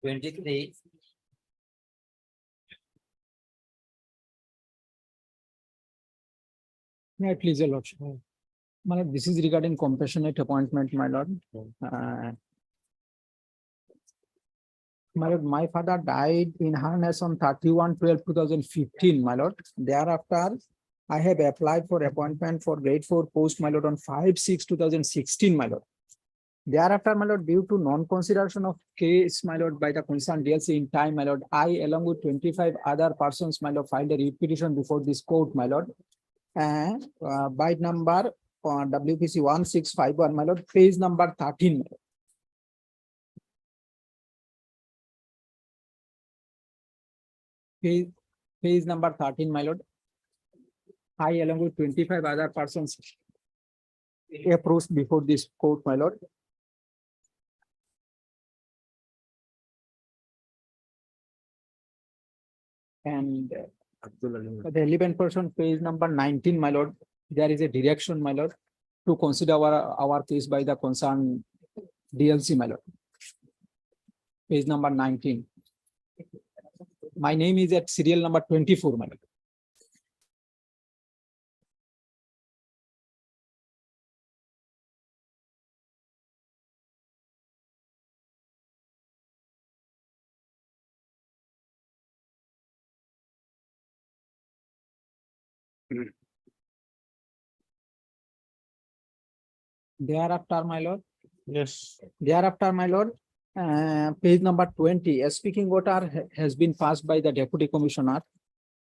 23. May I please, your lordship? My lord, this is regarding compassionate appointment, my lord. My lord, my father died in harness on 31/12/2015, my lord. Thereafter, I have applied for appointment for grade 4 post, my lord, on 5/6/2016, my lord. Thereafter, my lord, due to non-consideration of case, my lord, by the concerned DLC in time, my lord, I, along with 25 other persons, my lord, filed a writ petition before this court, my lord. And by number WPC 1651, my lord, page number 13. My lord. Page number 13, my lord. I, along with 25 other persons, approached before this court, my lord. And the relevant person, page number 19, my lord, there is a direction, my lord, to consider our case by the concerned DLC, my lord. Page number 19. My name is at serial number 24, my lord. Thereafter, my lord, Yes. Thereafter, my lord, page number 20, a speaking order has been passed by the deputy commissioner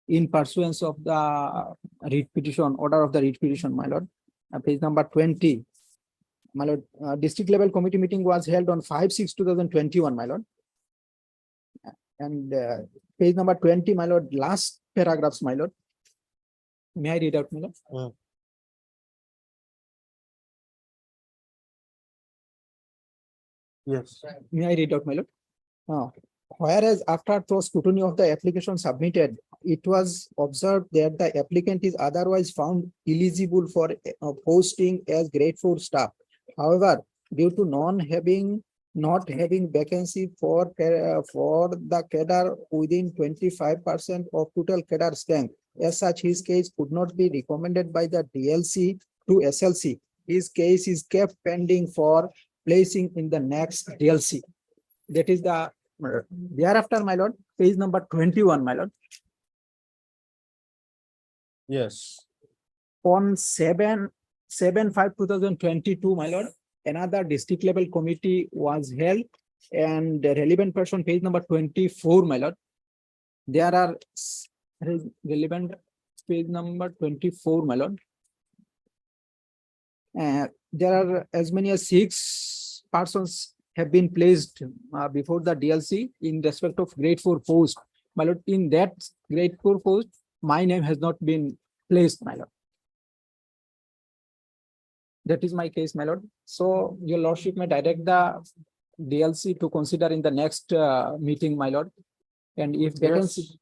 in pursuance of the writ petition, order of the writ petition, my lord. Page number 20, my lord, district level committee meeting was held on 5/6/2021, my lord. And page number 20, my lord, last paragraphs, my lord. May I read out, my lord? Yes. May I read out, my lord? Whereas after thorough scrutiny of the application submitted, it was observed that the applicant is otherwise found eligible for posting as grade 4 staff. However, due to not having vacancy for the cadre within 25% of total cadre strength, as such, his case could not be recommended by the DLC to SLC. His case is kept pending for placing in the next DLC. That is the thereafter, my lord, page number 21, my lord. Yes. On 7/5/2022, my lord, another district level committee was held, and the relevant person, page number 24, my lord. There are relevant page number 24, my lord. There are as many as 6 persons have been placed before the DLC in respect of grade 4 post. My lord, in that grade 4 post, my name has not been placed, my lord. That is my case, my lord. So your lordship may direct the DLC to consider in the next meeting, my lord. And if vacancy, Yes.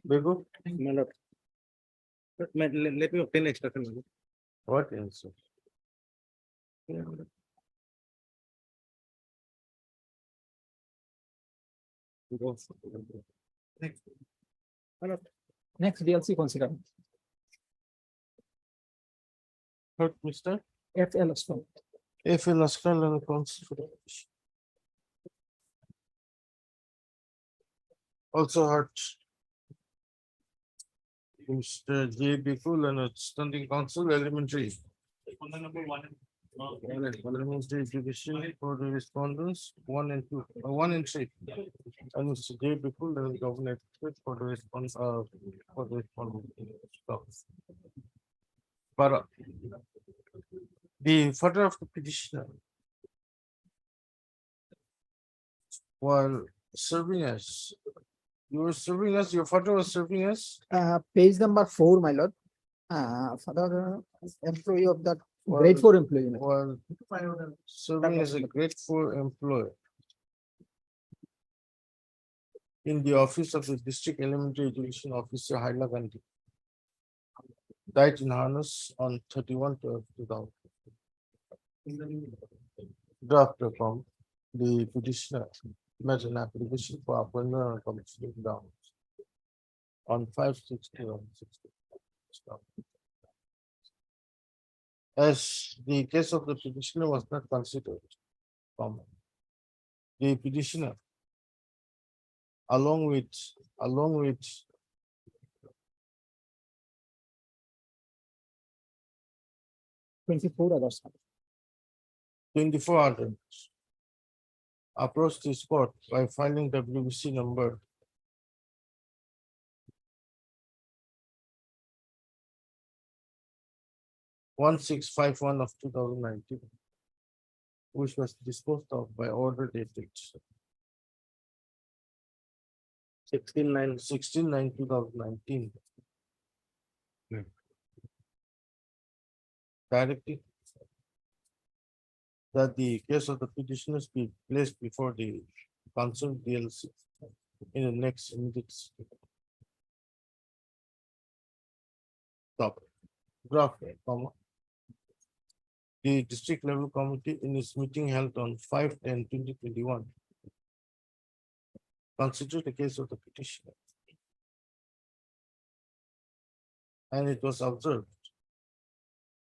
Begu, My lord. Let me obtain extraction, my lord. what answer? next DLC consider Hurt, Mr. FL Stone. If in a scandal consideration. Also hurt. Mr. J. B. Cool and Standing Council Elementary. Elementary education for the respondents, 1 and 2, 1 and 3. And Mr. J. B. Cool and Governor for the response, for the respondent. But the father of the petitioner, while serving us, you were serving us, your father was serving us. Page number 4, my lord. Father, employee of that grade 4 employee. my lord. While serving as a grade 4 employee in the office of the district elementary education officer Hailakandi, died in harness on 31/12/2000. Draft from the petitioner made an application for appointment on commissioning grounds on 5/6/2016. As the case of the petitioner was not considered, the petitioner along with 24 others. 2400 approached the spot by filing WBC number 1651 of 2019, which was disposed of by order dated 16/9/2019. Directing that the case of the petitioners be placed before the concerned DLC in the next immediate stop. Draft, the district level committee in its meeting held on 5/10/2021 considered the case of the petitioner. And it was observed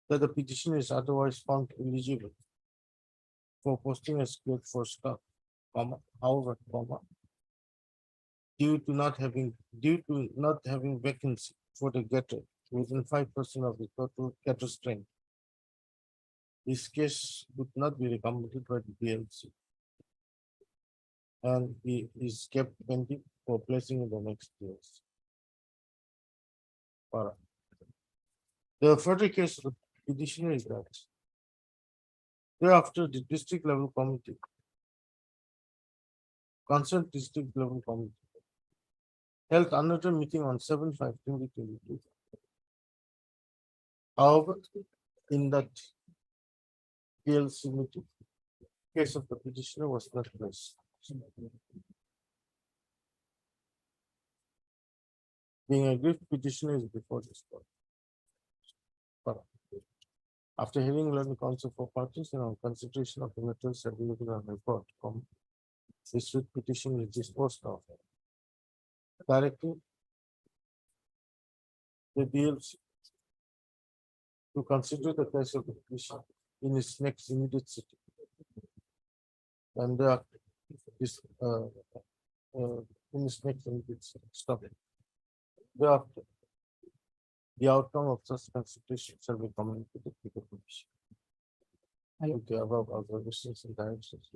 that the petitioner is otherwise found eligible for posting as grade 4 staff, however, due to not having vacancy for the getter within 5% of the total getter strength. His case could not be recommended by the DLC. And he is kept pending for placing in the next years. Alright. The further case of the petitioner is that thereafter the district level committee, concerned district level committee, held another meeting on 7/5/2022. However, in that PLC meeting, case of the petitioner was not placed. Being a grieved petitioner is before this court. But after hearing learning counsel for parties and on consideration of the matters available on report, this writ petition is disposed of. Directing the DLC to consider the case of the petition in its next immediate sitting. And this in its next immediate sitting. Stop it. Thereafter, the outcome of such consultation shall be communicated to the commission. With the above observations and directions.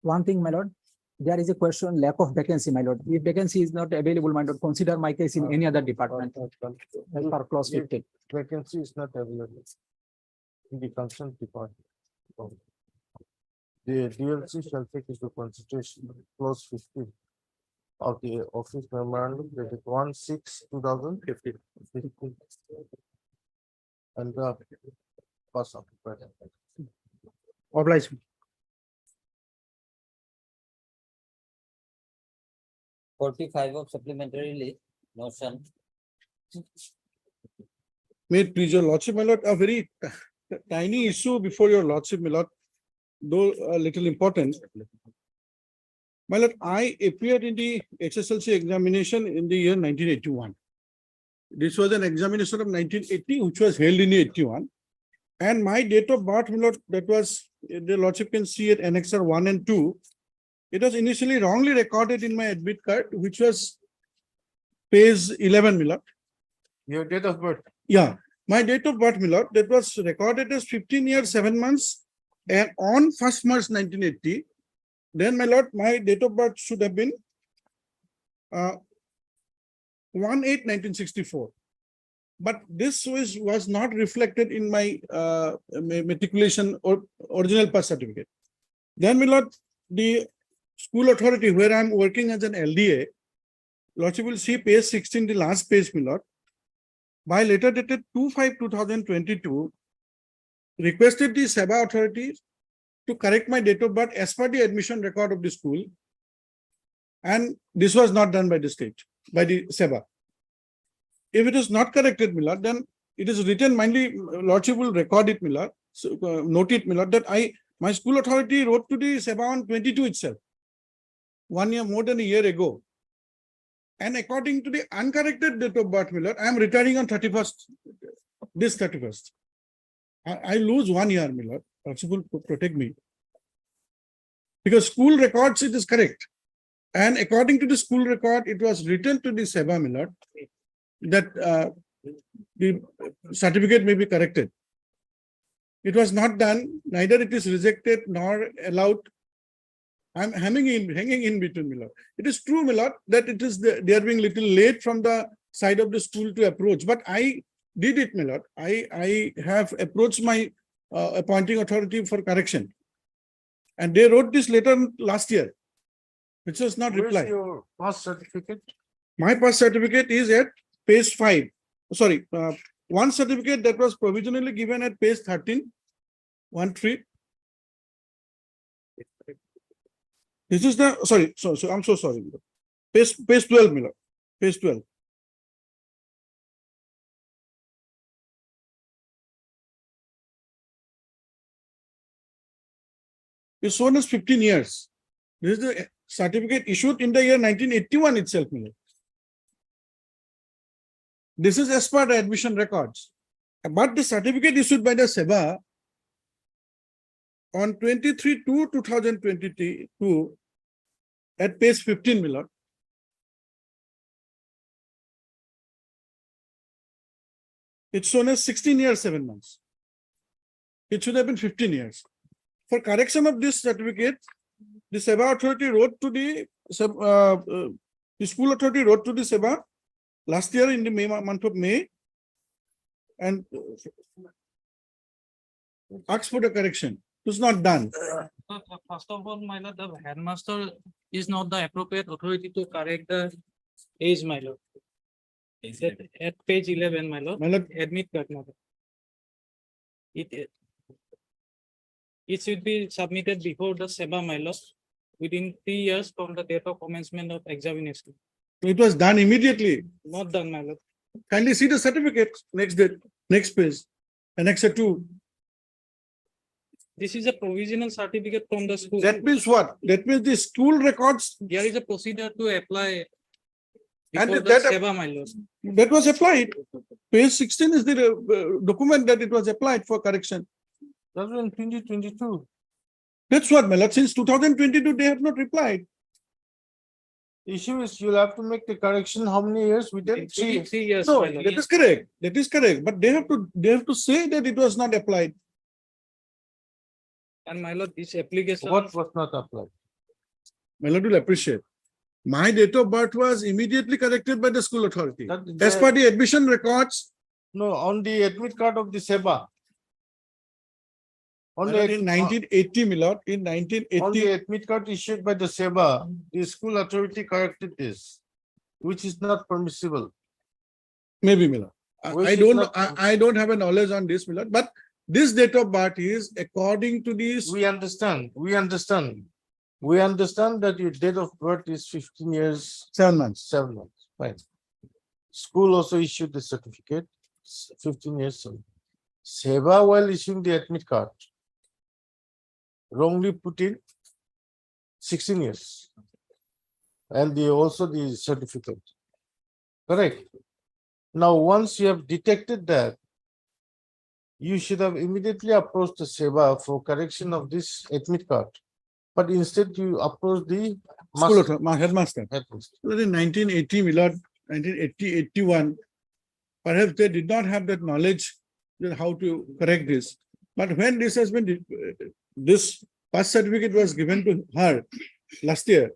One thing, my lord, there is a question, lack of vacancy, my lord. If vacancy is not available, my lord, consider my case in any other department. As per clause 15. Vacancy is not available in the concerned department. The DLC shall take into consideration clause 15 of the office memorandum dated 1/6/2015. And the pass of the present. Oblige. 45 of supplementary list, motion. May it please your lordship, my lord, a very tiny issue before your lordship, my lord, though a little important. My lord, I appeared in the SSLC examination in the year 1981. This was an examination of 1980, which was held in 81. And my date of birth, my lord, that was, the lordship can see it, annexure 1 and 2. It was initially wrongly recorded in my admit card, which was page 11, my lord. Your date of birth. Yeah, my date of birth, my lord, that was recorded as 15 years, 7 months, and on 1st March 1980. Then, my lord, my date of birth should have been 1/8/1964. But this was not reflected in my matriculation or original birth certificate. Then, my lord, the school authority where I'm working as an LDA, lordship will see page 16, the last page, my lord. By letter dated 2/5/2022, requested the SEBA authorities to correct my date of birth as per the admission record of the school. And this was not done by the state, by the SEBA. If it is not corrected, my lord, then it is written, mindly, lordship will record it, my lord, so, note it, my lord, that my school authority wrote to the SEBA on 22 itself, 1 year, more than a year ago. And according to the uncorrected date of birth, my lord, I am retiring on 31st, this 31st. I lose 1 year, my lord. Possible to protect me. Because school records, it is correct. And according to the school record, it was written to the SEBA, my lord, that the certificate may be corrected. It was not done, neither it is rejected nor allowed. I'm hanging in between, my lord. It is true, my lord, that it is they are being little late from the side of the school to approach, but I did it, my lord. I have approached my appointing authority for correction. And they wrote this letter last year, which was not Where's replied. your pass certificate? My birth certificate is at page 5. Sorry, one certificate that was provisionally given at page 13, 1-3. This is the, sorry, so I'm so sorry. Page 12, Miller. Page 12. It's shown as 15 years. This is the certificate issued in the year 1981 itself, Miller. This is as per the admission records. But the certificate issued by the SEBA on 23/2/2022 at page 15, Miller. It's shown as 16 years, 7 months. It should have been 15 years. For correction of this certificate, the SEBA authority wrote to the school authority wrote to the SEBA last year in the month of May and asked for the correction. It was not done. First of all, my lord, the headmaster is not the appropriate authority to correct the age, my lord. At page 11, my lord, My lord, admit that, my lord. It should be submitted before the SEBA, my lord, within 3 years from the date of commencement of examination. it was done immediately. Not done, my lord. Kindly see the certificate, next page, Annexure 2. This is a provisional certificate from the school. That means what? That means the school records, There is a procedure to apply And before the that- SEBA, my lord. that was applied. Page 16 is the document that it was applied for correction. That was in 2022. That's what, my lord, since 2022, they have not replied. Issue is you'll have to make the correction how many years within 3 years? 3 years, No, my lord. that is correct. That is correct. But they have to say that it was not applied. And my lord, this application. What was not applied? My lord will appreciate. My date of birth was immediately corrected by the school authority. As per the admission records, No, on the admit card of the SEBA. On my the, lord, in 1980, my lord, in on 1980, the admit card issued by the SEBA, the school authority corrected this, which is not permissible. maybe, my lord. Which I is don't, not- I don't have a knowledge on this, my lord, but this date of birth is according to this. We understand, we understand. We understand that your date of birth is 15 years, 7 months. 7 months, fine. School also issued the certificate, 15 years. SEBA while issuing the admit card wrongly put in 16 years. And the also the certificate. Correct. Now, once you have detected that, you should have immediately approached the SEBA for correction of this admit card. But instead you approach the School authority, my headmaster. headmaster. Well, in 1980, my lord, 1980, 81, perhaps they did not have that knowledge that how to correct this. But when this has been, this birth certificate was given to her last year,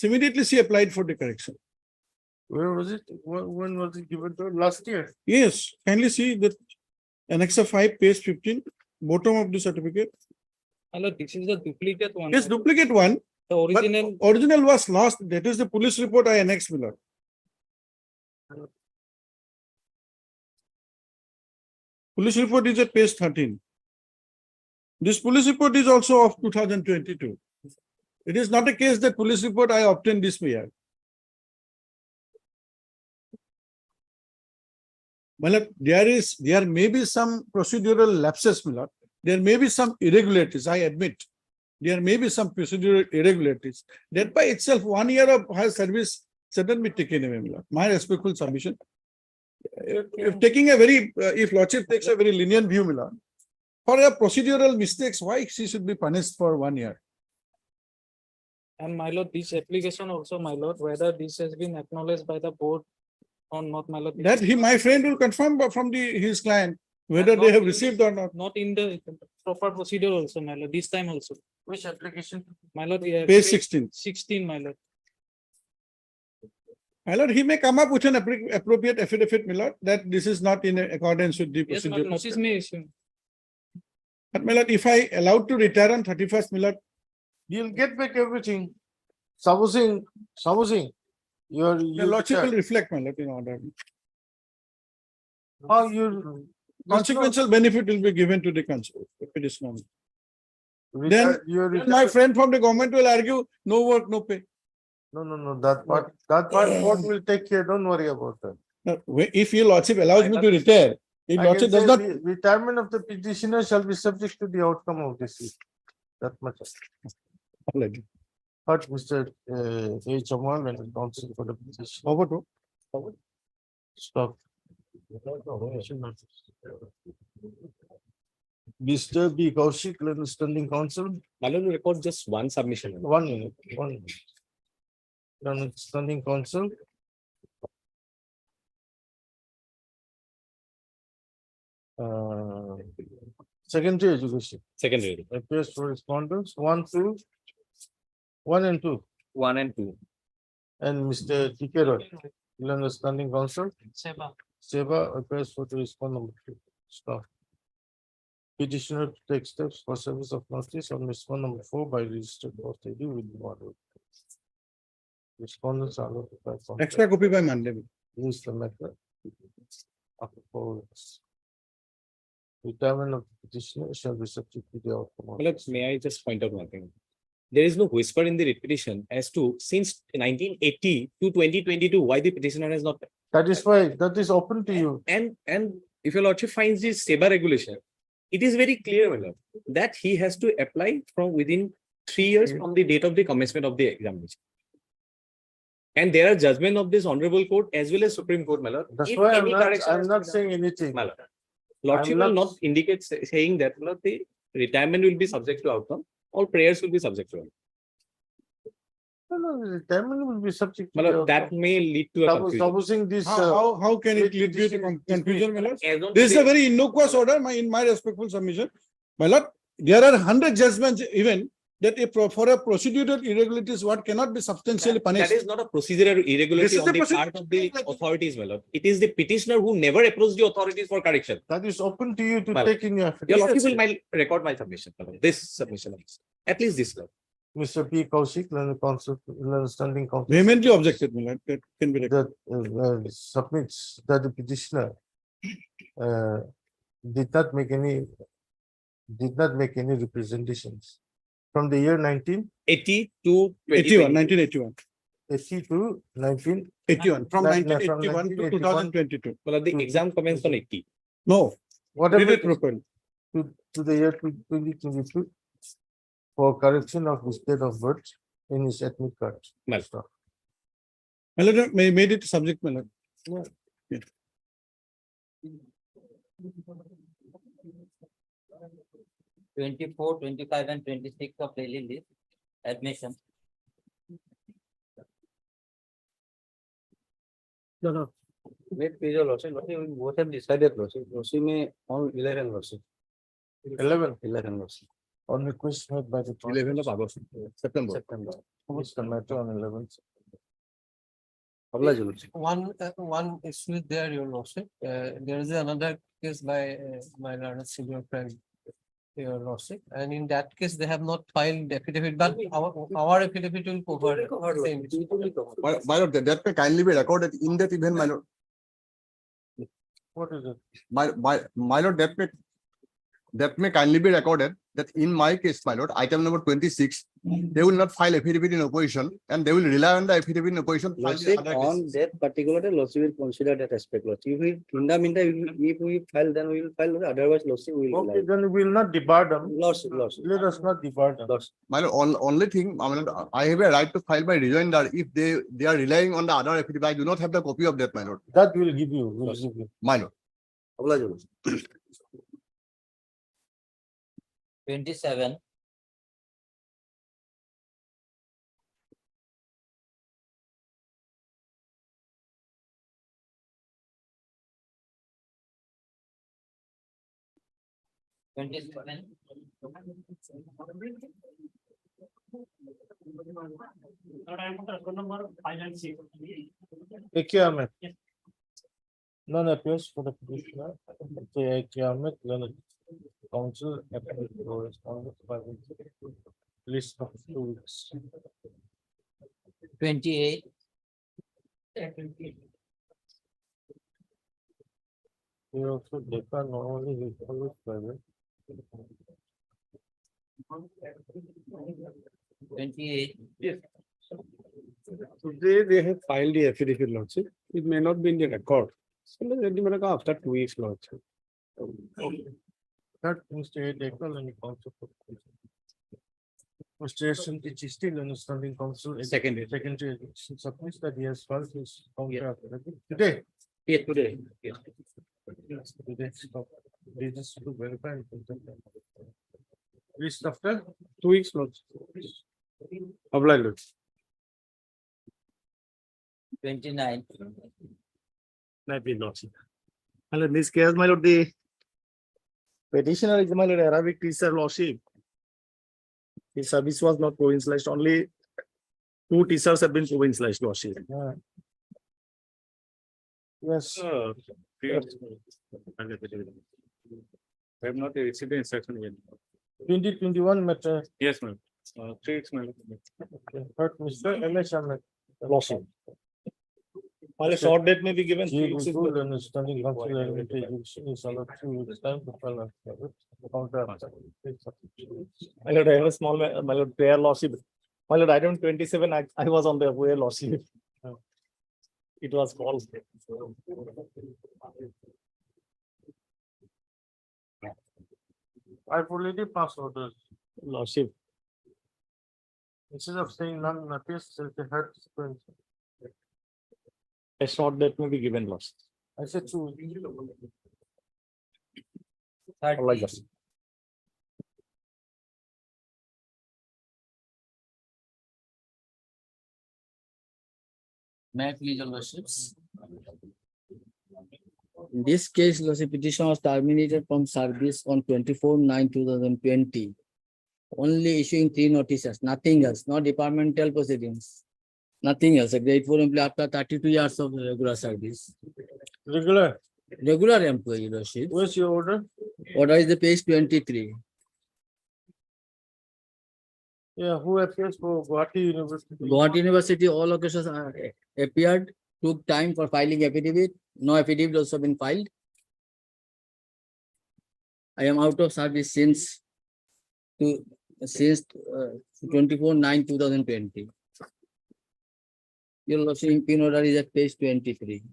immediately she applied for the correction. Where was it? When was it given to her? Last year? Yes, kindly see that Annexure 5, page 15, bottom of the certificate. My lord, this is the duplicate one. Yes, duplicate one, The but original, original was lost. That is the police report I annexed, my lord. Police report is at page 13. This police report is also of 2022. It is not a case that police report I obtained this year. My lord, there may be some procedural lapses, my lord. There may be some irregularities, I admit. There may be some procedural irregularities. That by itself, 1 year of her service shouldn't be taken away, my lord. My respectful submission. If taking a very, if lordship takes a very lenient view, my lord, for a procedural mistakes, why she should be punished for 1 year? and my lord, this application also, my lord, whether this has been acknowledged by the board or not, my lord. That my friend will confirm from his client, whether they have received or not. Not in the proper procedure also, my lord, this time also. Which application? My lord, we have. Page 16. 16, my lord. My lord, he may come up with an appropriate affidavit, my lord, that this is not in accordance with the Yes, my procedure. notice may issue. But my lord, if I allowed to retire on 31st, my lord, You'll get back everything. Supposing you're. the lordship will reflect, my lord, in order. How you. Consequential benefit will be given to the petitioner. Then You're. my friend from the government will argue, no work, no pay. No, that part court will take care, don't worry about that. Now, if your lordship allows me to retire, if I lordship can does say not, the retirement of the petitioner shall be subject to the outcome of this. That much. But Mr. A. Chamal and counsel for the petition. over to. Stop. Mr. B. Kaushik, Learned Standing Counsel, Malone record just one submission. 1 minute, 1 minute. Learned Standing Counsel. Secondary education, Secondary, appears for respondents, 1, 2, 1 and 2, 1 and 2. and Mr. T.K. Roy, Learner Standing Council. Seba appears for the respond number 2. Stop. Petitioner to take steps for service of notice on respond number 4 by registered post ID with the model. Respondents are notified. from- Extra copy by Monday. Use the method. Of the forwards. Retirement of the petitioner shall be subject to the outcome. of- Malad, may I just point out one thing? There is no whisper in the writ petition as to since 1980 to 2022, why the petitioner has not. That is why, that is open to you. And if your lordship finds this SEBA regulation, it is very clear, my lord, that he has to apply from within 3 years from the date of the commencement of the examination. And there are judgment of this honorable court as well as Supreme Court, my lord. That's If why any correction has I'm to not be done, saying anything. my lord. Lordship will not- not indicate saying that, my lord, the retirement will be subject to outcome, all prayers will be subject to it. No, the retirement will be subject. to My lord, the that outcome. may lead to a confusion. Supposing this. How can it lead to petition- confusion, my lord? As on This is a today- very innocuous order, in my respectful submission. My lord, there are 100 judgments even that for a procedural irregularities, what cannot be substantially That punished. is not a procedural This irregularity is on the the part of the authorities, my lord. It is the petitioner who never approached the authorities for correction. That is open to you to Well, take in your. Your affidavit. lordship will record my submission, my lord. This submission, at least this, lord. Mr. P. Kaushik, Learner Council, Learner Standing Council. Vehemently objected, my lord, that can be recorded. That submits that the petitioner did not make any representations from the year 80 to 81, 2022. 1981, 1980 to 81, from From 1981 to 1981. 2022. My lord, the exam commenced on 80. No, whatever read it properly. to the year 2022 for correction of his date of birth in his ethnic card. Well. My lord, made it subject, my lord. Yeah. 24, 25, and 26 of daily list admission. No. Wait, please, your lordship, we both have decided, lordship. Lordship may on 11, lordship. 11 lordship. on request made by the. 11th of August, September. September. What's the matter on 11th? Oblige, lordship. One issue there, your lordship. There is another case by my learned senior friend, your lordship, and in that case, they have not filed affidavit, but our affidavit will cover. Same. My lord, that may kindly be recorded in that event, my lord. What is it? My lord, that may kindly be recorded that in my case, my lord, item number 26, they will not file affidavit in opposition and they will rely on the affidavit in opposition. to file the Lordship, other on cases. that particular day, lordship will consider that aspect, lordship. If we, in the meantime, if we file, then we will file, otherwise, lordship will. Okay, then we will not debar them. Lordship. Let us not debar them. My lord, only thing, my lord, I have a right to file my rejoinder if they are relying on the other affidavit. I do not have the copy of that, my lord. That will give you, will give you. My lord. Oblige, lordship. 27. A.K. Ahmed. None appears for the petitioner. A.K. Ahmed, Learned Council, appellate for respondent by the list of 2 weeks. 28. We also differ normally with always private. 28. Today they have filed the affidavit, lordship. It may not be in the record. So let me know after 2 weeks, lordship. That Mr. Dekal and Council. Mr. S.M.T. Chistil and Standing Council. Secondary. Secondary submits that he has filed his counter affidavit today. Yeah, today. Yeah. Yes, today, stop. They just to verify. and present them. List after 2 weeks, lordship. Oblige, lordship. 29. Might be lordship. And in this case, my lord, the Petitioner is my lord Arabic teacher lordship. His service was not provincialized, only 2 teachers have been provincialized lordship. Yes. I have not received the instruction yet. 2021 matter. Yes, ma'am. 3 weeks, ma'am. Heard Mr. MS Ahmed lordship. While a short date may be given. He 3 weeks is will good. and standing council and education is allowed 2 weeks time to file a counter. My lord, I have a small, my lord, prayer lordship. My lord, item 27, I was on the prayer lordship. It was called. I've already passed orders. Lordship. Instead of saying none appears, they heard sequence. A short date may be given, lordship. I said 2 weeks. Like that. May I please, your worships? In this case, lordship, petition was terminated from service on 24/9/2020. Only issuing 3 notices, nothing else, no departmental proceedings. Nothing else. A grade 4 employee after 32 years of regular service. Regular employee, your worship. Where's your order? Order is the page 23. Yeah, who appears for Guwahati University? Guwahati University, all occasions appeared, took time for filing affidavit. No affidavit also been filed. I am out of service since 24/9/2020. Your lordship, pin order is at page 23.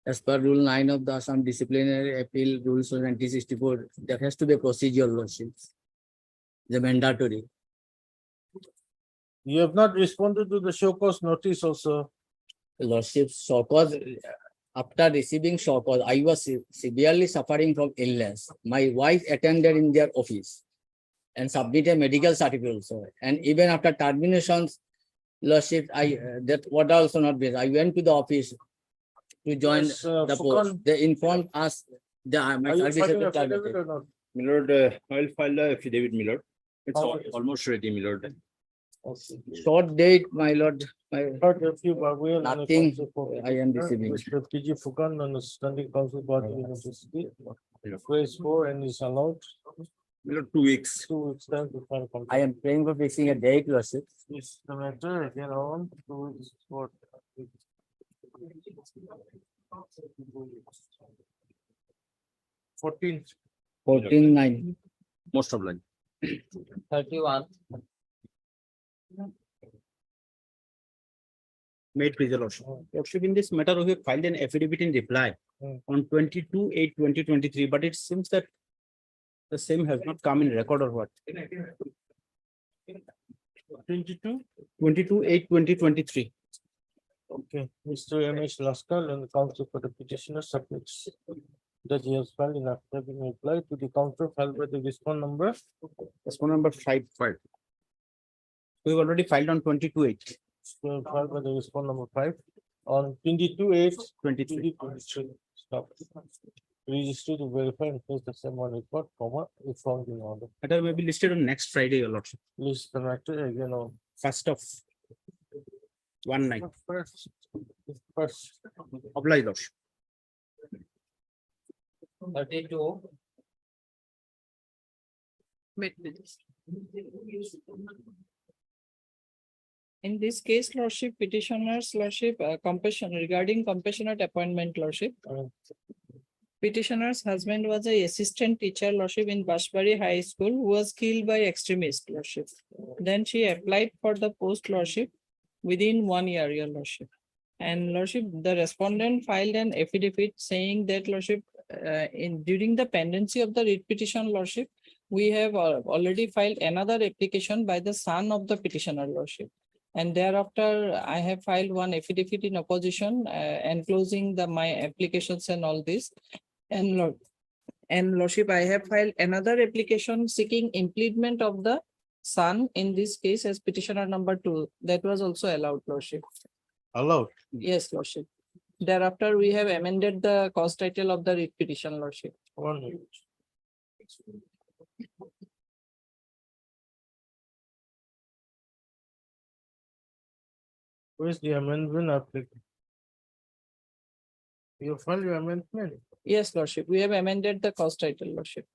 As per rule 9 of the Assam Disciplinary Appeal Rules of 1964, there has to be a procedure, lordships. The mandatory. You have not responded to the show cause notice also. Lordship, show cause, after receiving show cause, I was severely suffering from illness. My wife attended in their office and submitted medical certificate also. And even after terminations, lordship, that what also not been. I went to the office to join Yes, the Fukan. post. They informed us that my Are you service filing had been affidavit terminated. or not? My lord, I'll file the affidavit, my lord. It's How- almost ready, my lord. Short date, my lord, Heard a few Babuel and a nothing council for I am petitioner, receiving. Mr. PG Fukan and the standing council Guwahati University. Phrase 4 and is allowed My lord, 2 weeks. 2 weeks time to file. I am praying for fixing a date, lordship. Is the matter again on 2 weeks for. 14th. 14/9. Most obliged. 31. Made please, your lordship. Lordship, in this matter, we have filed an affidavit in reply on 22/8/2023, but it seems that the same has not come in record or what? 22. 22/8/2023. Okay, Mr. MS Laskar and the counsel for the petitioner submits that he has filed in affidavit in reply to the counter filed by the respond number. Respond number 5. We've already filed on 22/8. Filed by the respond number 5 on 22/8/23. Stop. Register to verify and place the same on report, comma, if found in order. Matter may be listed on next Friday, your lordship. List the matter again on. 1st of 1/9. First. Obliged, lordship. 32. In this case, lordship, petitioners, lordship, compassion regarding compassionate appointment, lordship. Petitioner's husband was a assistant teacher, lordship, in Bashbari High School, who was killed by extremists, lordship. Then she applied for the post, lordship, within 1 year, your lordship. And lordship, the respondent filed an affidavit saying that, lordship, during the pendency of the writ petition, lordship, we have already filed another application by the son of the petitioner, lordship. And thereafter, I have filed one affidavit in opposition, enclosing my applications and all this. And lordship, I have filed another application seeking impleadment of the son in this case as petitioner number 2. That was also allowed, lordship. allowed. Yes, Lordship. Thereafter, we have amended the cause title of the writ petition, Lordship. 1 minute. Where's the amendment application? You file your amendment. Yes, Lordship, we have amended the cause title, Lordship.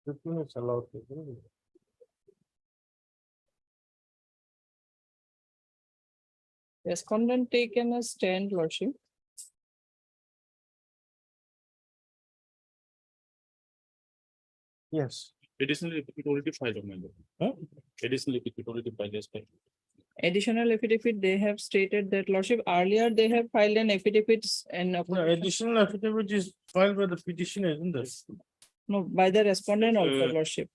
The thing is allowed. isn't it? Respondent taken a stand, Lordship. Yes. Additionally, it already filed on my lord. Additionally, it already filed as well. Additional affidavit, they have stated that, Lordship, earlier they have filed an affidavit and No, additional affidavit is filed by the petitioner, isn't it? no, by the respondent also, Uh, Lordship.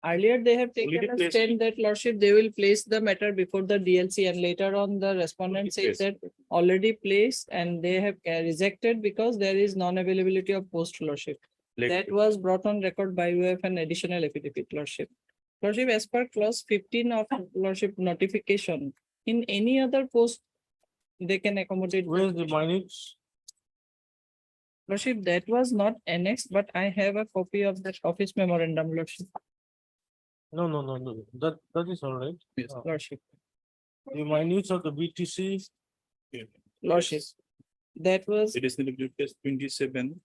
Earlier, they have taken Already a placed. stand that, Lordship, they will place the matter before the DLC, and later on the respondent says that placed. already placed and they have rejected because there is non-availability of post, Lordship. That was brought on record by way of an additional affidavit, Lordship. Lordship, as per clause 15 of Lordship notification, in any other post, they can accommodate. Where's the minutes? Lordship, that was not annexed, but I have a copy of that office memorandum, Lordship. No, that is all right. Yes, Lordship. The minutes of the BTC. Lordship. That was Additionally, case 27.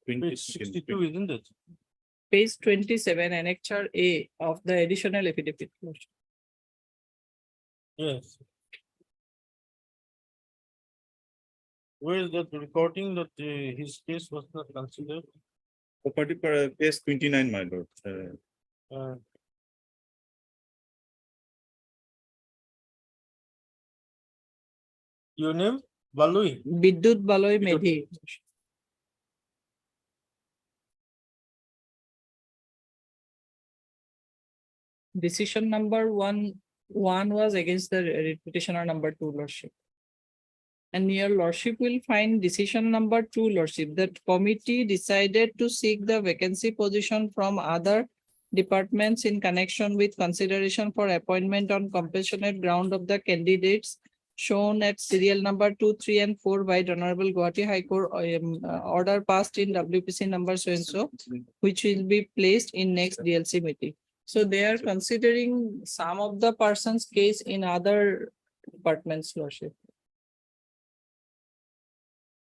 Page 62, isn't it? page 27, annexure A of the additional affidavit, Lordship. Yes. Where is that recording that his case was not considered? Property per case 29, my lord. Your name? Balui. Bidyut Baloy Medhi. Decision number one was against the writ petitioner number 2, Lordship. And your Lordship will find decision number 2, Lordship, that committee decided to seek the vacancy position from other departments in connection with consideration for appointment on compassionate ground of the candidates shown at serial number 2, 3, and 4 by the Honorable Guwahati High Court, order passed in WPC number so and so, which will be placed in next DLC meeting. So they are considering some of the person's case in other departments, Lordship.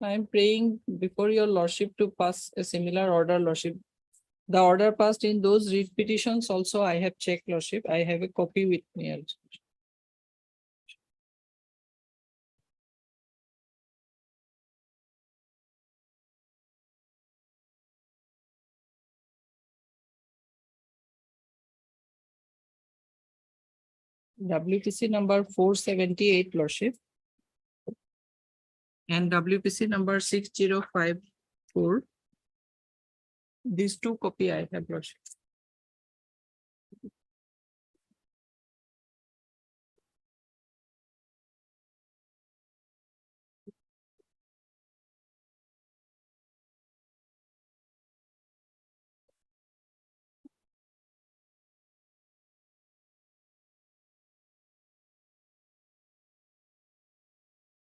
I am praying before your Lordship to pass a similar order, Lordship. The order passed in those writ petitions also I have checked, Lordship. I have a copy with me also. WPC number 478, Lordship. And WPC number 6054. These two copy I have, Lordship.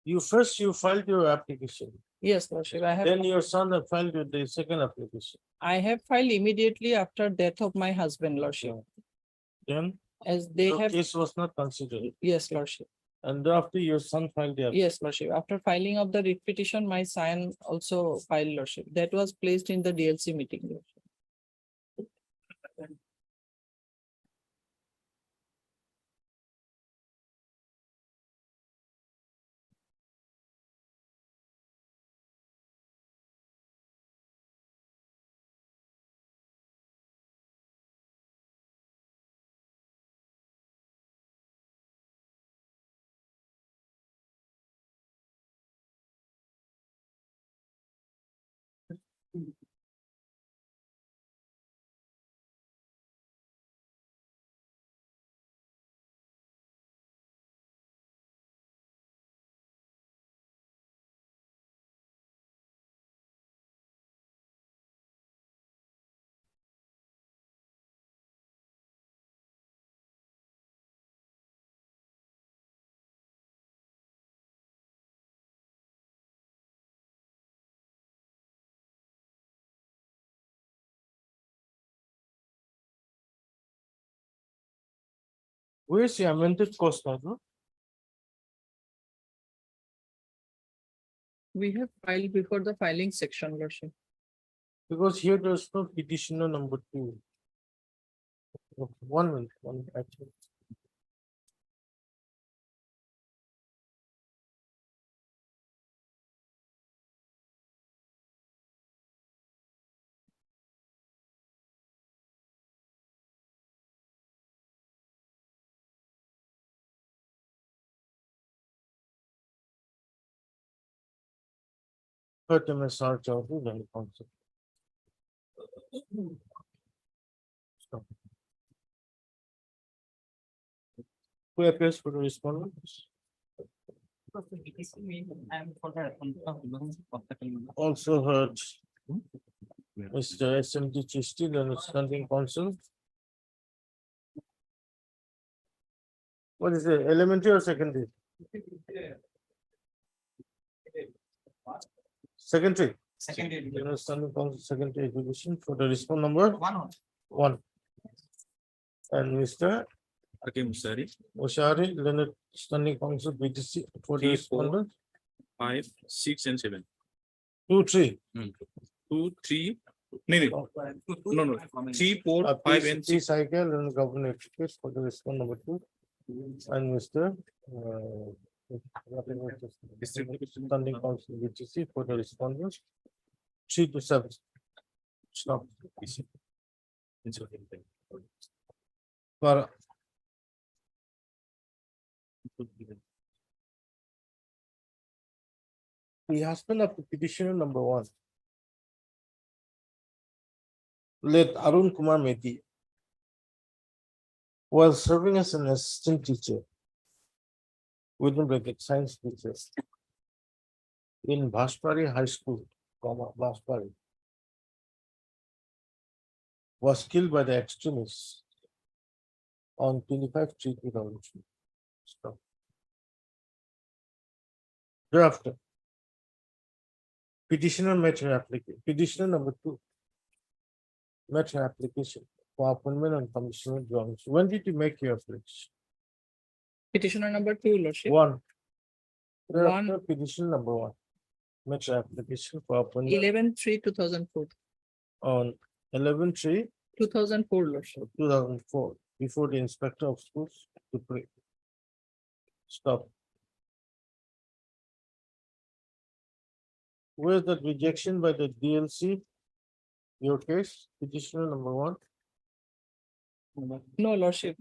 You filed your application. Yes, Lordship, I have. Then your son have filed with the second application. I have filed immediately after death of my husband, Lordship. Then As they your have, case was not considered. yes, Lordship. And after your son filed the. Yes, Lordship. After filing of the writ petition, my son also filed, Lordship. That was placed in the DLC meeting, Lordship. Where's the amended cost now? We have filed before the filing section, Lordship. Because here there's no petitioner number 2. Okay, 1 minute, actually. MSR Chowdhury, then council. Stop. Who appears for the respondents? Also heard Mr. SMT Chisti, then standing counsel. What is it, elementary or secondary? Secondary. Then standing counsel, secondary education for the respond number? 1. And Mr. Hakim Musari, Oshari, Leonard, standing counsel, BTC for the 3, 4. respondent. 5, 6 and 7. 2, 3. 2, 3. No. 3, 4, 5 and 6. Cycle and government education for the respond number 2. And Mr. Standing counsel, BTC for the respondents. 3 to 7. Stop. For the husband of the petitioner number 1. Let Arun Kumar Mehti, while serving as an assistant teacher within bracket science teacher in Bhaspari High School, Bhaspari, was killed by the extremists on 25/3/2002. Stop. Thereafter, petitioner met her application. Petitioner number 2 met her application for appointment on commissioner grounds. When did you make your application? Petitioner number 2, Lordship. 1. Thereafter, petition number 1 met her application for appointment 11/3/2004. on 11/3/2004 2004, Lordship. before the inspector of schools to pray. Stop. Where's that rejection by the DLC? Your case, petitioner number 1. No, Lordship,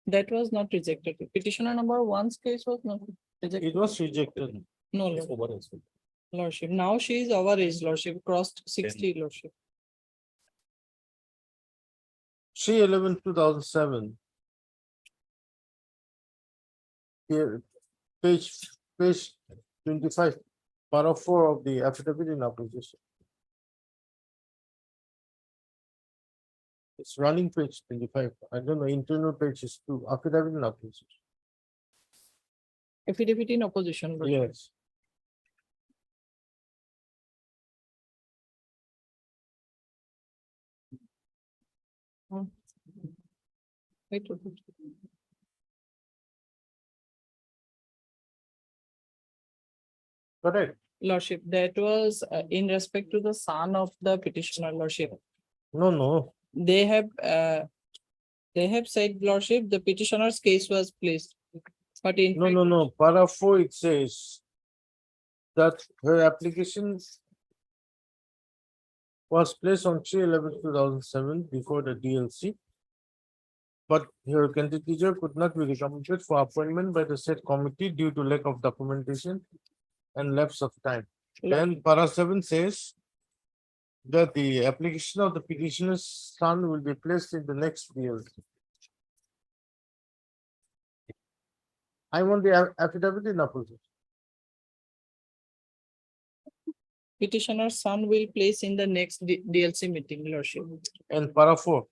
that was not rejected. Petitioner number 1's case was not rejected. It was rejected. No, Lordship. Now she is overage, Lordship, crossed 60, Lordship. 3/11/2007. Here, page 25, para 4 of the affidavit in opposition. It's running page 25. I don't know, internal page is 2, affidavit in opposition. Affidavit in opposition, Lordship. Yes. Wait. Correct. Lordship, that was in respect to the son of the petitioner, Lordship. No. They have said, Lordship, the petitioner's case was placed. But in No. Para 4, it says that her application was placed on 3/11/2007 before the DLC. But her candidature could not be recommended for appointment by the said committee due to lack of documentation and lapse of time. Then para 7 says that the application of the petitioner's son will be placed in the next DLC. I want the affidavit in opposition. petitioner's son will place in the next DLC meeting, Lordship. And para 4.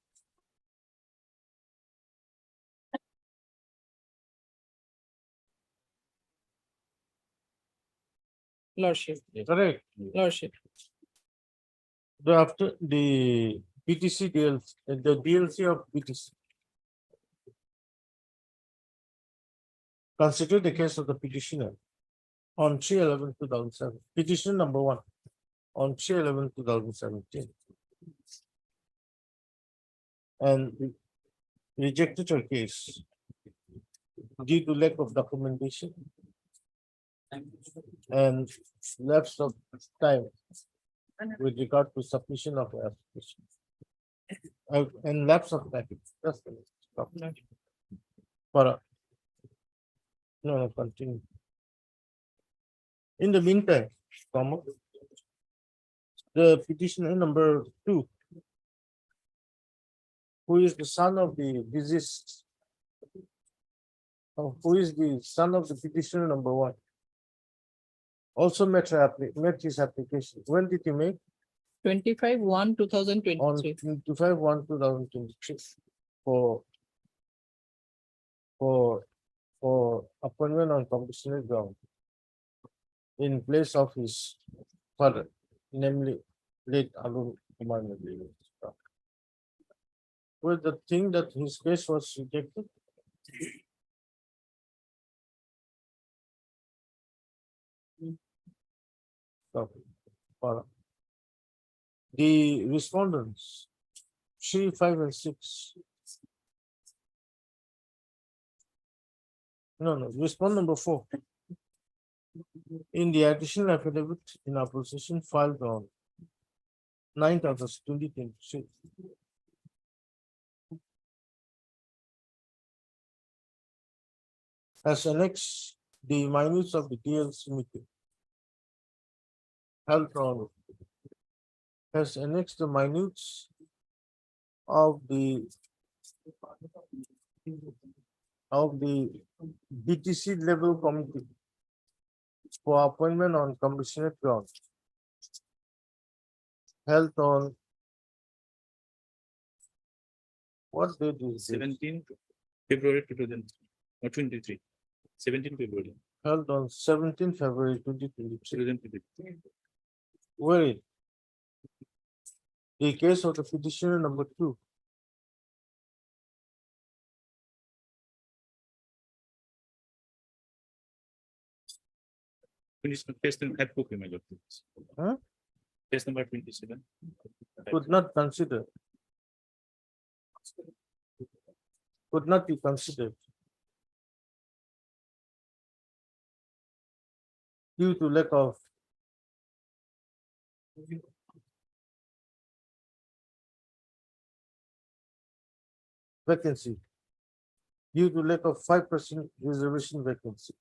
Lordship. Correct. Lordship. After the PTC DLC, the DLC of PTC consider the case of the petitioner on 3/11/2007, petition number 1 on 3/11/2017, and rejected her case due to lack of documentation and lapse of time with regard to submission of her application. And lapse of time. Just a minute, stop. No, continue. In the meantime, comma, the petitioner number 2, who is the son of the deceased, who is the son of the petitioner number 1, also met his application. When did he make? 25/1/2023. On 25/1/2023 for appointment on compassionate ground in place of his father, namely late Arun Kumar Nagli. With the thing that his case was rejected. The respondents, 3, 5, and 6. No, respond number 4. In the additional affidavit in our possession filed on 9th August 2023. As annexed the minutes of the DLC meeting held on, has annexed the minutes of the BTC level committee for appointment on compassionate ground held on what date is it? 17th February 2023. 17th February. Held on 17th February 2023. 2023. Where the case of the petitioner number 2. Case number, have copy, my lord. Huh? Case number 27. Could not consider. Could not be considered. Due to lack of vacancy. Due to lack of 5% reservation vacancy.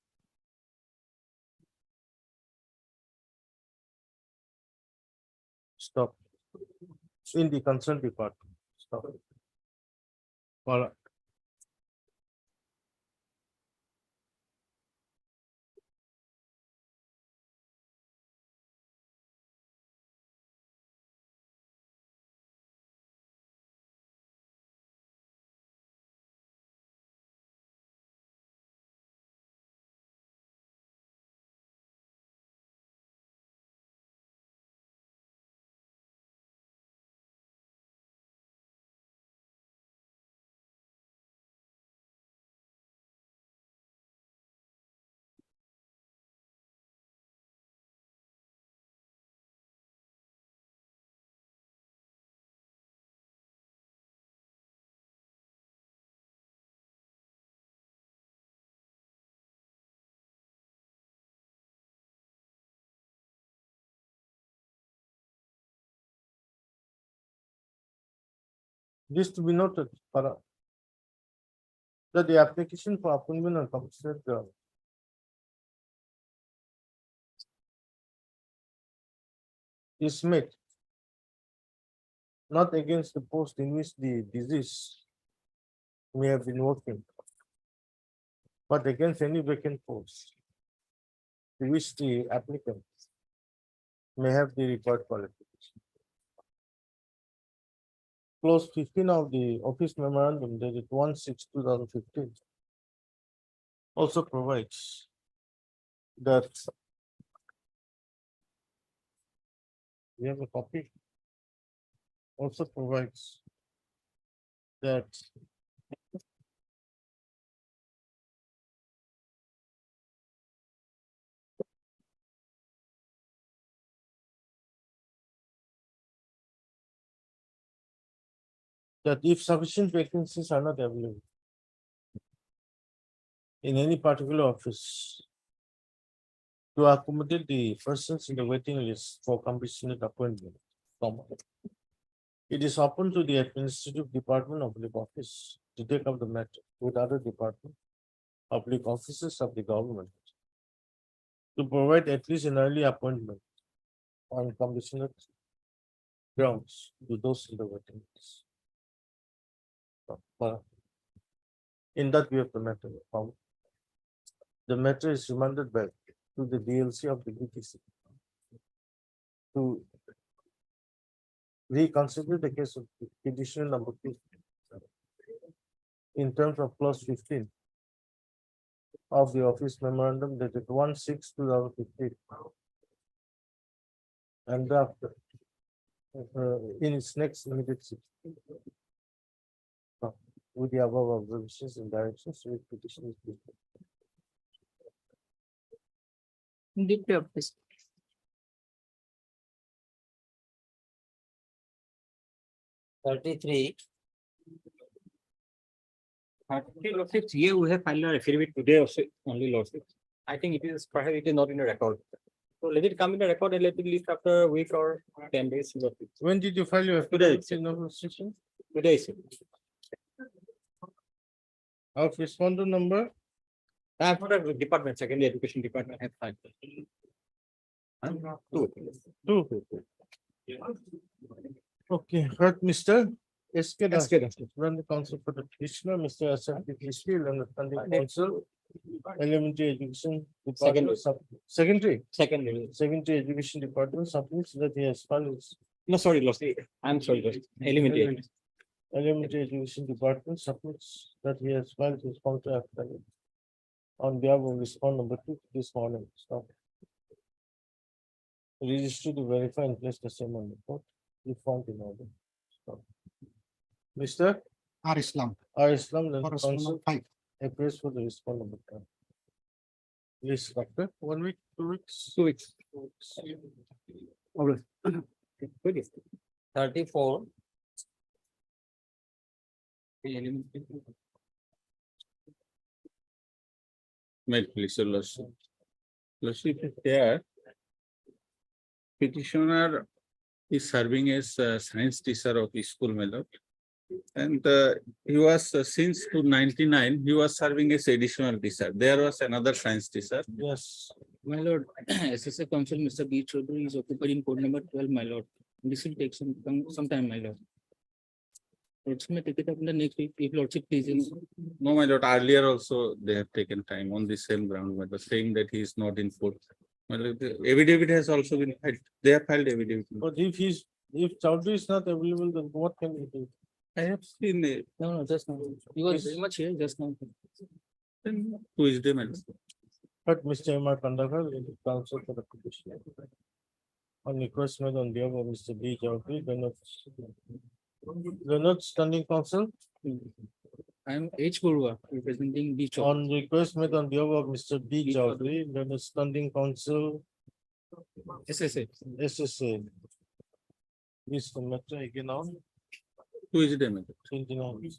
Stop. In the concerned department. Stop. All right. This to be noted, Para, that the application for appointment on compassionate ground is made not against the post in which the disease may have been working, but against any vacant post to which the applicant may have the required qualification. Clause 15 of the office memorandum dated 1/6/2015 also provides that we have a copy. Also provides that that if sufficient vacancies are not available in any particular office to accommodate the persons in the waiting list for compassionate appointment, comma, it is open to the administrative department of the office to take up the matter with other department, public officers of the government to provide at least an early appointment on compassionate grounds to those in the waiting list. In that view of the matter, the matter is remanded back to the DLC of the BTC to reconsider the case of petition number 2 in terms of clause 15 of the office memorandum dated 1/6/2015 and thereafter in its next immediate sequence. With the above observations and directions, with petition is given. Deputy Office. Lordships, here we have filed our affidavit today also, only lordships. I think it is perhaps it is not in the record. So let it come in the record and let it list after a week or 10 days. lordships. When did you file your Today. affidavit in restriction? Today, sir. Of respondent number? I have put a department, secondary education department has filed. Two. Okay, heard Mr. SK Das. Run the council for the petitioner, Mr. Asaf Kishki, and the funding council. Elementary education department. Secondary. Secondary education department submits that he has filed. No, sorry, lordship. I'm sorry, lordship. Elementary. Elementary education department submits that he has filed his counter affidavit on behalf of respondent number 2 this morning. Stop. Register to verify and place the same on report. If found in order. Stop. Mr. R Islam. R Islam, then For council respondent 5. appraise for the respondent number 10. Please, doctor, 1 week, 2 weeks. 2 weeks. Alright. 34. My please, your lordship. Lordship, there. Petitioner is serving as a science teacher of school, my lord. And he was since 1999, he was serving as additional teacher. There was another science teacher. Yes. My lord, SSA Council, Mr. B. Chaudhary is occupied in code number 12, my lord. This will take some time, my lord. Lordship may take it up in the next week, if lordship pleases. No, my lord, earlier also they have taken time on the same ground, my lord, saying that he is not in court. My lord, the affidavit has also been filed. They have filed affidavit. But if Chowdhury is not available, then what can we do? I have seen it. No, just now. He was very much here just now. Then who is the man? But Mr. M.R. Kandakar, the counsel for the petition. On request made on behalf of Mr. B. Chowdhury, the not standing counsel. I am H. Burwa, representing B. Chaudhary. On request made on behalf of Mr. B. Chowdhury, the not standing counsel. SSA. SSA. Please come back to again on. Who is the man? 29.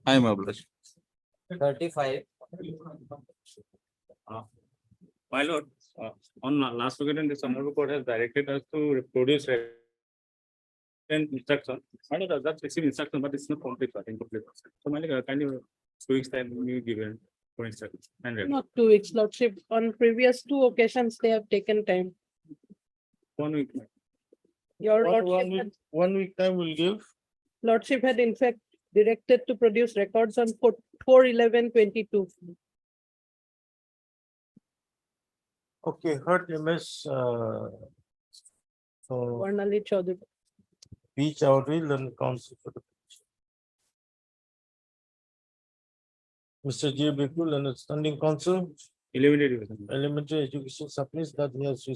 I am obliged. 35. My lord, on last occasion, the Honorable Court has directed us to produce instruction. I know that received instruction, but it's not complete. Incomplete. So, my lord, kindly 2 weeks time you given for instruction. Not 2 weeks, lordship. On previous 2 occasions, they have taken time. 1 week. Your What lordship, 1 week time will give. lordship had in fact directed to produce records on 4/11/22. Okay, heard MS. So Varnali Chaudhary. B. Chowdhury, then counsel for the petition. Mr. J. Bikul, and standing counsel. Elementary education submits that he has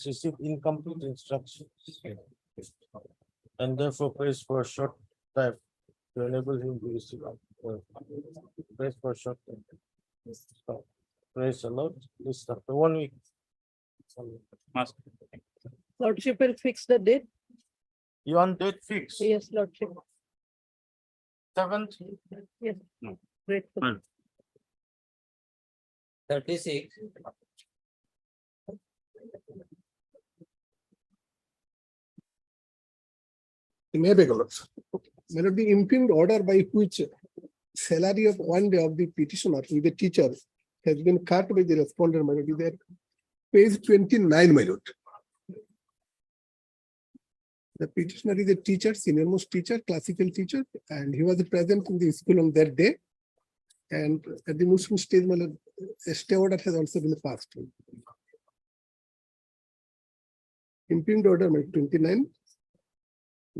received incomplete instructions. And therefore prays for a short time to enable him to receive. Prays for a short time. Stop. Praise the Lord. Please stop for 1 week. Lordship will fix the date. You want date fixed? Yes, Lordship. 7th? Yes. No. Great. 36. Maybe, the impugned order by which salary of one day of the petitioner with the teacher has been cut by the respondent, my lord, is at page 29, my lord. The petitioner is a teacher, senior most teacher, classical teacher, and he was present in the school on that day. And at the motion stage, my lord, a stay order has also been passed. Impugned order, my 29.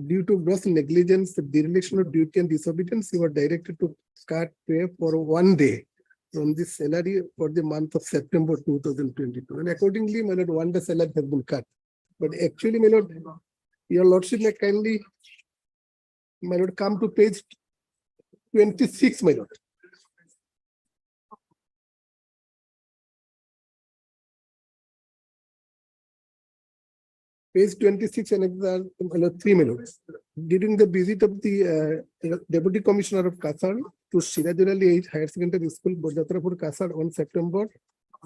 Due to gross negligence, dereliction of duty and disobedience, he was directed to cut pay for one day from the salary for the month of September 2022. And accordingly, my lord, one day salary has been cut. But actually, my lord, your lordship may kindly, my lord, come to page 26, my lord. Page 26 and example 3 minutes. During the visit of the Deputy Commissioner of Kasar to Sirajul Ali Higher Secondary School, Bojatrapur, Kasar on September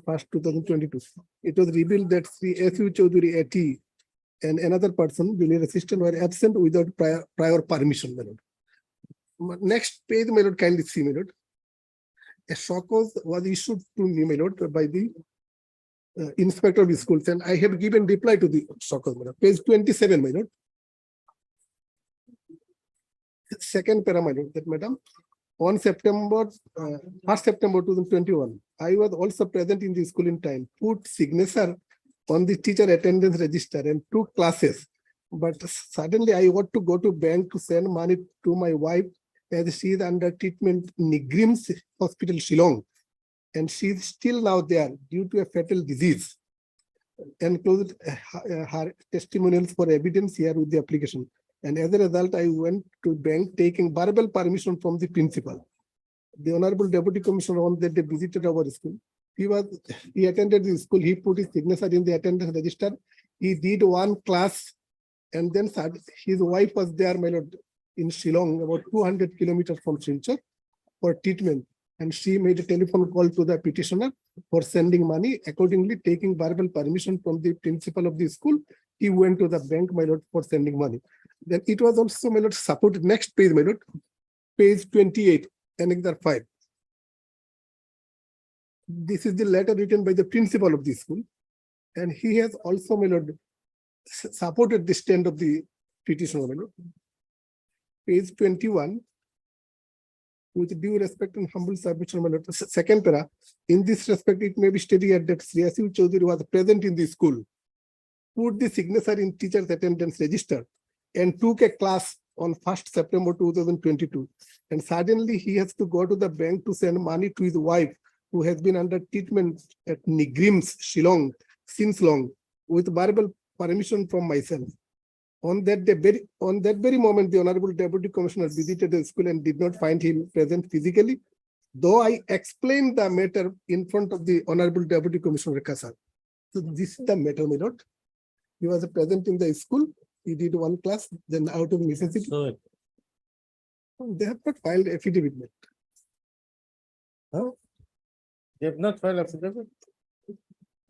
1st, 2022, it was revealed that Sri S.U. Chaudhuri AT and another person, junior assistant, were absent without prior permission. My lord. Next page, my lord, kindly see, my lord. A shockos was issued to me, my lord, by the inspector of the schools, and I have given reply to the shockos, my lord. Page 27, my lord. Second para, my lord, that madam. On September 1st September 2021, I was also present in the school in time, put signature on the teacher attendance register and took classes. But suddenly I want to go to bank to send money to my wife as she is under treatment in Nigrims Hospital, Shillong. And she is still now there due to a fatal disease. Enclosed her testimonials for evidence here with the application. And as a result, I went to bank taking verbal permission from the principal. The Honorable Deputy Commissioner on that day visited our school. He attended the school, he put his signature in the attendance register. He did one class, and then his wife was there, my lord, in Shillong, about 200 kilometers from Silchar, for treatment. And she made a telephone call to the petitioner for sending money. Accordingly, taking verbal permission from the principal of the school, he went to the bank, my lord, for sending money. Then it was also, my lord, supported. Next page, my lord, page 28, another 5. This is the letter written by the principal of the school. And he has also, my lord, supported the stand of the petitioner, my lord. Page 21. With due respect and humble submission, my lord. Second para, in this respect, it may be stated that Sri S.U. Chaudhuri was present in the school, put the signature in teacher's attendance register, and took a class on 1st September 2022. And suddenly he has to go to the bank to send money to his wife, who has been under treatment at Nigrims, Shillong, since long, with verbal permission from myself. On that very moment, the Honorable Deputy Commissioner visited the school and did not find him present physically, though I explained the matter in front of the Honorable Deputy Commissioner Kasar. So this is the matter, my lord. He was present in the school. He did one class, then out of necessity. So They have not filed affidavit. huh? They have not filed affidavit.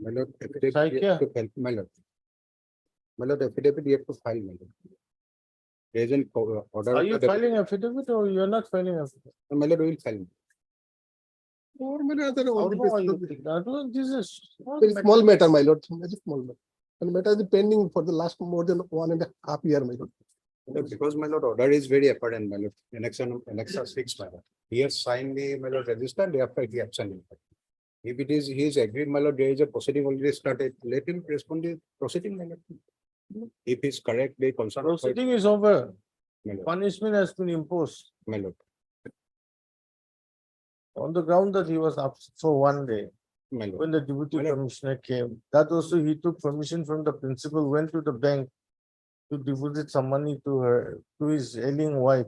My lord, affidavit, Like, you have to file, my lord. My lord, affidavit, you have to file, my lord. There is an order. Are of you the- filing affidavit or you are not filing affidavit? My lord, we will file. Or many other. How are you doing that? Well, this is Very small matter, my lord. Very small matter. And matter is pending for the last more than 1.5 years, my lord. Because my lord, order is very apparent, my lord. Annexa 6, my lord. He has signed the, my lord, register, day after he absent. If it is, he is agreed, my lord, there is a proceeding already started. Let him respond to the proceeding, my lord. If he is correct, the concern. proceeding is over. My lord, Punishment has been imposed my lord, on the ground that he was absent for one day. my lord. When the deputy My lord. commissioner came, that also he took permission from the principal, went to the bank to deposit some money to her, to his ailing wife,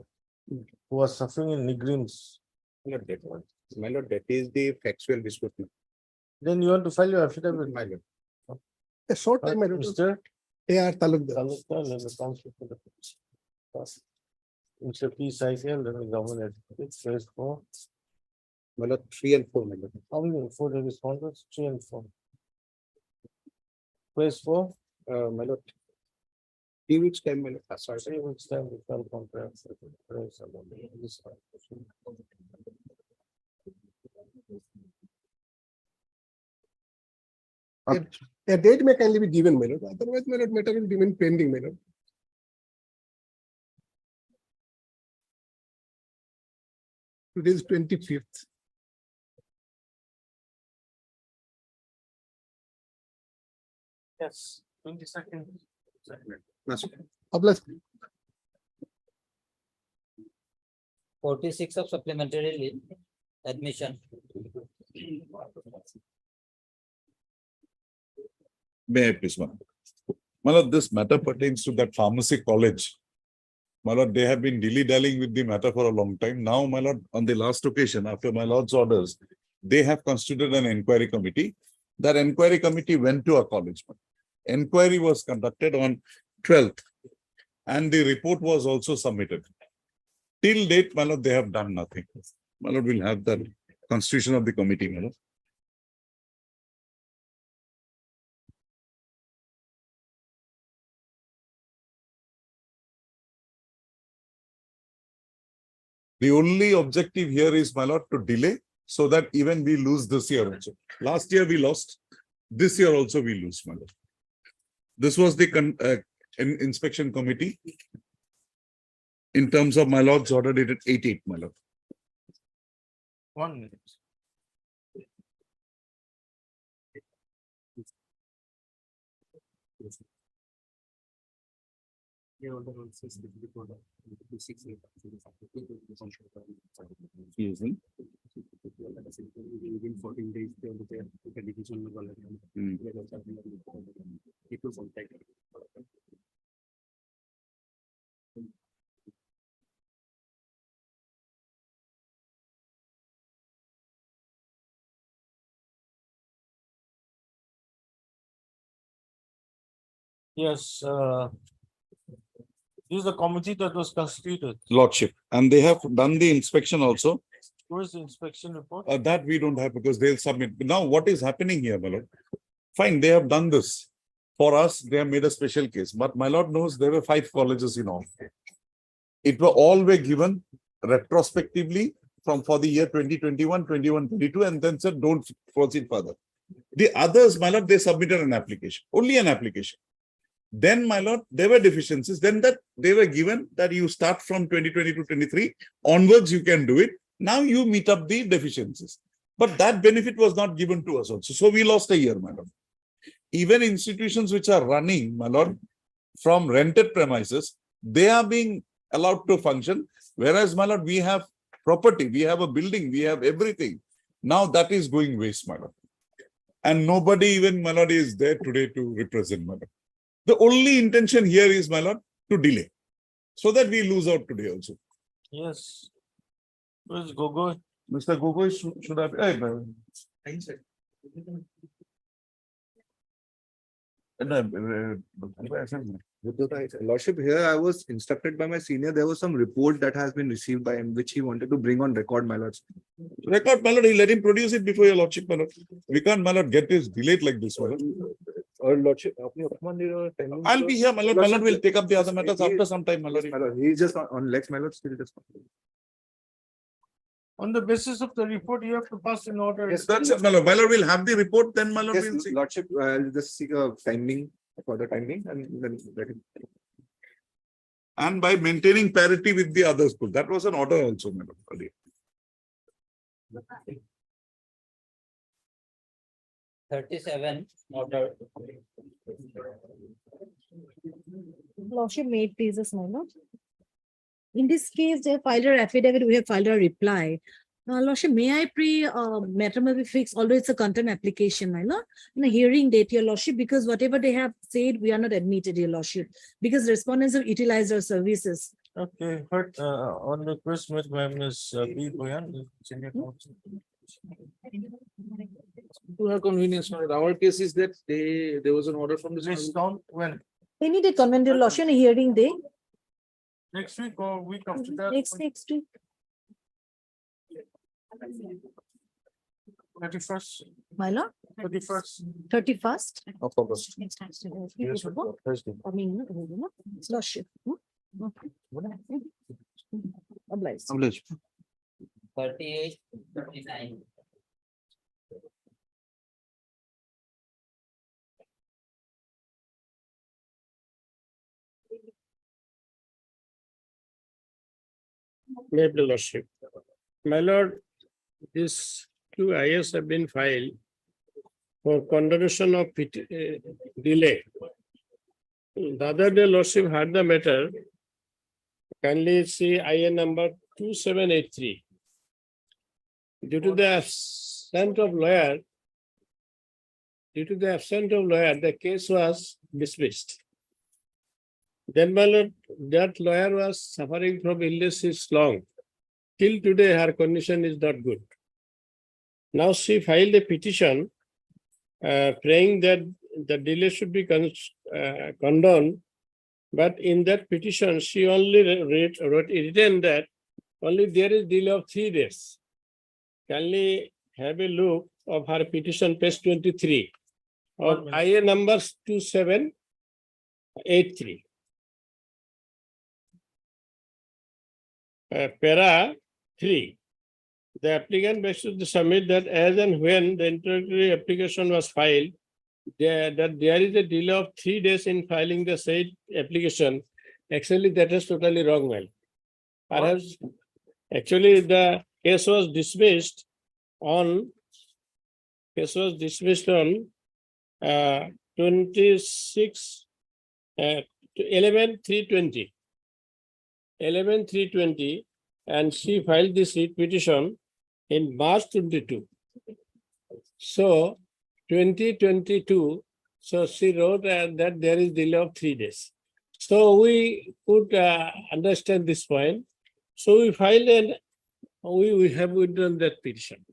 who was suffering in Nigrims. My lord, that one. My lord, that is the factual dispute. Then you want to file your affidavit, My lord. A short time, my lord. Mister? A.R. Talukdar. Talukdar, let me counsel for the case. First, Mr. P. Cycle, let me government advocate, phase 4. My lord, 3 and 4, my lord. How many, 4 the respondents, 3 and 4. Phase 4, My lord. 3 weeks time, my lord. Sorry. 3 weeks time, we can compare. Praise the Lord. This one. A date may kindly be given, my lord. Otherwise, my lord, matter will remain pending, my lord. Today is 25th. Yes, 22nd. Yes. Obliged. 46 of supplementary leave, admission. May I please, ma'am? My lord, this matter pertains to that pharmacy college. My lord, they have been dilly-dallying with the matter for a long time. Now, my lord, on the last occasion, after my lord's orders, they have constituted an inquiry committee. That inquiry committee went to a college. Inquiry was conducted on 12th, and the report was also submitted. Till date, my lord, they have done nothing. My lord, will have the constitution of the committee, my lord. The only objective here is, my lord, to delay so that even we lose this year also. Last year we lost. This year also we lose, my lord. This was the inspection committee in terms of my lord's order dated 8/8, my lord. 1 minute. Using. Within 14 days, they will take a decision. It will contact. Yes, this is the committee that was constituted. Lordship, and they have done the inspection also. Where is the inspection report? That we don't have because they'll submit. Now, what is happening here, my lord? Fine, they have done this. For us, they have made a special case, but my lord knows there were 5 colleges in all. It were all were given retrospectively for the year 2021, 21, 22, and then said, don't proceed further. The others, my lord, they submitted an application, only an application. Then, my lord, there were deficiencies. Then that they were given that you start from 2022, 23 onwards, you can do it. Now you meet up the deficiencies. But that benefit was not given to us also. So we lost a year, my lord. Even institutions which are running, my lord, from rented premises, they are being allowed to function. Whereas, my lord, we have property, we have a building, we have everything. Now that is going waste, my lord. And nobody even, my lord, is there today to represent, my lord. The only intention here is, my lord, to delay. So that we lose out today also. Yes. Where's Gogoi? Mr. Gogoi should have. Lordship, here I was instructed by my senior, there was some report that has been received by him, which he wanted to bring on record, my lords. Record, my lord, let him produce it before your lordship, my lord. We can't, my lord, get this delayed like this, my lord. Or lordship, I'll be here, my lord. My lord will take up the other matters after some time, my lord. Yes, my lord. He's just on legs, my lord, still just. On the basis of the report, you have to pass an order. Yes, That's it, my lord. My lord will have the report, then my lord will Yes, see. lordship, I'll just seek a timing, further timing, and then let him. And by maintaining parity with the other school. That was an order also, my lord. earlier. 37 order. Lordship made pleases, my lord. In this case, they filed an affidavit, we have filed a reply. Lordship, may I matter may be fixed, although it's a content application, my lord, in a hearing date, your lordship, because whatever they have said, we are not admitted, your lordship, because respondents have utilized our services. Okay, but on the request made by Ms. B. Boyan, senior counsel. To her convenience, my lord. Our case is that there was an order from the. Please count when. Any day, convent, your lordship, a hearing day. Next week or week after that? Next week. 31st, My lord, 31st. 31st. Of August. Next time, Yes, Thursday. I mean, it's lordship. Obliged. Obliged. 38, 39. May the lordship. My lord, these two IS have been filed for condonation of delay. The other day lordship heard the matter. Kindly see IA number 2783. Due to the absence of lawyer, the case was dismissed. Then, my lord, that lawyer was suffering from illness since long. Till today, her condition is not good. Now she filed a petition praying that the delay should be condoned. But in that petition, she only written that only there is delay of 3 days. Kindly have a look of her petition, page 23 of IA numbers 2783. Para 3. The applicant begs to submit that as and when the interrogatory application was filed, that there is a delay of 3 days in filing the said application. Actually, that is totally wrong, well. Perhaps, actually, the case was dismissed on 26 11/3/20. 11/3/20, and she filed this writ petition in March 22. So 2022, so she wrote that there is delay of 3 days. So we could understand this point. So we filed and we have withdrawn that petition.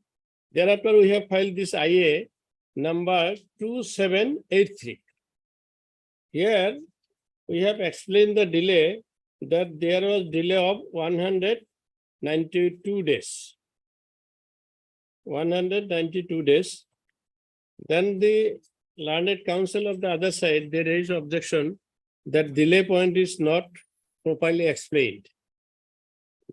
Thereafter, we have filed this IA number 2783. Here, we have explained the delay, that there was delay of 192 days. 192 days. Then the learned counsel of the other side, they raised objection that delay point is not properly explained.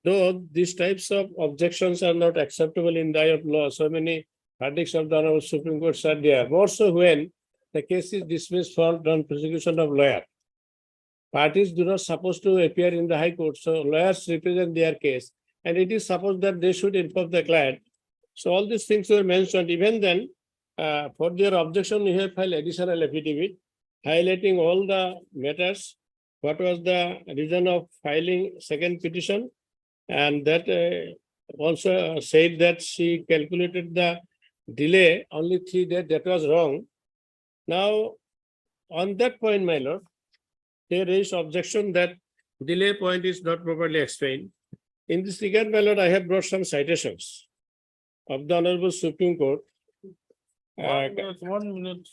Though these types of objections are not acceptable in the eye of law, so many verdicts of the Honorable Supreme Court are there. More so when the case is dismissed for non-prosecution of lawyer. Parties do not supposed to appear in the High Court, so lawyers represent their case, and it is supposed that they should inform the client. So all these things were mentioned. Even then, for their objection, we have filed additional affidavit highlighting all the matters. What was the reason of filing second petition? And that also said that she calculated the delay only 3 days. That was wrong. Now, on that point, my lord, they raised objection that delay point is not properly explained. In this regard, my lord, I have brought some citations of the Honorable Supreme Court. 1 minute.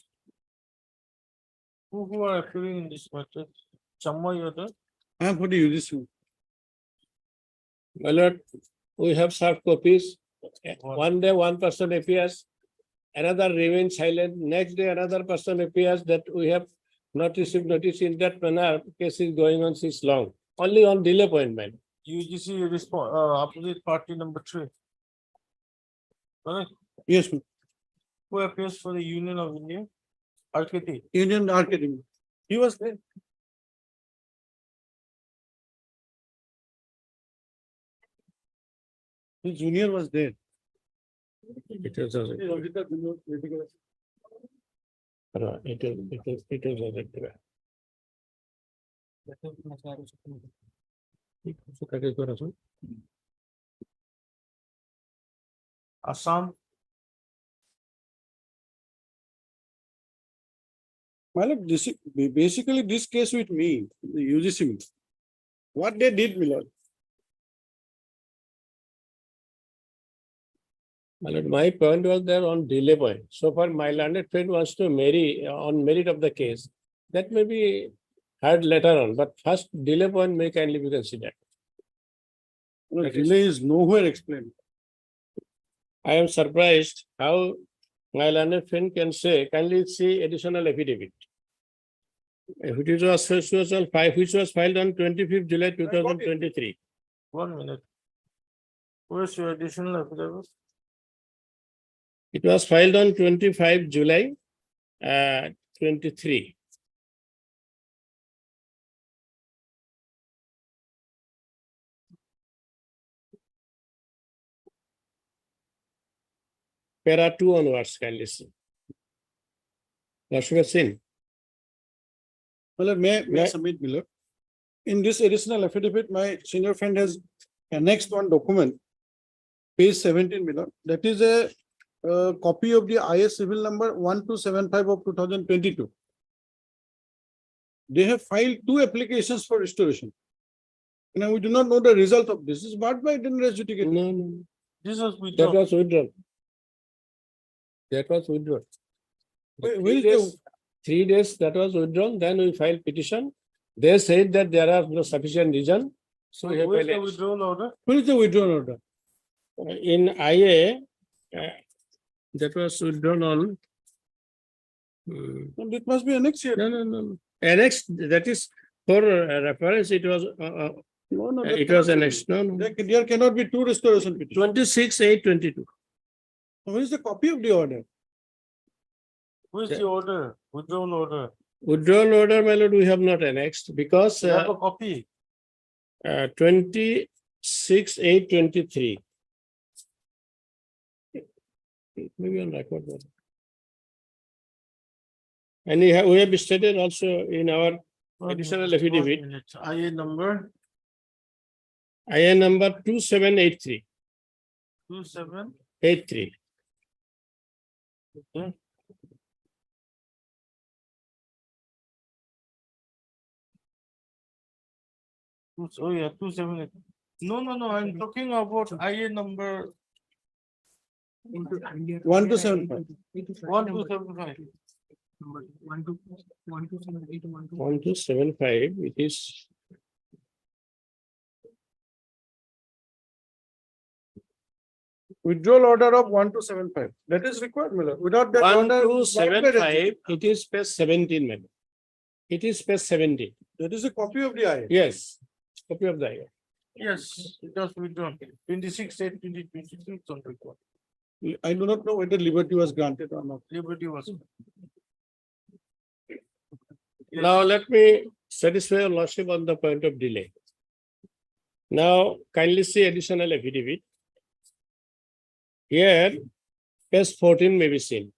Who are appearing in this matter? Chamma, you are there? I am for the UGC. My lord, we have served copies. One day, one person appears, another remains silent. Next day, another person appears that we have not received notice. In that manner, case is going on since long. Only on delay appointment. UGC respond, opposite party number 3. Correct? Yes, ma'am. Who appears for the Union of India? RKT. Union Academy. He was there. His junior was there. It was also. It was. Assam. My lord, basically this case with me, the UGC, what they did, my lord. My lord, my point was there on delay point. So far, my learned friend wants to marry on merit of the case. That may be had later on, but first delay point may kindly be considered. No, delay is nowhere explained. I am surprised how my learned friend can say, kindly see additional affidavit. Which was filed on 25th July 2023. 1 minute. Where's your additional affidavit? It was filed on 25 July 23. Para 2 onwards, kindly see. Lordship has seen. Well, may I submit, Miller? In this additional affidavit, my senior friend has annexed one document, page 17, Miller. That is a copy of the IS civil number 1275 of 2022. They have filed 2 applications for restoration. Now we do not know the result of this. This is barred by res judicata. No. This was That withdrawn. was withdrawn. That was withdrawn. Where Three is the- days- 3 days that was withdrawn, then we filed petition. They said that there are no sufficient reason. So we have Where's the filed withdrawal order? Where is the withdrawal order? in IA. That was withdrawn on. And it must be annexed here. No. Annexed, that is for reference, it was, No, it was annexed, no. There cannot be 2 restoration petitions. 26/8/22. Where is the copy of the order? Where's the order? Withdrawal order. Withdrawal order, my lord, we have not annexed because You have a copy. 26/8/23. Maybe on record. And we have stated also in our additional affidavit, IA number IA number 2783. 2783. Okay. Oh yeah, 27. No, I'm talking about IA number 1275. 1275. 1275, it is. Withdrawal order of 1275. That is required, Miller. Without that order. 1275, it is page 17, madam. It is page 17. That is a copy of the IA. Yes, copy of the IA. Yes, it was withdrawn. 26/8/2023 it's on record. I do not know whether liberty was granted or not. Liberty was. Now let me satisfy your lordship on the point of delay. Now kindly see additional affidavit. Here, page 14 may be seen.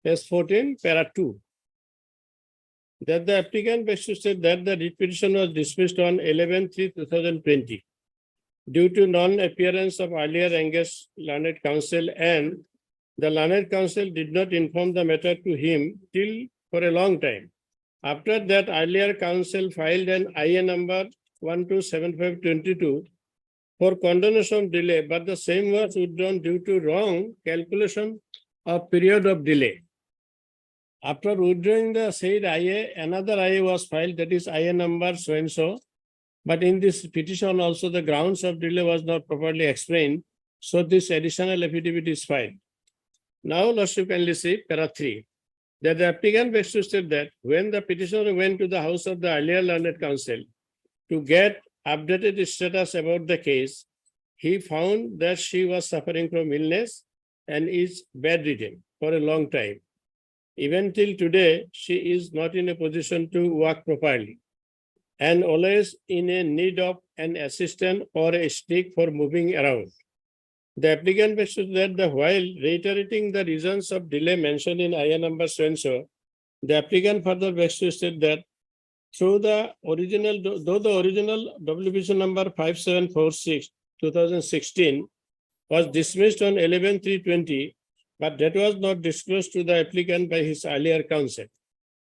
Page 14, para 2. That the applicant wishes to state that the writ petition was dismissed on 11/3/2020 due to non-appearance of earlier engaged learned counsel, and the learned counsel did not inform the matter to him till for a long time. After that, earlier counsel filed an IA number 1275/22 for condonation delay, but the same was withdrawn due to wrong calculation of period of delay. After withdrawing the said IA, another IA was filed, that is IA number so and so. But in this petition also the grounds of delay was not properly explained. So this additional affidavit is filed. Now, lordship kindly see para 3. That the applicant wishes to state that when the petitioner went to the house of the earlier learned counsel to get updated status about the case, he found that she was suffering from illness and is bedridden for a long time. Even till today, she is not in a position to walk properly and always in a need of an assistant or a stick for moving around. The applicant wishes that while reiterating the reasons of delay mentioned in IA number so and so, the applicant further wishes to state that though the original WPC number 5746/2016 was dismissed on 11/3/20, but that was not disclosed to the applicant by his earlier counsel.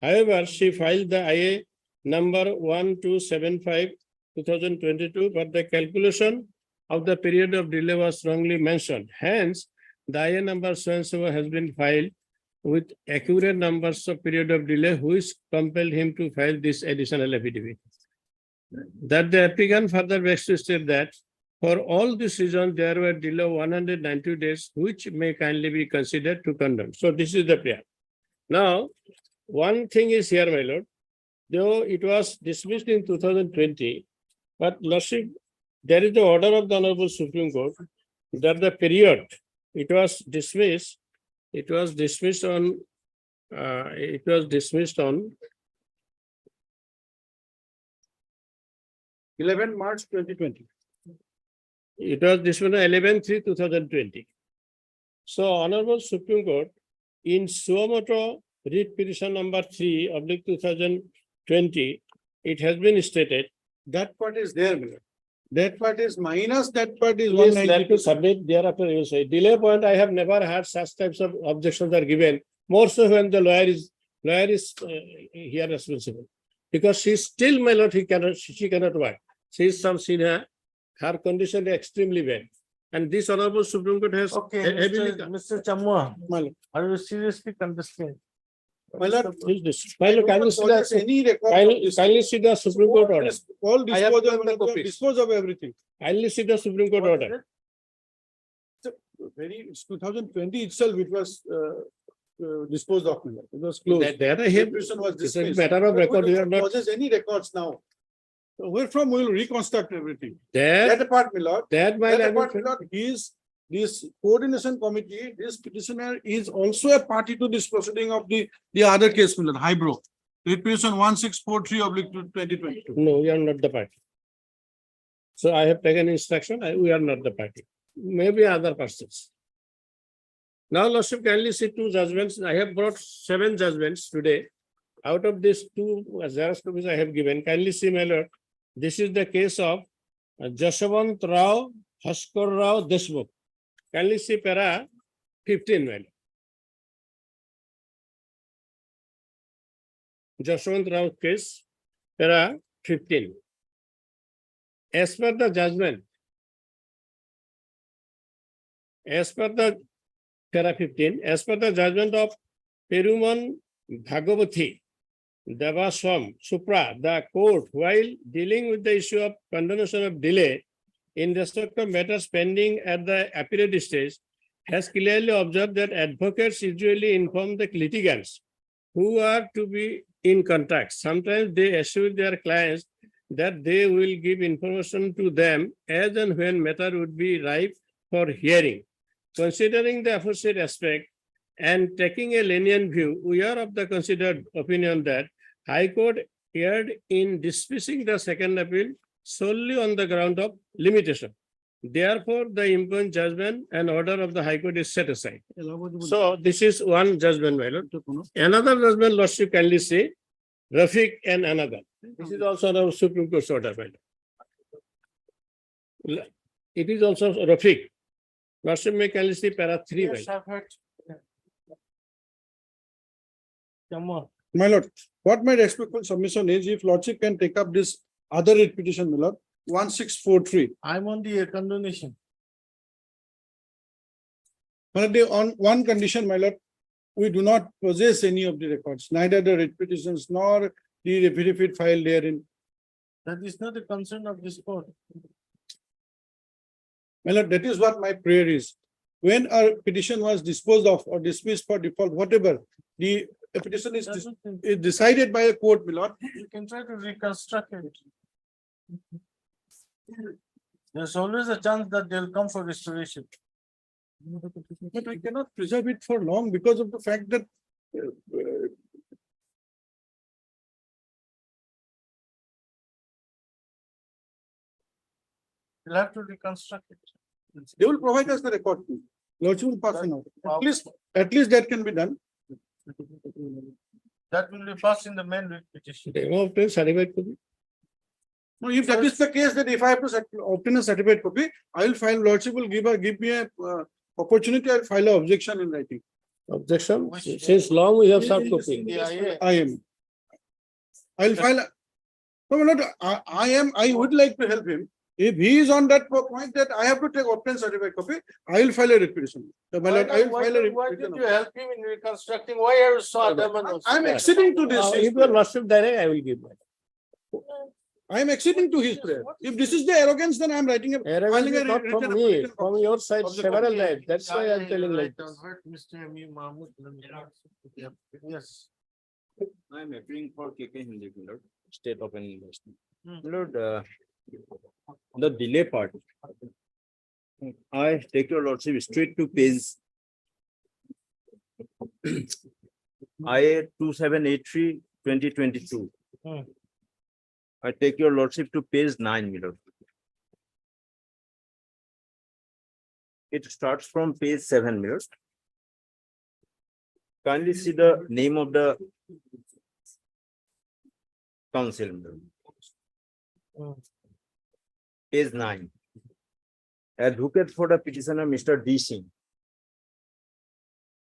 However, she filed the IA number 1275/2022, but the calculation of the period of delay was wrongly mentioned. Hence, the IA number so and so has been filed with accurate numbers of period of delay which compelled him to file this additional affidavit. That the applicant further begs to state that for all these reasons, there were delay of 190 days, which may kindly be considered to condemn. So this is the prayer. Now, one thing is here, my lord, though it was dismissed in 2020, but lordship, there is the order of the Honorable Supreme Court that the period it was dismissed on 11 March 2020. It was dismissed on 11/3/2020. So Honorable Supreme Court in Suomoto writ petition number 3/2020, it has been stated. That part is there, my lord. That part is minus, that part is Please let 192. to submit thereafter you say. Delay point, I have never had such types of objections are given, more so when the lawyer is here responsible. Because she still, my lord, she cannot work. She is some senior, her condition is extremely bad. And this Honorable Supreme Court has. Okay, heavily- Mr. Chamua, My lord. are you seriously considering? My lord, Who is this? My lord, kindly see possess the- any record of kindly this. kindly see the Supreme Court order. All I have dispose given the of, copies. dispose of everything. Kindly see the Supreme Court order. It's 2020 itself, it was disposed of. my lord. It was closed. That I have, Petition was it's a dismissed. matter of But record, we we are don't not, possess any records now. So wherefrom we will reconstruct everything. that, That part, my lord. that my That lord. part, my lord, this coordination committee, this petitioner is also a party to this proceeding of the other case, my lord, Hybro. Petition 1643/2022. No, we are not the party. So I have taken instruction, we are not the party, maybe other persons. Now, lordship, kindly see two judgments. I have brought 7 judgments today. Out of these 2 Xerox copies I have given, kindly see, my lord. This is the case of Jaswant Rao, Bhaskar Rao Deshmukh. Kindly see para 15, my lord. Jaswant Rao case, para 15. As per the judgment, as per the para 15, as per the judgment of Perumal Bhagavathi, Devaswam Supra, the court, while dealing with the issue of condonation of delay in respect of matters pending at the appellate stage, has clearly observed that advocates usually inform the litigants who are to be in contact. Sometimes they assure their clients that they will give information to them as and when matter would be ripe for hearing. Considering the aforesaid aspect and taking a lenient view, we are of the considered opinion that High Court erred in dismissing the second appeal solely on the ground of limitation. Therefore, the impugned judgment and order of the High Court is set aside. So this is one judgment, my lord. Another judgment, lordship, kindly say, Rafiq and another. This is also the Supreme Court's order, my lord. It is also Rafiq. Lordship may kindly say para 3, my Yes, lord. I've heard. Chamua, My lord, what my respectful submission is, if lordship can take up this other writ petition, my lord, 1643. I'm on the condonation. But on one condition, my lord, we do not possess any of the records, neither the writ petitions nor the affidavit filed therein. That is not a concern of this court. My lord, that is what my prayer is. When our petition was disposed of or dismissed for default, whatever, the petition is decided by a court, my lord. You can try to reconstruct it. There's always a chance that they'll come for restoration. But I cannot preserve it for long because of the fact that You'll have to reconstruct it. they will provide us the record. Lordship will pass on out. Wow. At least that can be done. That will be passed in the main writ petition. Demo of place certified copy. No, if that is the case, that if I have to obtain a certificate copy, I will file, lordship will give me a opportunity, I will file an objection in writing. Objection, since long we have served copy. I am. I will file. No, I would like to help him. If he is on that point that I have to take obtain certified copy, I will file a writ petition. My lord, I will file a writ Why petition. did you help him in reconstructing? Why are you so adamant? on I am that? acceding to this. If your lordship direct, I will give. I am acceding to his prayer. If this is the arrogance, then I am writing a. Arrogance filing a is not written from me, application from copy your side of the several copy. times. That's why I am telling like Right, this. heard Mr. M.E. Mahmood. Yes. I am appealing for KK Hindi, my lord, State Open University. Hmm. My lord, the delay part. I take your lordship straight to page IA 2783 2022. Hmm. I take your lordship to page 9, my lord. It starts from page 7, my lord. Kindly see the name of the council, my lord. Hmm. Page 9. Advocate for the petitioner, Mr. D. Singh.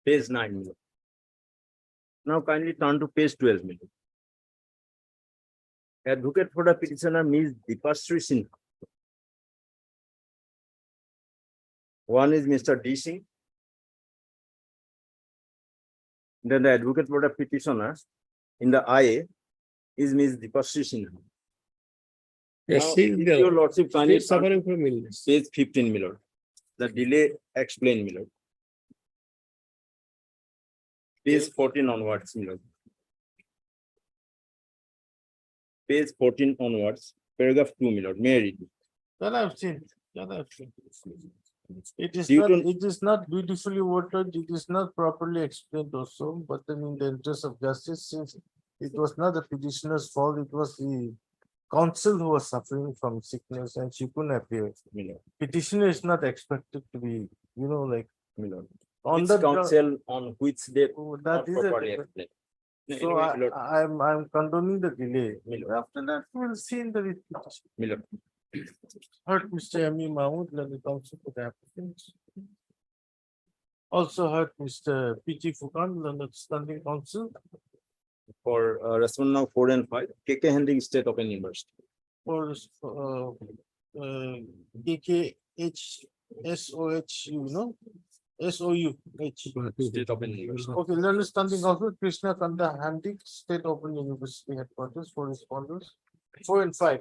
Page 9. my lord. Now kindly turn to page 12. my lord. Advocate for the petitioner, Ms. Deepasri Sinha. One is Mr. D. Singh. Then the advocate for the petitioner in the IA is Ms. Deepasri Sinha. Yes, Now, she is if there. your lordship kindly She is suffering from illness. page 15, my lord. The delay explained, my lord. Page 14 onwards, my lord. Page 14 onwards, paragraph 2, my lord. May I read? That I've seen. It is You not, don't- it is not beautifully worded, it is not properly explained also, but then in the interest of justice, since it was not the petitioner's fault, it was the counsel who was suffering from sickness and she couldn't appear. My lord. Petitioner is not expected to be, like, My lord. on Which the ground. council on which they Oh, not that is properly it. explained. So Anyway, my lord, I'm condoning the delay. My lord. After that, we'll see in the writ petition. my lord. Heard Mr. M.E. Mahmood, let the counsel for the applicants. Also heard Mr. P.T. Fukan, the standing counsel For respondent now 4 and 5, KK Hending State Open University. for KKHSOHU, no? SOU. State Open University. Okay, learned standing counsel Krishna Kanda Handik, State Open University headquarters for responders. 4 and 5.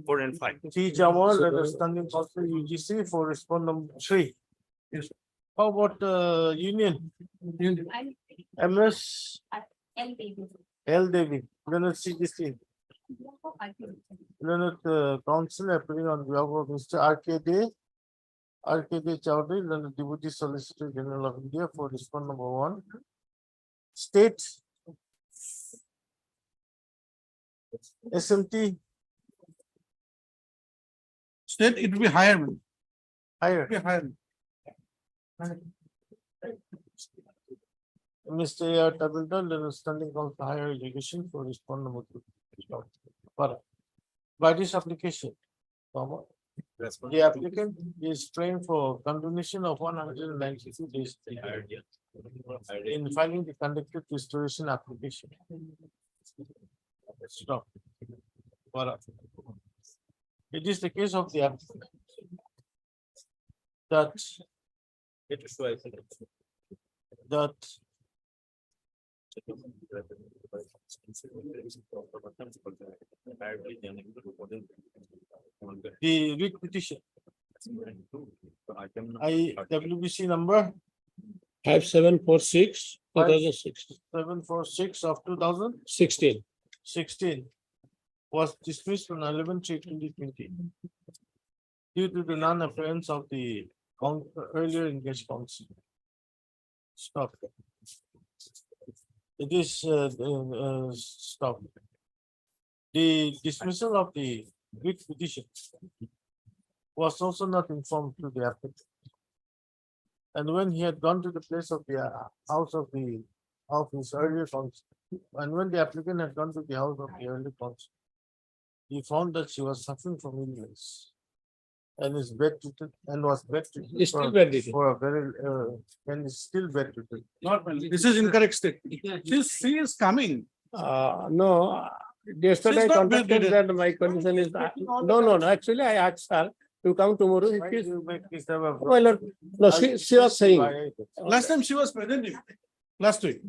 4 and 5. T. Jamal, learned standing counsel UGC for respondent 3. Yes. How about Union? MS L. David, Leonard CGC, Leonard Council appearing on behalf of Mr. RKD Chowdhury, Leonard Deputy Solicitor General of India for respondent number 1. State SMT State, it will be higher. man. higher. It will be higher. Mr. A.R. Tabildar, Leonard Standing Council Higher Education for respondent number 2. But by this application, comma, the applicant is trained for continuation of 192 days in filing the conducted restoration application. Stop. Para. It is the case of the applicant that the writ petition, WBC number 5746, 2016. 746 of 2016 was dismissed on 11/3/2020 due to the non-appearance of the earlier engaged counsel. Stop. It is stop. The dismissal of the writ petition was also not informed to the applicant. And when he had gone to the place of the house of his earlier counsel, and when the applicant had gone to the house of the earlier counsel, he found that she was suffering from illness and is bedridden and was bedridden Is still for- bedridden. for a very and is still bedridden. Not, this is incorrect state. She is coming. No, Yesterday I not contacted validated. that my condition is, no, actually I asked her to come tomorrow. Why She is- do you make this have a- My lord, no, she was saying. Last time she was present, last week.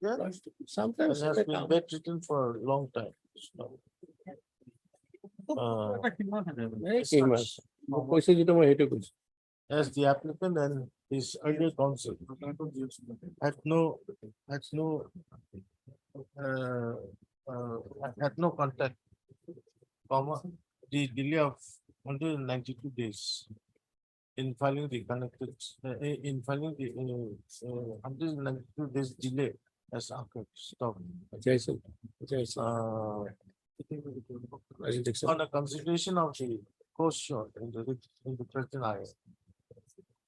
Yeah. Sometimes It has they been come. bedridden for a long time. So, এই মাস। কৈছে যেটা মই সেইটো কৈছো। as the applicant and his earlier counsel had no contact, the delay of 192 days in filing the connected, in filing the 192 days delay as occurred. Stop. Jason. On a consideration of the coast short in the present area.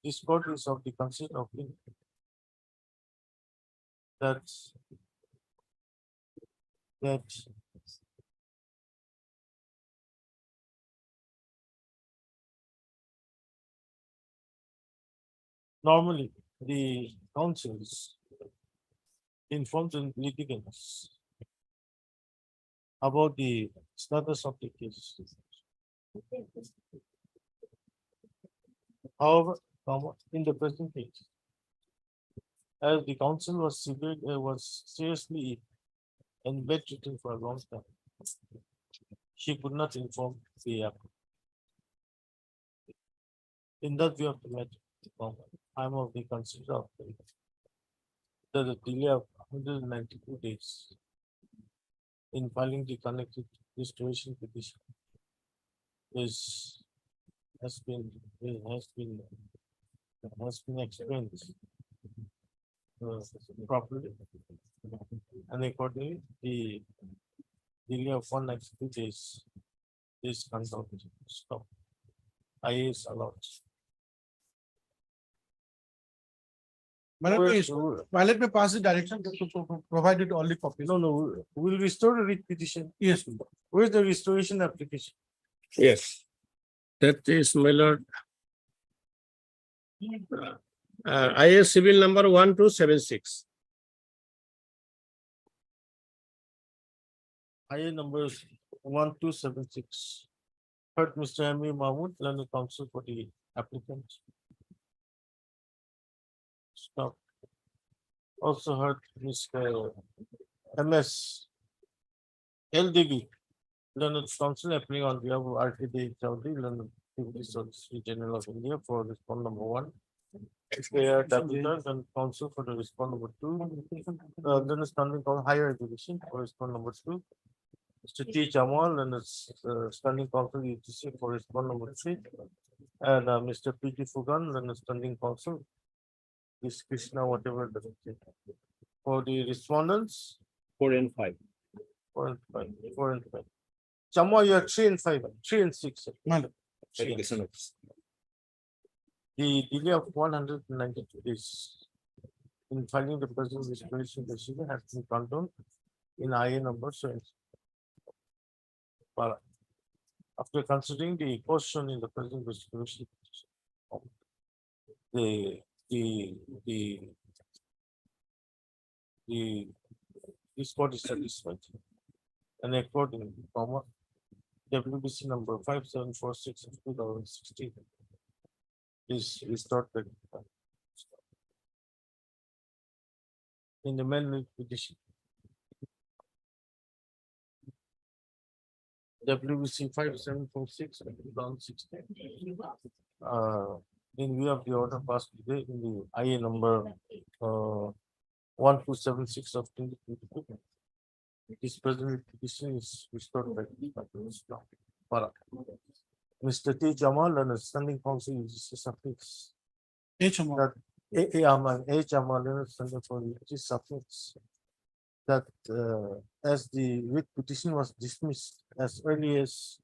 This court is of the consent of that normally the councils inform the litigants about the status of the case. However, in the present case, as the council was seriously in bedridden for a long time, she could not inform the applicant. In that view of the matter, I'm of the consider of the delay of 192 days in filing the connected restoration petition has been explained properly, and accordingly the delay of 192 days is consulted. Stop. IA is allowed. Madam, please, let me pass the direction to provide it all the copies. No, we'll restore the writ petition. Yes. Where's the restoration application? Yes. That is my lord. IS civil number 1276. IA numbers 1276. Heard Mr. M.E. Mahmood, learned counsel for the applicant. Stop. Also heard Mr. M.S. LDB, learned counsel appearing on behalf of RTD Chowdhury, learned Deputy Solicitor General of India for respond number 1. Mr. Daputar and counsel for the respond number 2. Then standing called higher education for respond number 2. Mr. T. Jamal and standing counsel UTC for respond number 3. And Mr. P.T. Fugan and standing counsel. This Krishna, whatever the for the respondents. 4 and 5. 4 and 5. Chamwa, you are 3 and 5, 3 and 6. Sir. The delay of 192 days in filing the present restoration decision has been condoned in IA number so. But after considering the question in the present restoration petition, this court is satisfied. And according to WBC number 5746 of 2016 is restored in the main petition. WBC 5746 of 2016. In view of the order passed today in the IA number 1276 of 2022. This present petition is restored by Mr. T. Jamal and a standing counsel suffix. H. Jamal and a standing counsel suffix. That as the writ petition was dismissed as early as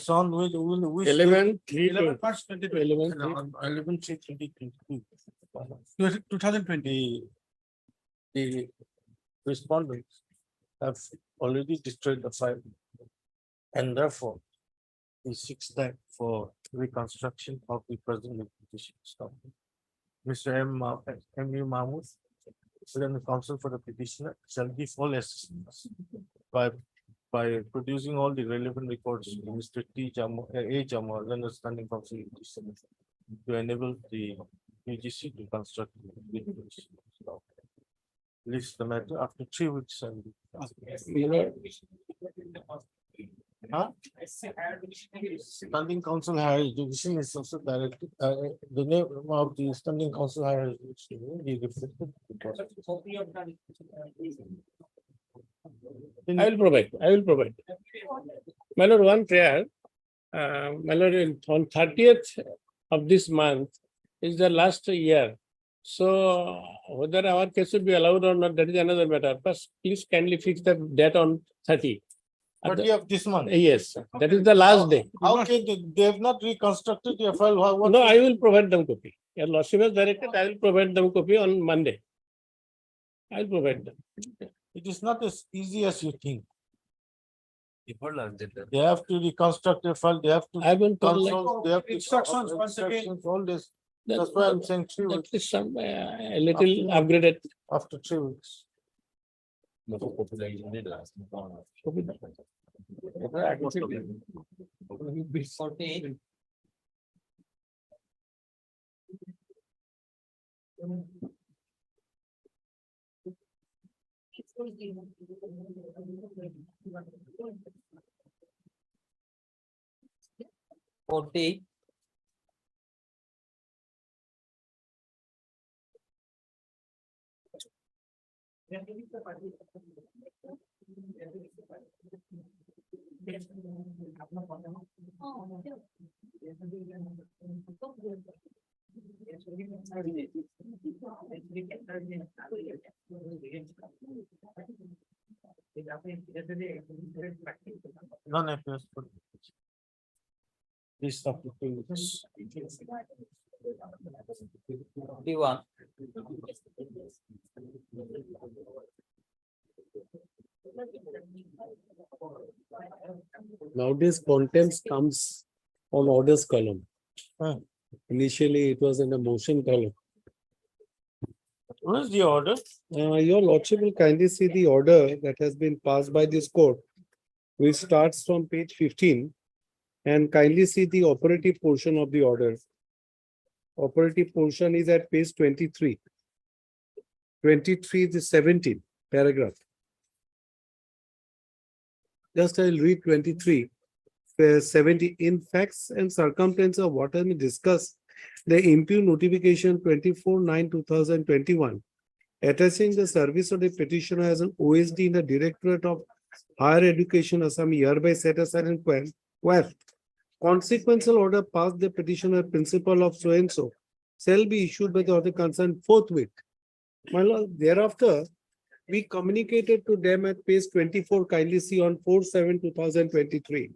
on with 2020. The respondents have already destroyed the file and therefore he seeks that for reconstruction of the present petition. Stop. Mr. M.U. Mahmood, the counsel for the petitioner shall give all assistance by producing all the relevant records, Mr. T. Jamo, A. Jamo, then the standing council to enable the UGC to construct. the bridge. List the matter after 3 weeks and. Huh? Standing council higher education is also directed, the name of the standing council higher education will be reflected. I will provide. My lord, one prayer, my lord, on 30th of this month is the last year. So whether our case should be allowed or not, that is another matter. First, please kindly fix the date on 30. 30 of this month. Yes, that is the last day. How can they have not reconstructed your file? What No, I will provide them copy. Your lordship has directed, I will provide them copy on Monday. I will provide them. It is not as easy as you think. They have to reconstruct your file, they have to. I will put consult, they have to- instructions once again. instructions, all this. That- That's why I'm saying 3 That weeks, is some, a little upgraded. after 3 weeks. None appears. This after 2 weeks. Nowadays contents comes on orders column. Initially, it was in the motion column. What is the order? Your lordship will kindly see the order that has been passed by this court, which starts from page 15, and kindly see the operative portion of the order. Operative portion is at page 23. 23 is 17 paragraph. Just I'll read 23. 70 in facts and circumstances of what has been discussed, the impugn notification 24/9/2021 attaching the service of the petitioner as an OSD in the Directorate of Higher Education Assam hereby set aside and quash. Consequential order passed the petitioner principal of so and so shall be issued by the author concerned forthwith. My lord, thereafter, we communicated to them at page 24, kindly see on 4/7/2023.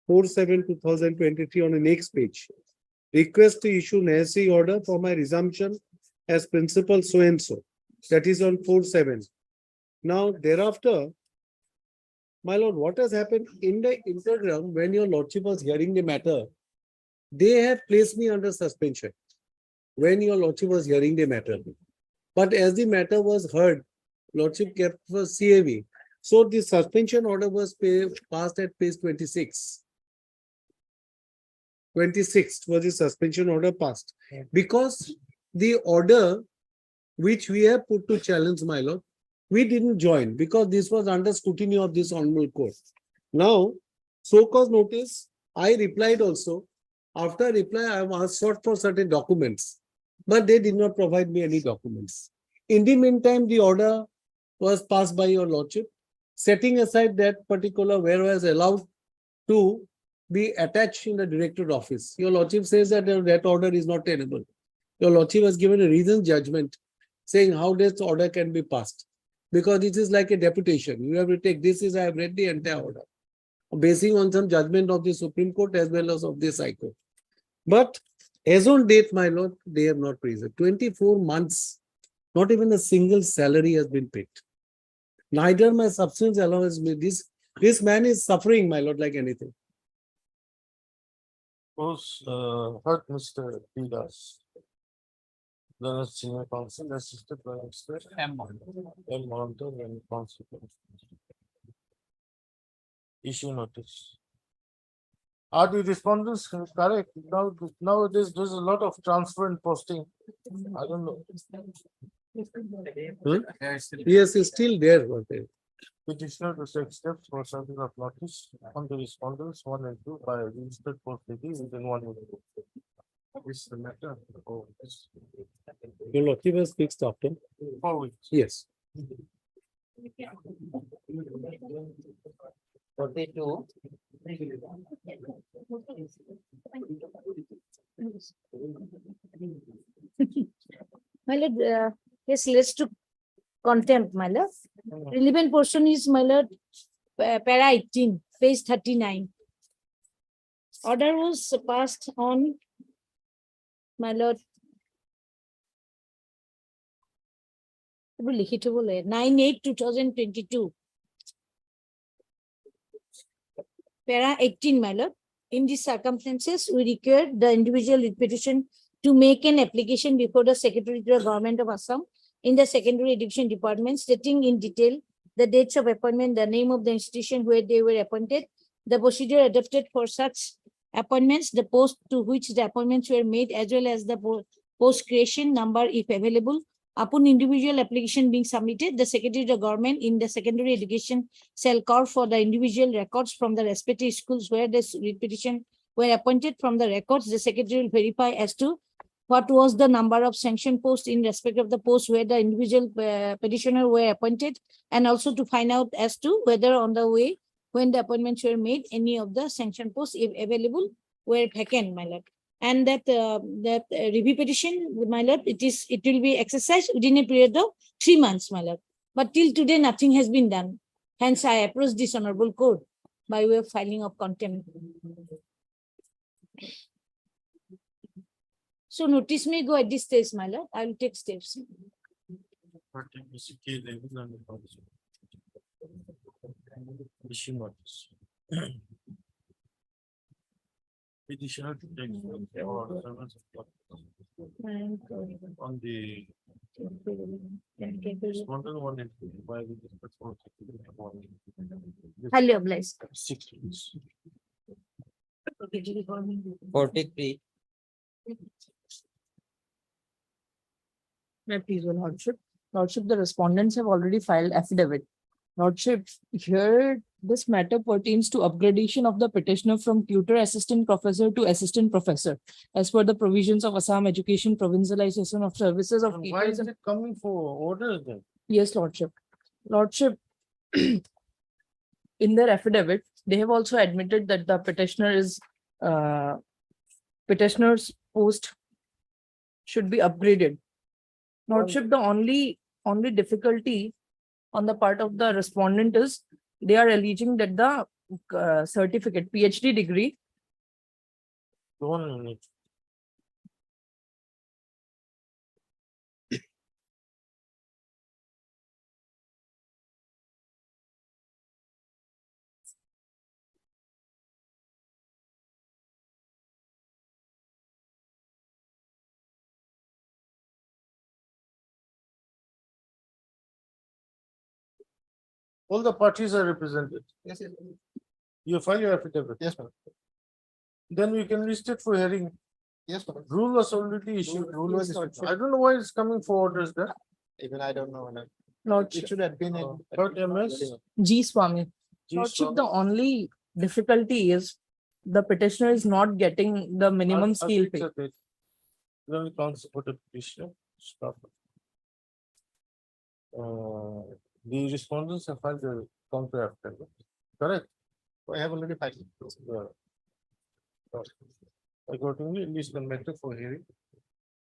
4/7/2023 on the next page. Request to issue necessary order for my resumption as principal so and so. That is on 4/7. Now thereafter, my lord, what has happened in the interim when your lordship was hearing the matter, they have placed me under suspension when your lordship was hearing the matter. But as the matter was heard, lordship kept for CAV. So the suspension order was passed at page 26. 26th was the suspension order passed. Because the order which we have put to challenge, my lord, we didn't join because this was under scrutiny of this honorable court. Now, so cause notice, I replied also. After reply, I was sought for certain documents, but they did not provide me any documents. In the meantime, the order was passed by your lordship, setting aside that particular where was allowed to be attached in the directorate office. Your lordship says that that order is not tenable. Your lordship has given a reasoned judgment saying how this order can be passed. Because this is like a deputation. You have to take this I have read the entire order. Basing on some judgment of the Supreme Court as well as of this High Court. But as on date, my lord, they have not raised it. 24 months, not even a single salary has been paid. Neither my substance allowance. This man is suffering, my lord, like anything. Suppose, hurt Mr. Pidas. Learned senior counsel assisted by expert M. monitor and consequence. Issue notice. Are the respondents correct? Nowadays, there's a lot of transfer and posting. I don't know. Yes, it's still there. But Petitioner to take steps for service of notice on the respondents 1 and 2 by a registered post lady within 1 week. This is the matter. Oh, yes. your lordship has fixed after. 4 weeks. Yes. 42. My lord, yes, let's to contempt, my lord. Relevant portion is, my lord, para 18, page 39. Order was passed on, my lord. 9/8/2022. Para 18, my lord. In these circumstances, we require the individual petition to make an application before the Secretary to the Government of Assam in the Secondary Education Department, stating in detail the dates of appointment, the name of the institution where they were appointed, the procedure adopted for such appointments, the post to which the appointments were made, as well as the post creation number if available. Upon individual application being submitted, the Secretary of the Government in the Secondary Education shall call for the individual records from the respective schools where the petition were appointed. From the records, the Secretary will verify as to what was the number of sanctioned posts in respect of the posts where the individual petitioner were appointed, and also to find out as to whether on the way when the appointments were made, any of the sanctioned posts, if available, were vacant, my lord. And that review petition, my lord, it will be exercised within a period of 3 months, my lord. But till today, nothing has been done. Hence, I approach this honorable court by way of filing of contempt. So notice may go at this stage, my lord. I will take steps. Issue notice. Petitioner to take or servants of on the respondent 1 and 2 by the Highly obliged. 6 weeks. 43. May I please, your lordship. Lordship, the respondents have already filed affidavit. Lordship, here this matter pertains to upgradation of the petitioner from tutor assistant professor to assistant professor, as per the provisions of Assam Education Provincialization of Services of Why Teachers. is it coming for orders then? Yes, lordship. Lordship, in their affidavit, they have also admitted that the petitioner's post should be upgraded. Lordship, the only difficulty on the part of the respondent is they are alleging that the certificate, PhD degree, 1 minute. All the parties are represented. Yes, yes. You file your affidavit. Yes, ma'am. Then we can list it for hearing. Yes, ma'am. Rule was already issued. Rule was issued. I don't know why it's coming for orders there. Even I don't know. Lordship, It should have been. But MS. G. Swami. Lordship, the only difficulty is the petitioner is not getting the minimum skill pay. Then we can't support the petitioner. Stop. The respondents have filed the counter affidavit. Correct? I have already filed. Yeah. Accordingly, list the matter for hearing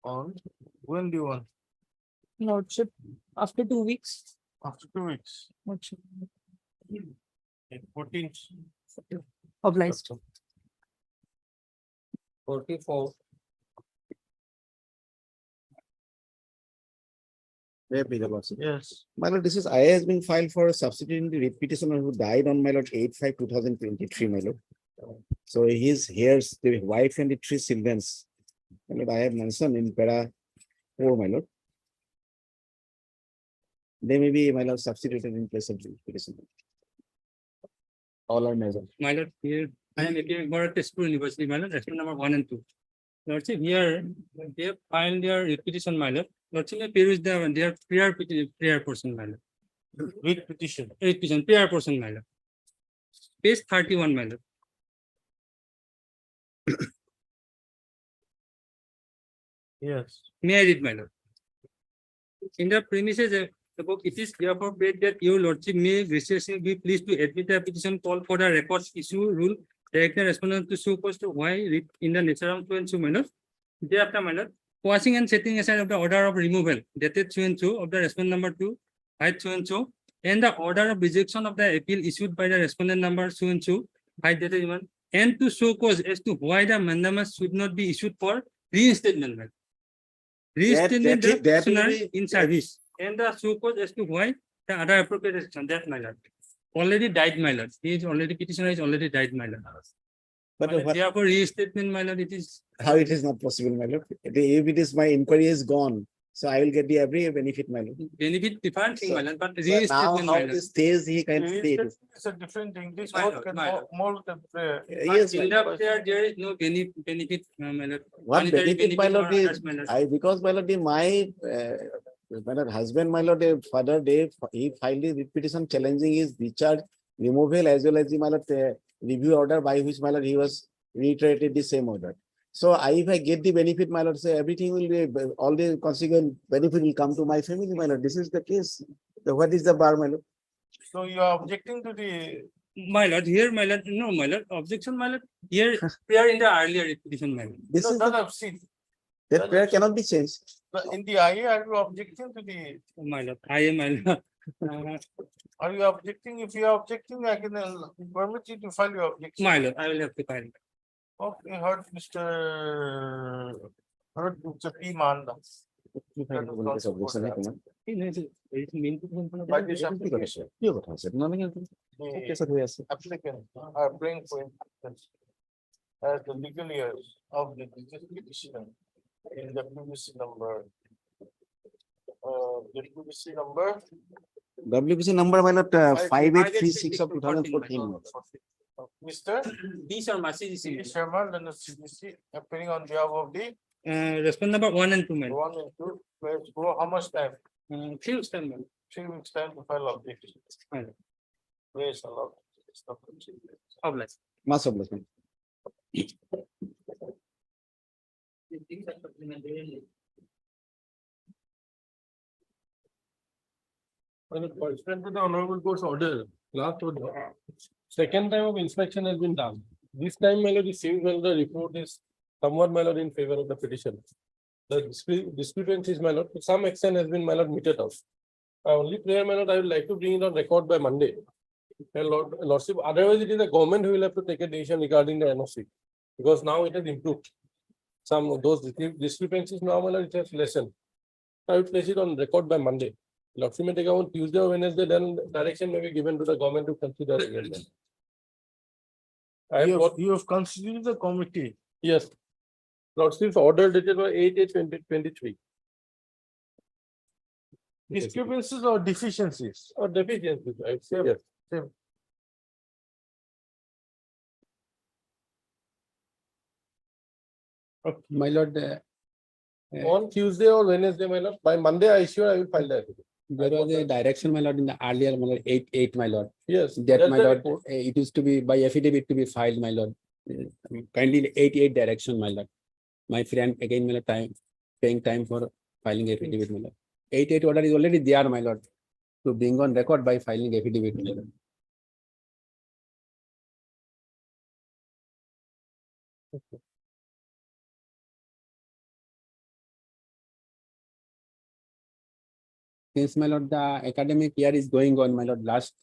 on when do you want? Lordship, after 2 weeks. After 2 weeks. Lordship, 14th. obliged. 44. Yes. My lord, this is I has been filed for substituting the petitioner who died on my lord 8/5/2023, my lord. So here's the wife and the 3 children. My lord, I have mentioned in para 4, my lord. They may be, my lord, substituted in place of the petition. All are measured. My lord, here I am appearing for Tezpur University, my lord, respondent number 1 and 2. Lordship, here they have filed their repetition, my lord. Lordship, here is their prayer portion, my lord. Read petition. Repetition, prayer portion, my lord. Page 31, my lord. Yes. May I read, my lord? In the premises above, it is therefore prayed that your lordship may graciously be pleased to admit the petition call for the records issue rule, direct the respondent to show cause to why read in the nature of so and so, my lord. Thereafter, my lord, quashing and setting aside of the order of removal dated so and so of the respondent number 2, height so and so, and the order of rejection of the appeal issued by the respondent number so and so, height dated 1, and to show cause as to why the mandamus should not be issued for reinstatement, my lord. Reinstatement the that will petitioner be- in service, and the show cause as to why the other appropriate action, that, my lord. Already died, my lord. He is already, petitioner is already died, my lord. But My lord, what, therefore, reinstatement, my lord, it is. how it is not possible, my lord? If it is, my inquiry is gone, so I will get the every benefit, my lord. Benefit different thing, my lord, but So now reinstatement, my how lord. this stays, he can stay. It's a different thing. This My court lord, can my lord. mold the prayer. Yes, my In lord. the prayer, there is no benefit, my lord. What Monetary benefit, my or lord, is, others, my lord. because my lord, my lord, husband, my lord, father, he filed the petition challenging his discharge, removal, as well as the, my lord, review order by which, my lord, he was reiterated the same order. So if I get the benefit, my lord, say everything will be, all the consequent benefit will come to my family, my lord. This is the case. So what is the bar, my lord? So you are objecting to the, My lord, here, my lord, no, my lord, objection, my lord, here, prayer in the earlier petition, my lord. This no, is that the, I've seen. that prayer cannot be changed. In the IA, are you objecting to the, My lord, I am, my lord. are you objecting? If you are objecting, I can permit you to file your objection. My lord, I will have to file. Okay, heard Mr. P. Manda. By this application, the applicant are bring for instance as the legal years of the petitioner in WBC number. WBC number WBC number, my lord, 5836 of 2014. Mr. These are messages. C. Sharma, London CBC, appearing on behalf of the Respond number 1 and 2, my lord. 1 and 2. Let's go. How much time? 3 weeks time, my lord. 3 weeks time to file application. My lord. Praise the Lord. Obliged. Mass obligation. Pursuant to the honorable court's order, last order, second time of inspection has been done. This time, my lord, it seems well the report is somewhat, my lord, in favor of the petition. The discrepancies, my lord, to some extent has been, my lord, meted out. Only prayer, my lord, I would like to bring it on record by Monday. And lordship, otherwise it is the government who will have to take a decision regarding the NOC. Because now it has improved. Some of those discrepancies now, my lord, it has lessened. I will place it on record by Monday. Lordship may take on Tuesday or Wednesday, then direction may be given to the government to consider again. You have constituted the committee. Yes. Lordship's order dated by 8/8/2023. Discrepancies or deficiencies? Or deficiencies, I would say, yes. Same. My lord, On Tuesday or Wednesday, my lord, by Monday, I assure I will file that. there was a direction, my lord, in the earlier, my lord, 8/8, my lord. Yes. That, that's my the lord, report. it is to be by affidavit to be filed, my lord. Kindly 8/8 direction, my lord. My friend, again, my lord, paying time for filing affidavit, my lord. 8/8 order is already there, my lord, to bring on record by filing affidavit, my lord. Since, my lord, the academic year is going on, my lord, last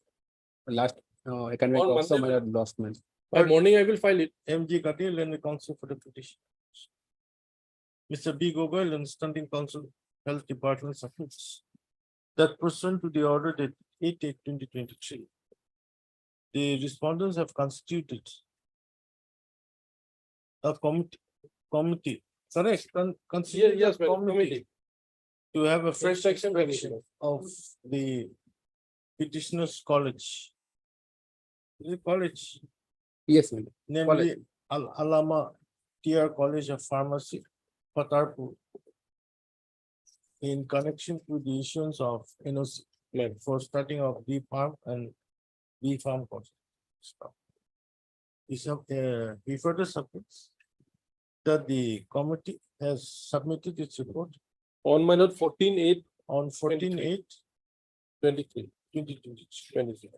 academic On also, Monday, my lord, lost, man. By morning, I will file it. MG Katil and the counsel for the petition. Mr. B. Gogol and standing counsel, Health Department submits that pursuant to the order dated 8/8/2023, the respondents have constituted a committee, correct? Yes, yes, my lord, committee. to have a fresh Inspection inspection of the petitioner's college. Is it college? Yes, madam. Namely Alama TR College of Pharmacy, Patarpur. In connection to the issuance of NOC for starting of B Farm and B Farm course. He further submits that the committee has submitted its report On my note 14/8/23. on 14/8/2023.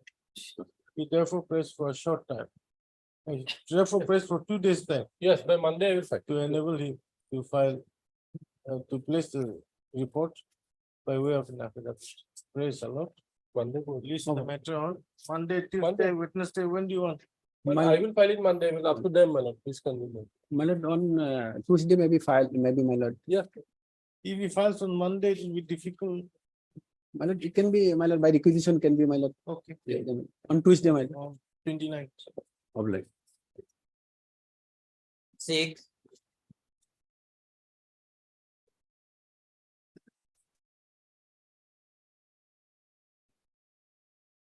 He therefore prays for a short time. He therefore prays for 2 days time Yes, by Monday I will file. to enable him to file, to place the report by way of an affidavit. Praise the Lord. Monday. Release the matter on Monday, Tuesday, Wednesday, when do you want? I will file it Monday, it will up to them, my lord, please convene. My lord, on Tuesday maybe filed, maybe my lord. Yeah, If he files on Monday, it will be difficult. My lord, it can be, my lord, by requisition can be, my lord. Okay. Yeah, then on Tuesday, my lord. On 29th. Obliged. 6.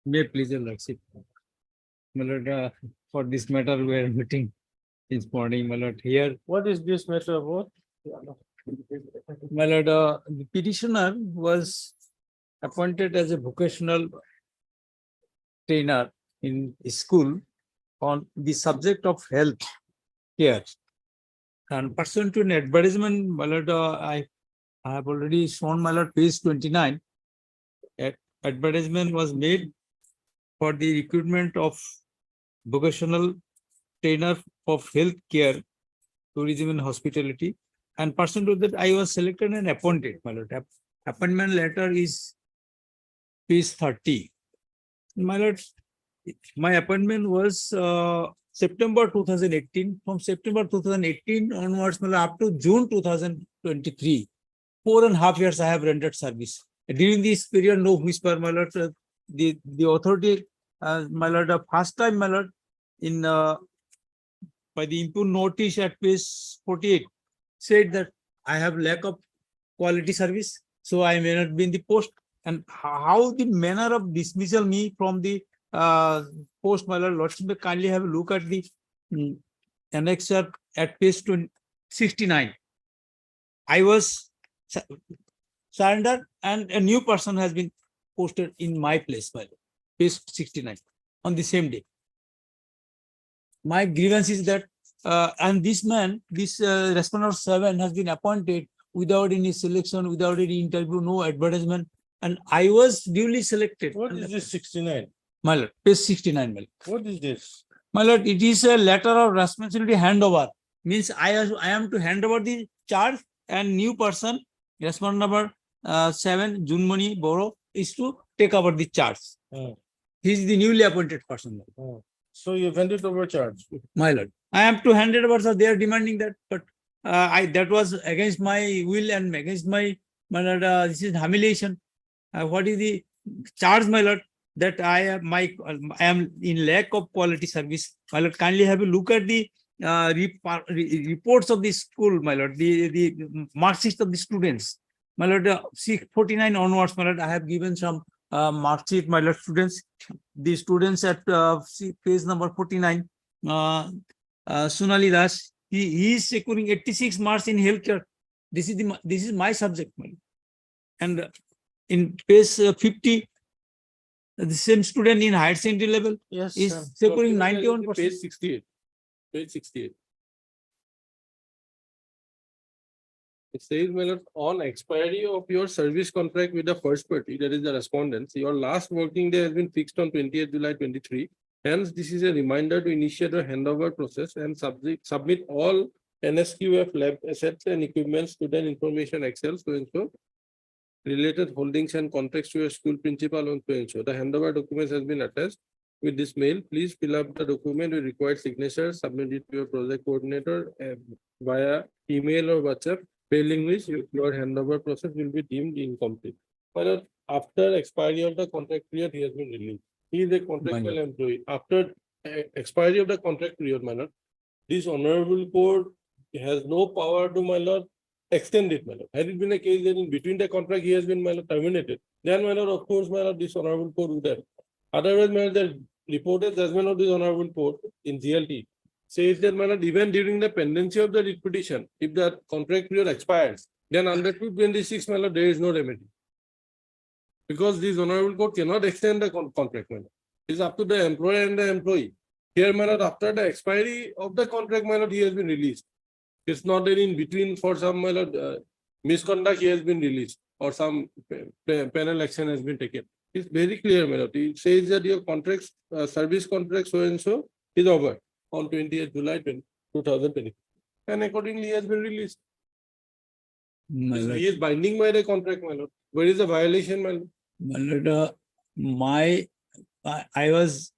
May please your lordship. My lord, for this matter, we are meeting this morning, my lord, here. What is this matter about? My lord, the petitioner was appointed as a vocational trainer in school on the subject of health care. And pursuant to an advertisement, my lord, I have already shown, my lord, page 29. Advertisement was made for the recruitment of vocational trainer of health care, tourism and hospitality. And pursuant to that, I was selected and appointed, my lord. Appointment letter is page 30. My lord, my appointment was September 2018. From September 2018 onwards, my lord, up to June 2023, 4.5 years I have rendered service. During this period, no whisper, my lord. The authority, my lord, first time, my lord, in by the input notice at page 48, said that I have lack of quality service, so I may not be in the post. And how the manner of dismissal me from the post, my lord, lordship may kindly have a look at the annexure at page 69. I was surrendered and a new person has been posted in my place, by page 69 on the same day. My grievance is that, and this man, this respondent 7 has been appointed without any selection, without any interview, no advertisement, and I was duly selected. What is this 69? My lord, page 69, my lord. What is this? My lord, it is a letter of responsibility handover. Means I am to hand over the charge, and new person, respondent number 7, Junmani Boro, is to take over the charge. He is the newly appointed person. So you handed over charge? My lord, I am to hand it over, so they are demanding that, but that was against my will and against my lord, this is humiliation. What is the charge, my lord? That I am in lack of quality service. My lord, kindly have a look at the reports of the school, my lord, the mark sheet of the students. My lord, 49 onwards, my lord, I have given some mark sheet, my lord, students. The students at page number 49, Sunali Das, he is securing 86 marks in healthcare. This is my subject, my lord. And in page 50, the same student in higher secondary level is securing 91%. Page 68. Page 68. It says, my lord, on expiry of your service contract with the first party, that is the respondents, your last working day has been fixed on 20th July 23. Hence, this is a reminder to initiate a handover process and submit all NSQF lab assets and equipment, student information Excel to ensure related holdings and contracts to your school principal and to ensure the handover documents has been attached with this mail. Please fill up the document with required signatures, submit it to your project coordinator via email or WhatsApp. Failing which your handover process will be deemed incomplete. But after expiry of the contract period, he has been released. He is a contractual employee. After expiry of the contract period, my lord, this honorable court has no power to, my lord, extend it, my lord. Had it been a case that in between the contract he has been, my lord, terminated, then, my lord, of course, my lord, this honorable court would have. Otherwise, my lord, the reported judgment of this honorable court in GLT says that, my lord, even during the pendency of the writ petition, if the contract period expires, then under 226, my lord, there is no remedy. Because this honorable court cannot extend the contract, my lord. It's up to the employer and the employee. Here, my lord, after the expiry of the contract, my lord, he has been released. It's not that in between for some, my lord, misconduct, he has been released or some penal action has been taken. It's very clear, my lord. It says that your contracts, service contract so and so is over on 20th July 2020. And accordingly, he has been released. So he is binding by the contract, my lord. Where is the violation, my lord? My lord, I was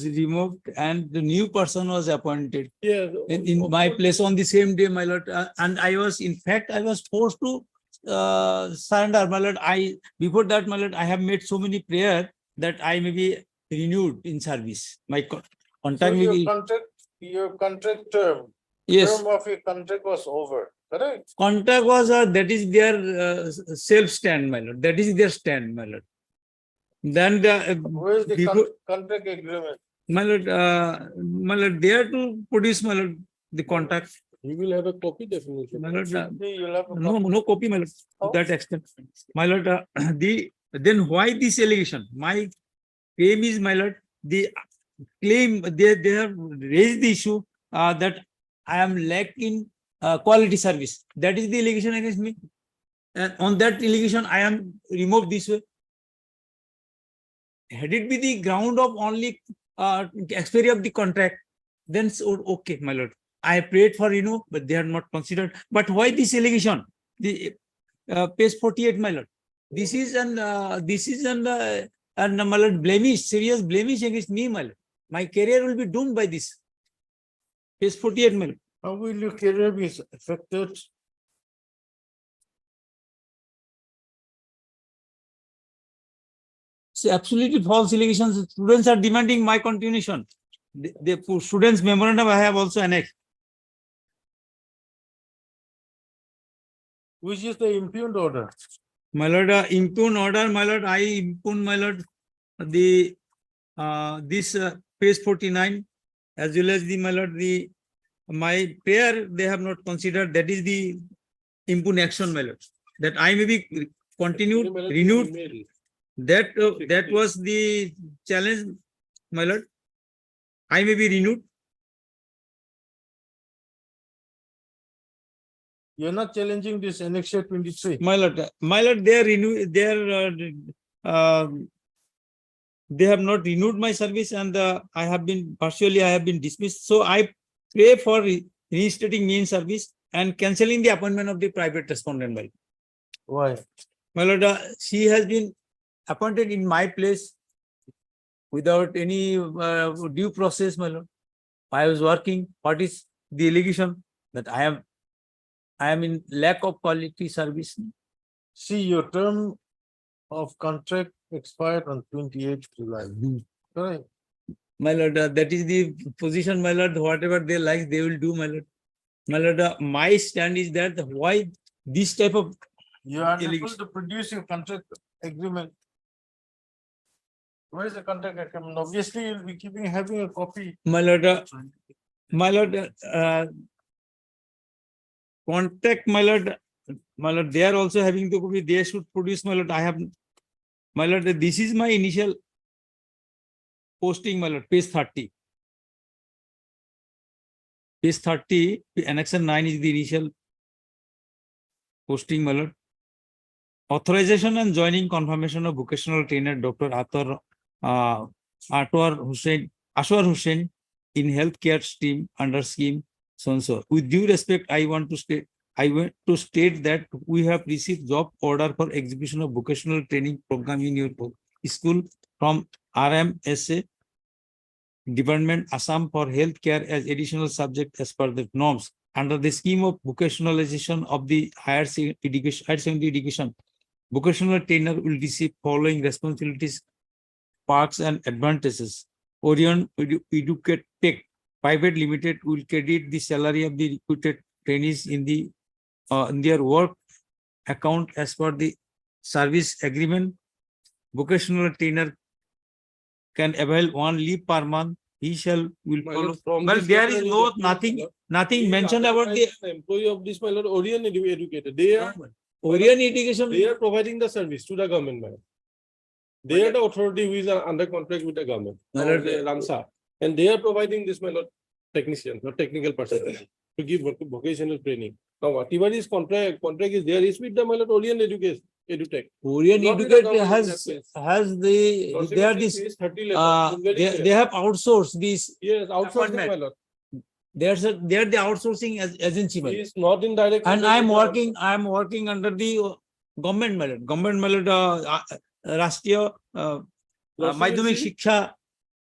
removed and the new person was appointed Yeah. in my place on the same day, my lord. And I was, in fact, I was forced to surrender, my lord. Before that, my lord, I have made so many prayer that I may be renewed in service. My So contact may be, your contract term. yes, Term of your contract was over, correct? contact was, that is their self stand, my lord. That is their stand, my lord. Then the, Where is the before, contract agreement? my lord, they are to produce, my lord, the contact. You will have a copy definitely. My lord, You'll have a no copy, my lord, to that extent. My lord, then why this allegation? My claim is, my lord, the claim, they have raised the issue that I am lacking quality service. That is the allegation against me. And on that allegation, I am removed this way. Had it be the ground of only expiry of the contract, then okay, my lord. I prayed for but they are not considered. But why this allegation? The page 48, my lord. This is an my lord, blemish, serious blemish against me, my lord. My career will be doomed by this. Page 48, my lord. How will your career be affected? So absolutely false allegations. Students are demanding my continuation. The students' memorandum I have also annexed. Which is the impugned order? My lord, impugn order, my lord, I impugn, my lord, the this page 49, as well as the, my lord, my prayer they have not considered. That is the impugn action, my lord, that I may be continued, renewed. That was the challenge, my lord. I may be renewed. You're not challenging this annexure 23. My lord, they are they have not renewed my service, and I have been dismissed. So I pray for reinstating me in service and cancelling the appointment of the private respondent. My Why? my lord, she has been appointed in my place without any due process, my lord. I was working. What is the allegation? That I am in lack of quality service. See, your term of contract expired on 28th July. Correct. My lord, that is the position, my lord. Whatever they like, they will do, my lord. My lord, my stand is that why this type of You are unable to produce your contract agreement. Where is the contract agreement? Obviously, you'll be having a copy. my lord, contact, my lord, they are also having the copy. They should produce, my lord. I have, my lord, this is my initial posting, my lord, page 30. Page 30, annexation 9 is the initial posting, my lord. Authorization and joining confirmation of vocational trainer Dr. Ashwar Hussain in healthcare stream under scheme so. With due respect, I want to state that we have received job order for execution of vocational training program in your school from RMSA Department Assam for healthcare as additional subject as per the norms under the scheme of vocationalization of the higher secondary education. Vocational trainer will receive following responsibilities, perks and advantages. Orion Educate Tech Private Limited will credit the salary of the recruited trainees in the their work account as per the service agreement. Vocational trainer can avail 1 leave per month. He shall will follow. Well, there is nothing mentioned about the Employee of this, my lord, Orion educated. They are, Orion education. they are providing the service to the government, my lord. They are the authority who is under contract with the government, My or lord, the Ramsa, and they are providing this, my lord, technician, not technical person, to give vocational training. Now, whatever is contract is there is with the, my lord, Orion education, edutech. Orion Not with the educate government in that has case. the Lordship, they are this this is 30 letters, it's very they clear. have outsourced this. Yes, outsourcing, my appointment. lord. They are the outsourcing as agency. my He lord. is not in direct. And contact with the I am working under the government. my lord. Government my lord, Rashtriya Lordship, Madhyamik you see, Shiksha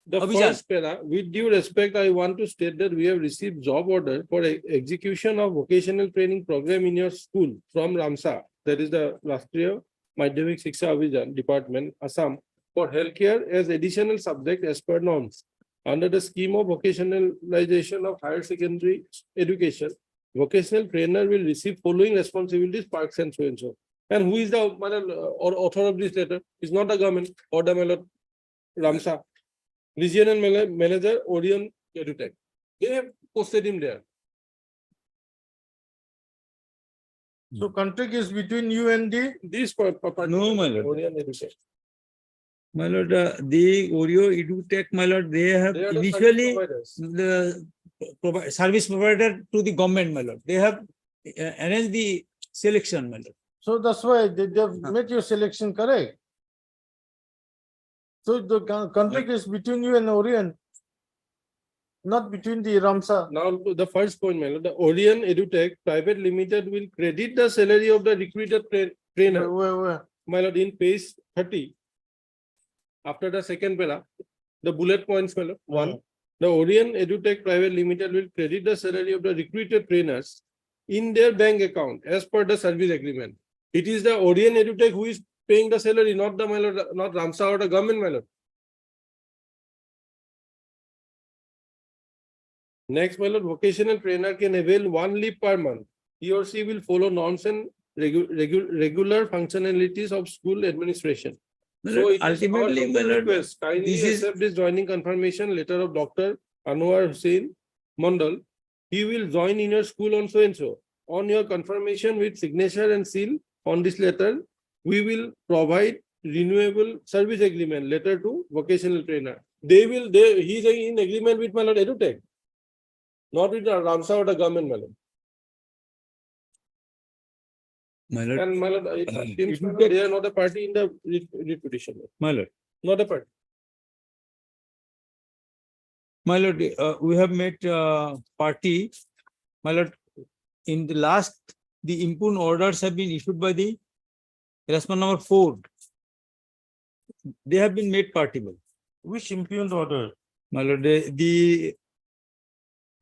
the Abhijan. first para, with due respect, I want to state that we have received job order for execution of vocational training program in your school from Ramsa, that is the Rashtriya Madhyamik Shiksha Abhijan Department, Assam, for healthcare as additional subject as per norms. Under the scheme of vocationalization of higher secondary education, vocational trainer will receive following responsibilities, parks and so and so. And who is the or author of this letter? Is not the government or the Ramsa. Regional manager, Orion EduTech. They have posted him there. So contract is between you and this No, my lord. Orion EduTech. My lord, the Oreo EduTech, my lord, they have They are the initially service providers. the service provider to the government, my lord. They have arranged the selection, my lord. So that's why they have made your selection correct. So the contract is between you and Orion, not between the Ramsa. Now, the first point, my lord, the Orion EduTech Private Limited will credit the salary of the recruited trainer. Where? My lord, in page 30. After the second para, the bullet points, my lord, one, the Orion EduTech Private Limited will credit the salary of the recruited trainers in their bank account as per the service agreement. It is the Orion EduTech who is paying the salary, not the, my lord, not Ramsa or the government, my lord. Next, my lord, vocational trainer can avail 1 leave per month. He or she will follow norms and regular functionalities of school administration. My So lord, it is our ultimately, my humble lord, request, kindly this is accept this joining confirmation letter of Dr. Anwar Hussain Mandal. He will join in your school on so and so. On your confirmation with signature and seal on this letter, we will provide renewable service agreement letter to vocational trainer. He is in agreement with my lord EduTech, not with the Ramsa or the government, my lord. my lord, And my lord, it seems they are not a party in the writ petition. my lord. Not a party. My lord, we have made party, my lord, in the last, the impugned orders have been issued by the response number 4. They have been made party. my lord. Which impugned order? My lord, the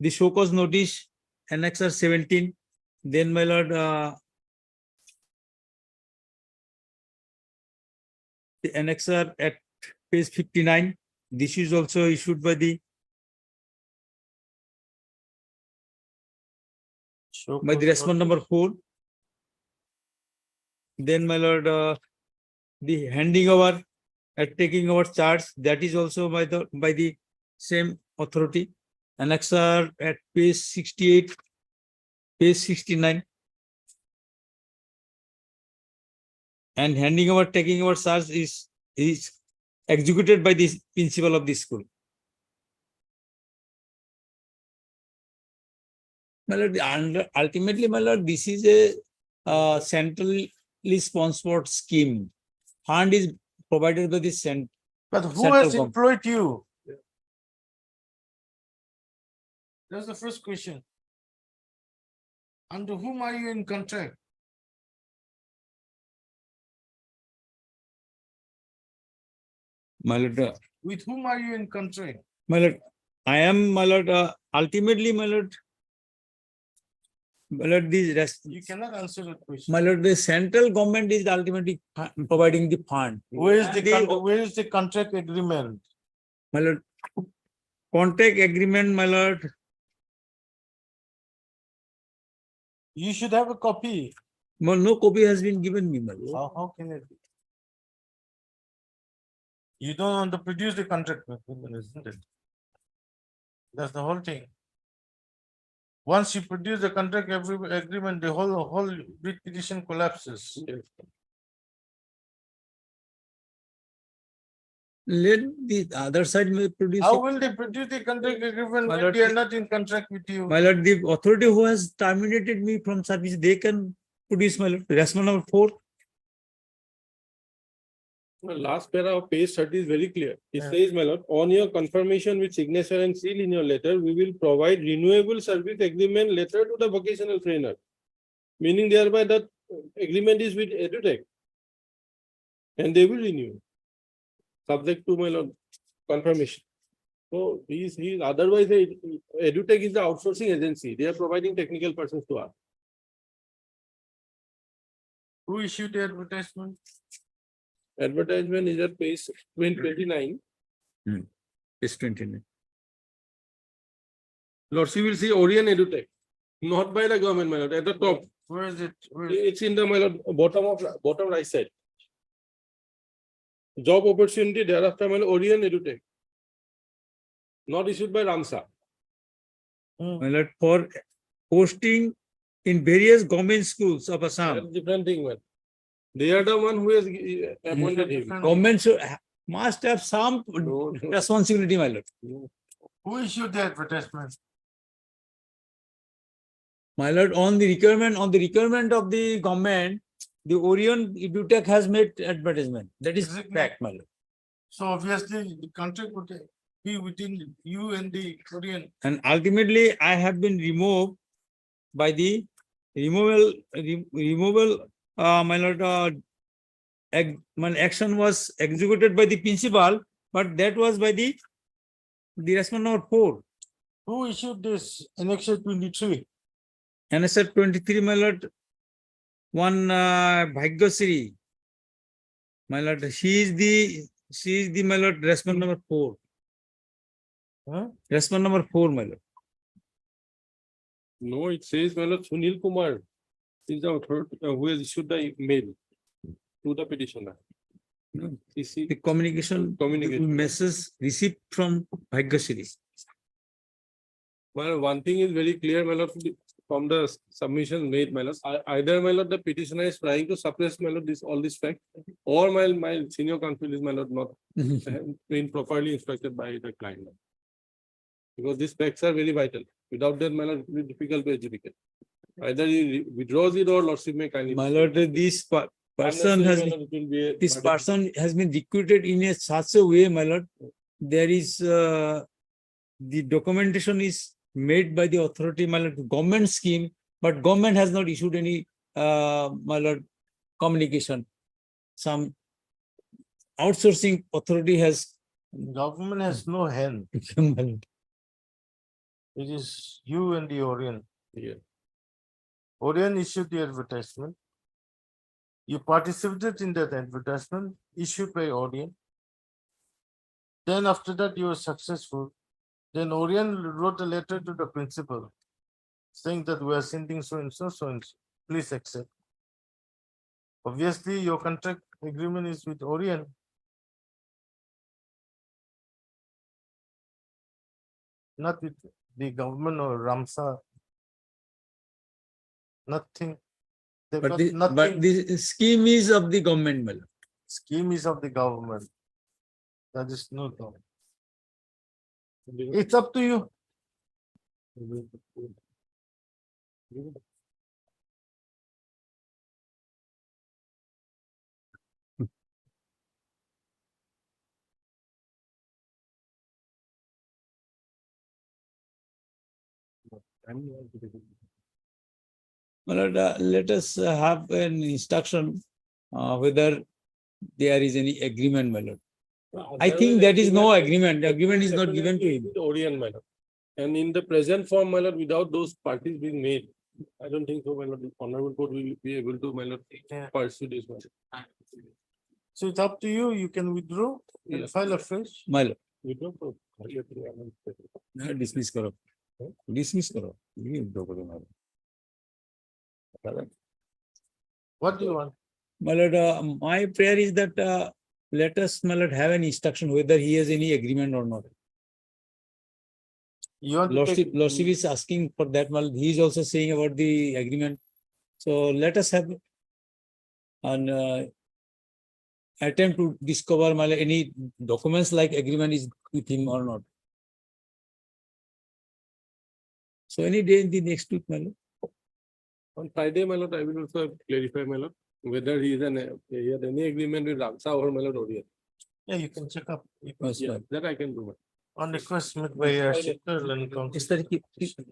show cause notice, annexer 17, then my lord, the annexer at page 59, this is also issued by the response number 4. Then my lord, the handing over at taking over charge, that is also by the same authority. Annexer at page 68, page 69. And handing over, taking over charge is executed by the principal of the school. My lord, ultimately, my lord, this is a centrally sponsored scheme. Fund is provided by the central. But who has employed you? That's the first question. Under whom are you in contract? My lord, With whom are you in contract? my lord, I am, my lord, ultimately, my lord, the rest. You cannot answer that question. My lord, the central government is ultimately providing the fund. Where is the contract agreement? My lord, contract agreement, my lord. You should have a copy. Well, no copy has been given me, my lord. How can it be? You don't want to produce the contract, isn't it? That's the whole thing. Once you produce the contract, every agreement, the whole writ petition collapses. Let the other side may produce. How it. will they produce the contract agreement My when lord, they are not in contract with you? My lord, the authority who has terminated me from service, they can produce, my lord. Response number 4. The last para of page 30 is very clear. It Yeah. says, my lord, on your confirmation with signature and seal in your letter, we will provide renewable service agreement letter to the vocational trainer. Meaning thereby that agreement is with EduTech. And they will renew. Subject to, my lord, confirmation. So he is otherwise EduTech is the outsourcing agency. They are providing technical persons to us. Who issued the advertisement? Advertisement is at page 29. It's 29. Lord, you will see Orion EduTech, not by the government, my lord, at the top. Where is it? It's in the, my lord, bottom right side. Job opportunity thereafter, my lord, Orion EduTech. Not issued by Ramsa. My lord, for posting in various government schools of That's Assam. different thing, man. They are the one who has appointed him. Government must have some responsibility, my lord. Who issued the advertisement? My lord, on the requirement of the government, the Orion EduTech has made advertisement. That is Exactly. fact, my lord. So obviously the contract would be within you and the Korean. And ultimately, I have been removed by the removal, my lord, my action was executed by the principal, but that was by the response number 4. Who issued this annexure 23? Annexure 23, my lord, one Bhagyasri. My lord, she is the my lord, response number 4. Huh? Response number 4, my lord. No, it says, my lord, Sunil Kumar is the authority who has issued the mail to the petitioner. The communication message received from Bhagyasri. Well, one thing is very clear, my lord, from the submission made, my lord. Either, my lord, the petitioner is trying to suppress, my lord, all this fact, or my senior counsel is, my lord, not been properly instructed by the client. Because these facts are very vital. Without that, my lord, it will be difficult to adjudicate. Either he withdraws it or lordship may kindly. My lord, this person has been recruited in a such a way, my lord. There is the documentation is made by the authority, my lord, government scheme, but government has not issued any, my lord, communication. Some outsourcing authority has. Government has no hand. It is you and the Orion. Yeah. Orion issued the advertisement. You participated in that advertisement issued by Orion. Then after that, you were successful. Then Orion wrote a letter to the principal saying that we are sending so and so, please accept. Obviously, your contract agreement is with Orion. Not with the government or Ramsa. Nothing. They've got nothing. But the scheme is of the government, my lord. Scheme is of the government. That is no problem. It's up to you. My lord, let us have an instruction whether there is any agreement, my lord. I think that is no agreement. The agreement is not given to him. With Orion, my lord. And in the present form, my lord, without those parties being made, I don't think so, my lord. The Honorable Court will be able to, my lord, pursue this one. So it's up to you. You can withdraw and file afresh. My lord. Withdraw for- Dismiss karo. Dismiss karo. What do you want? My lord, my prayer is that let us, my lord, have an instruction whether he has any agreement or not. You want to take? Lordship is asking for that, my lord. He is also saying about the agreement. So let us have an attempt to discover, my lord, any documents like agreement is with him or not. So any day in the next week, my lord. On Friday, my lord, I will also clarify, my lord, whether he had any agreement with Ramsa or my lord Oriya. Yeah, you can check up. Yeah, that I can do. On request made by Shekhar and council. इस तारीख की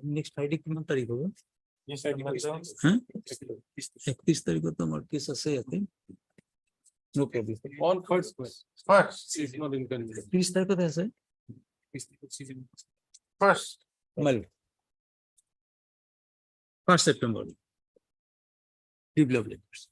next Friday कितना तारीख होगा? Yes, madam. हाँ? 31 तारीख को तो हमारे केस ऐसे आते हैं। No problem. On first, First, is not inconvenient. 30 तारीख को तो ऐसे है? first. मल 1 September. Develop letters.